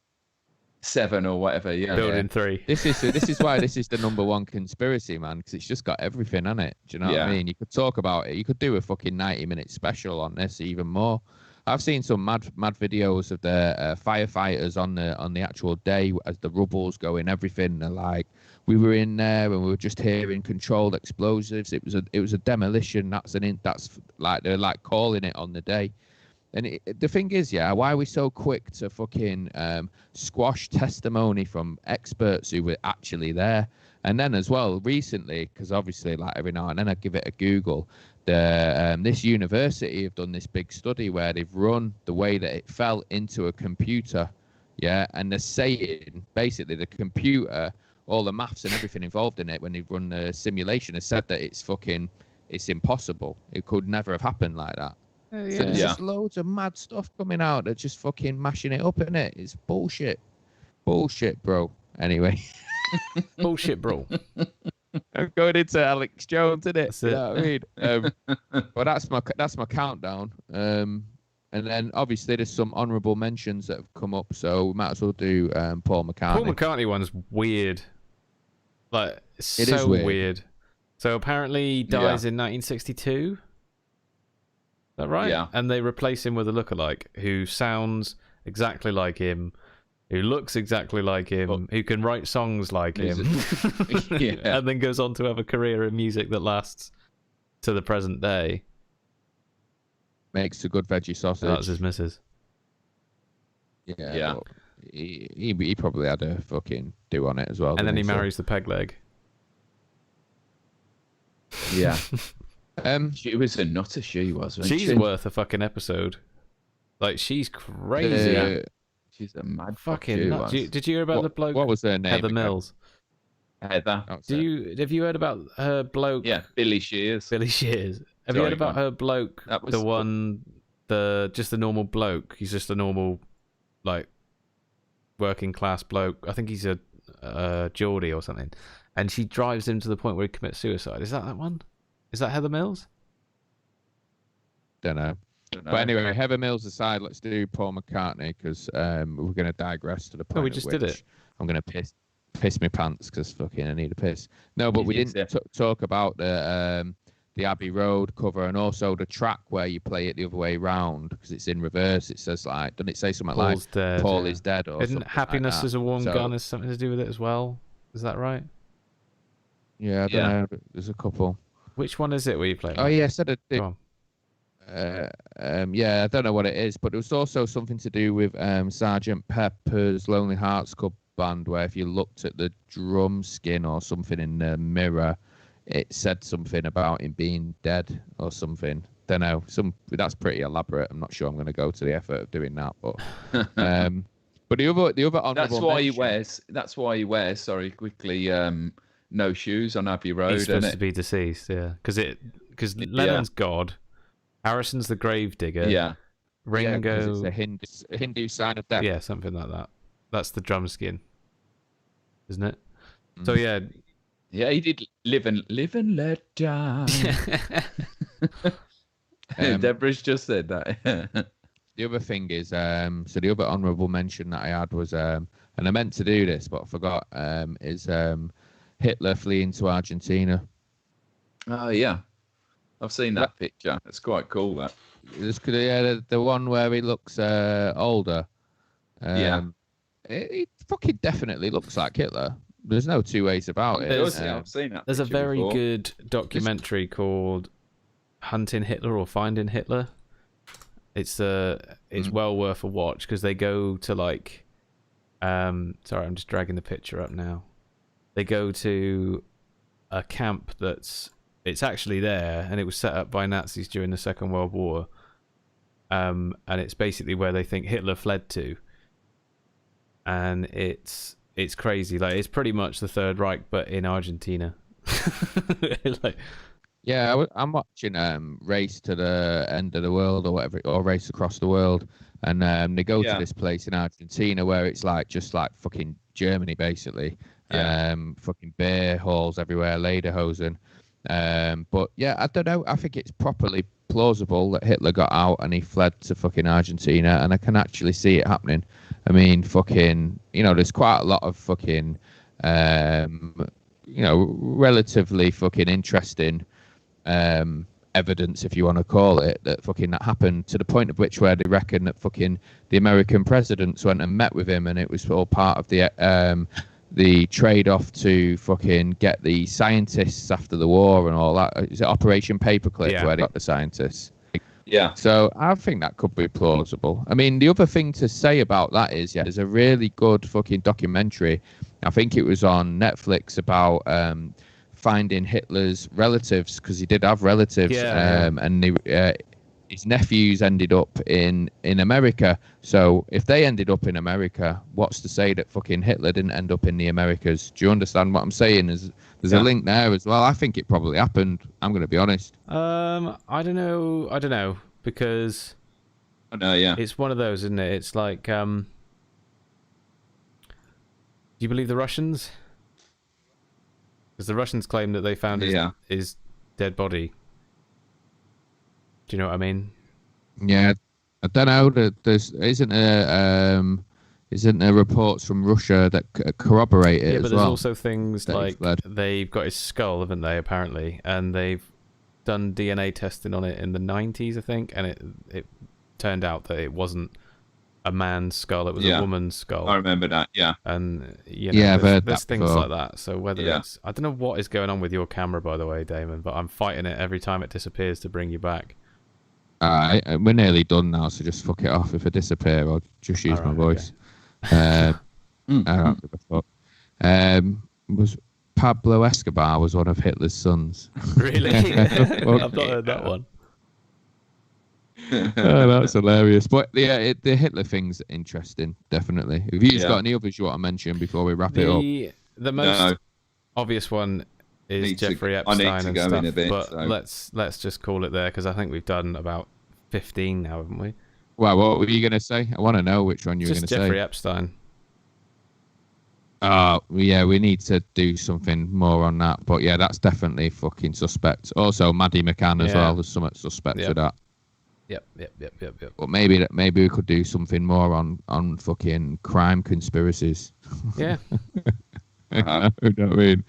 B: 7 or whatever. Yeah.
A: Building 3.
C: This is why this is the number one conspiracy, man, because it's just got everything on it. Do you know what I mean? You could talk about it. You could do a fucking 90-minute special on this, even more. I've seen some mad videos of the firefighters on the actual day as the rubble's going, everything. They're like, we were in there and we were just hearing controlled explosives. It was a demolition. That's like they're like calling it on the day. And the thing is, why are we so quick to fucking squash testimony from experts who were actually there? And then as well, recently, because obviously, like every now and then I give it a Google, this university have done this big study where they've run the way that it fell into a computer, and they're saying basically the computer, all the maths and everything involved in it when they've run the simulation has said that it's impossible. It could never have happened like that. So there's just loads of mad stuff coming out that's just fucking mashing it up, isn't it? It's bullshit. Bullshit, bro. Anyway.
A: Bullshit, bro.
C: I'm going into Alex Jones, isn't it? You know what I mean? Well, that's my countdown. And then obviously there's some honourable mentions that have come up, so we might as well do Paul McCartney.
A: Paul McCartney one's weird. Like, it's so weird. So apparently he dies in 1962. Is that right?
B: Yeah.
A: And they replace him with a lookalike who sounds exactly like him, who looks exactly like him, who can write songs like him, and then goes on to have a career in music that lasts to the present day.
C: Makes a good veggie sausage.
A: That's his missus.
C: Yeah. He probably had a fucking do on it as well.
A: And then he marries the peg leg.
B: Yeah. She was a nutter, she was.
A: She's worth a fucking episode. Like, she's crazy.
B: She's a mad
A: fucking nut. Did you hear about the bloke?
C: What was her name?
A: Heather Mills.
B: Heather.
A: Have you heard about her bloke?
B: Yeah, Billy Shears.
A: Have you heard about her bloke? That was just the normal bloke. He's just a normal, like, working class bloke. I think he's a Geordie or something. And she drives him to the point where he commits suicide. Is that one? Is that Heather Mills?
C: Don't know. But anyway, Heather Mills aside, let's do Paul McCartney because we're going to digress to the point.
A: No, we just did it.
C: I'm going to piss my pants because fucking I need a piss. No, but we didn't talk about the Abbey Road cover and also the track where you play it the other way round because it's in reverse. It says like, doesn't it say something
A: Paul's
C: like
A: dead,
C: Paul is dead or
A: isn't
C: something
A: Happiness
C: like
A: is a Warm Gun has something to do with it as well? Is that right?
C: Yeah, I don't know. There's a couple.
A: Which one is it where you play?
C: Oh yeah, I said it.
A: Go
C: on. Yeah, I don't know what it is, but it was also something to do with Sgt. Pepper's Lonely Hearts Club Band, where if you looked at the drum skin or something in the mirror, it said something about him being dead or something. Don't know. That's pretty elaborate. I'm not sure I'm going to go to the effort of doing that, but but the other honourable
B: That's why he wears. Sorry, quickly. No shoes on Abbey Road.
A: He's supposed to be deceased, because Lennon's God, Harrison's the gravedigger.
B: Yeah.
C: Ringo. Yeah, it's a Hindu sign of death.
A: Yeah, something like that. That's the drum skin, isn't it? So yeah.
B: Yeah, he did live and let die. Deborah's just said that.
C: The other thing is, so the other honourable mention that I had was, and I meant to do this, but I forgot, is Hitler fleeing to Argentina.
B: Oh, yeah. I've seen that picture. It's quite cool, that.
C: The one where he looks older. He fucking definitely looks like Hitler. There's no two ways about it.
B: I've seen that.
A: There's a very good documentary called Hunting Hitler or Finding Hitler. It's well worth a watch because they go to like, sorry, I'm just dragging the picture up now. They go to a camp it's actually there, and it was set up by Nazis during the Second World War. And it's basically where they think Hitler fled to. And it's crazy. Like, it's pretty much the Third Reich, but in Argentina.
C: Yeah, I'm watching Race to the End of the World or whatever, or Race Across the World, and they go to this place in Argentina where it's like just like fucking Germany basically. Fucking beer halls everywhere, lederhosen. But yeah, I don't know. I think it's properly plausible that Hitler got out and he fled to fucking Argentina, and I can actually see it happening. I mean, fucking, there's quite a lot of fucking, relatively fucking interesting evidence, if you want to call it, that fucking that happened, to the point of which where they reckon that fucking the American presidents went and met with him, and it was all part of the trade-off to fucking get the scientists after the war and all that. Is it Operation Paperclip where they got the scientists?
B: Yeah.
C: So I think that could be plausible. I mean, the other thing to say about that is, there's a really good fucking documentary. I think it was on Netflix about finding Hitler's relatives, because he did have relatives, and his nephews ended up in America. So if they ended up in America, what's to say that fucking Hitler didn't end up in the Americas? Do you understand what I'm saying? There's a link there as well. I think it probably happened. I'm going to be honest.
A: I don't know, because it's one of those, isn't it? It's like, do you believe the Russians? Because the Russians claim that they found his dead body. Do you know what I mean?
C: Yeah, I don't know. Isn't there reports from Russia that corroborate it as well?
A: Yeah, but there's also things like they've got his skull, haven't they? Apparently, and they've done DNA testing on it in the 90s, I think, and it turned out that it wasn't a man's skull; it was a woman's skull.
B: I remember that. Yeah,
A: and
C: I've heard
A: there's things
C: before.
A: like that. So whether it's, I don't know what is going on with your camera, by the way, Damon, but I'm fighting it every time it disappears to bring you back.
C: Alright, we're nearly done now, so just fuck it off. If I disappear, I'll just use my voice. I don't give a fuck. Was Pablo Escobar was one of Hitler's sons.
A: Really? I've not heard that one.
C: Oh, that's hilarious. But yeah, the Hitler thing's interesting, definitely. Have you got any others you want to mention before we wrap it up?
A: The most obvious one is Jeffrey Epstein and stuff, but let's just call it there, because I think we've done about 15 now, haven't we?
C: Well, what were you going to say? I want to know which one you were going to say.
A: Jeffrey Epstein.
C: Yeah, we need to do something more on that. But yeah, that's definitely fucking suspect. Also, Maddie McCann as well. There's some suspect to that.
A: Yep.
C: But maybe we could do something more on fucking crime conspiracies.
A: Yeah.
C: You know what I mean?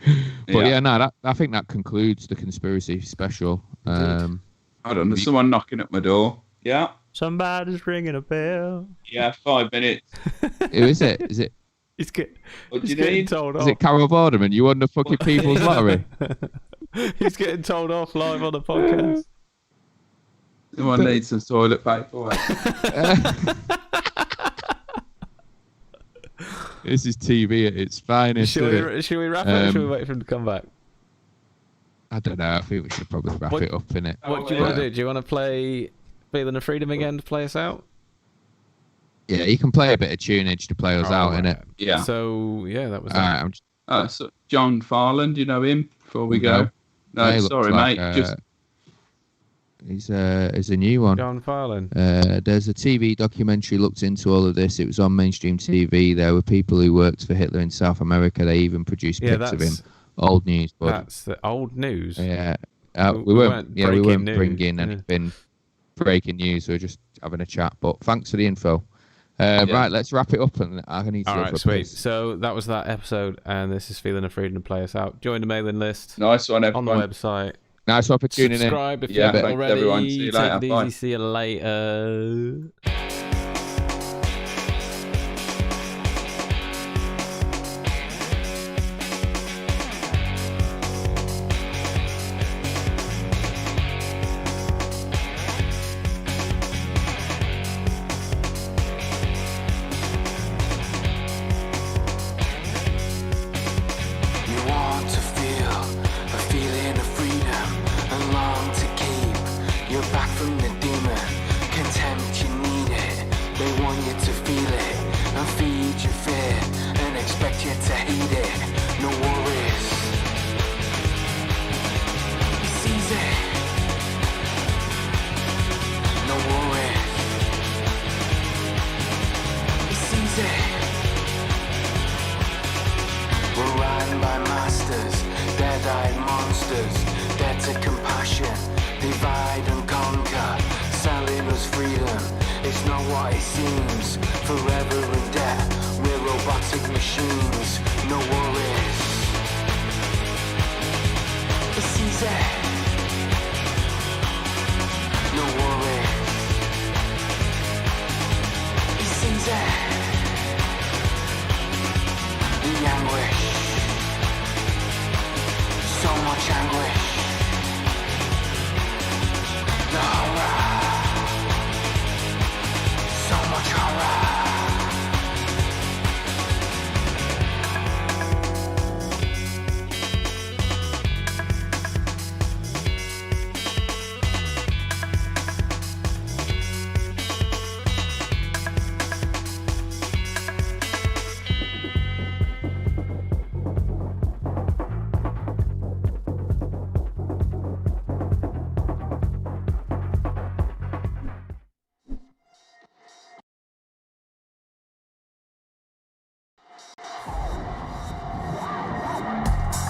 C: But I think that concludes the conspiracy special.
B: Hold on, there's someone knocking at my door. Yeah.
A: Somebody's ringing a bell.
B: Yeah, 5 minutes.
C: Who is it? Is it?
A: He's getting told off.
C: Is it Carol Vorderman? You won the fucking People's Lottery.
A: He's getting told off live on the podcast.
B: Someone needs some toilet paper.
C: This is TV at its finest.
A: Should we wrap it, or should we wait for him to come back?
C: I don't know. I think we should probably wrap it up, innit?
A: What do you want to do? Do you want to play Feeling of Freedom again to play us out?
C: Yeah, you can play a bit of tunage to play us out, innit?
B: Yeah.
A: So, yeah, that was
B: that. So John Farland, do you know him before we go? No, sorry, mate.
C: He's a new one.
A: John Farland.
C: There's a TV documentary looked into all of this. It was on mainstream TV. There were people who worked for Hitler in South America. They even produced pics of him. Old news, but
A: that's the old news.
C: Yeah, we weren't bringing anything breaking news. We were just having a chat. But thanks for the info. Right, let's wrap it up, and I need to.
A: All right, sweet. So that was that episode, and this is Feeling of Freedom to play us out. Join the mailing list.
B: Nice one, everyone.
A: On the website.
C: Nice one for tuning in.
A: Subscribe if you haven't already.
B: Everyone. See you later.
A: Take it easy. See you later.
D: Back from the demon, contempt you needed.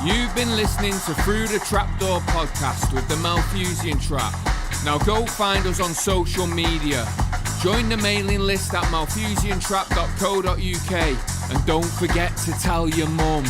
D: You've been listening to Through the Trapdoor podcast with the Malthusian Trap. Now go find us on social media. Join the mailing list at malthusiantrap.co.uk and don't forget to tell your mum.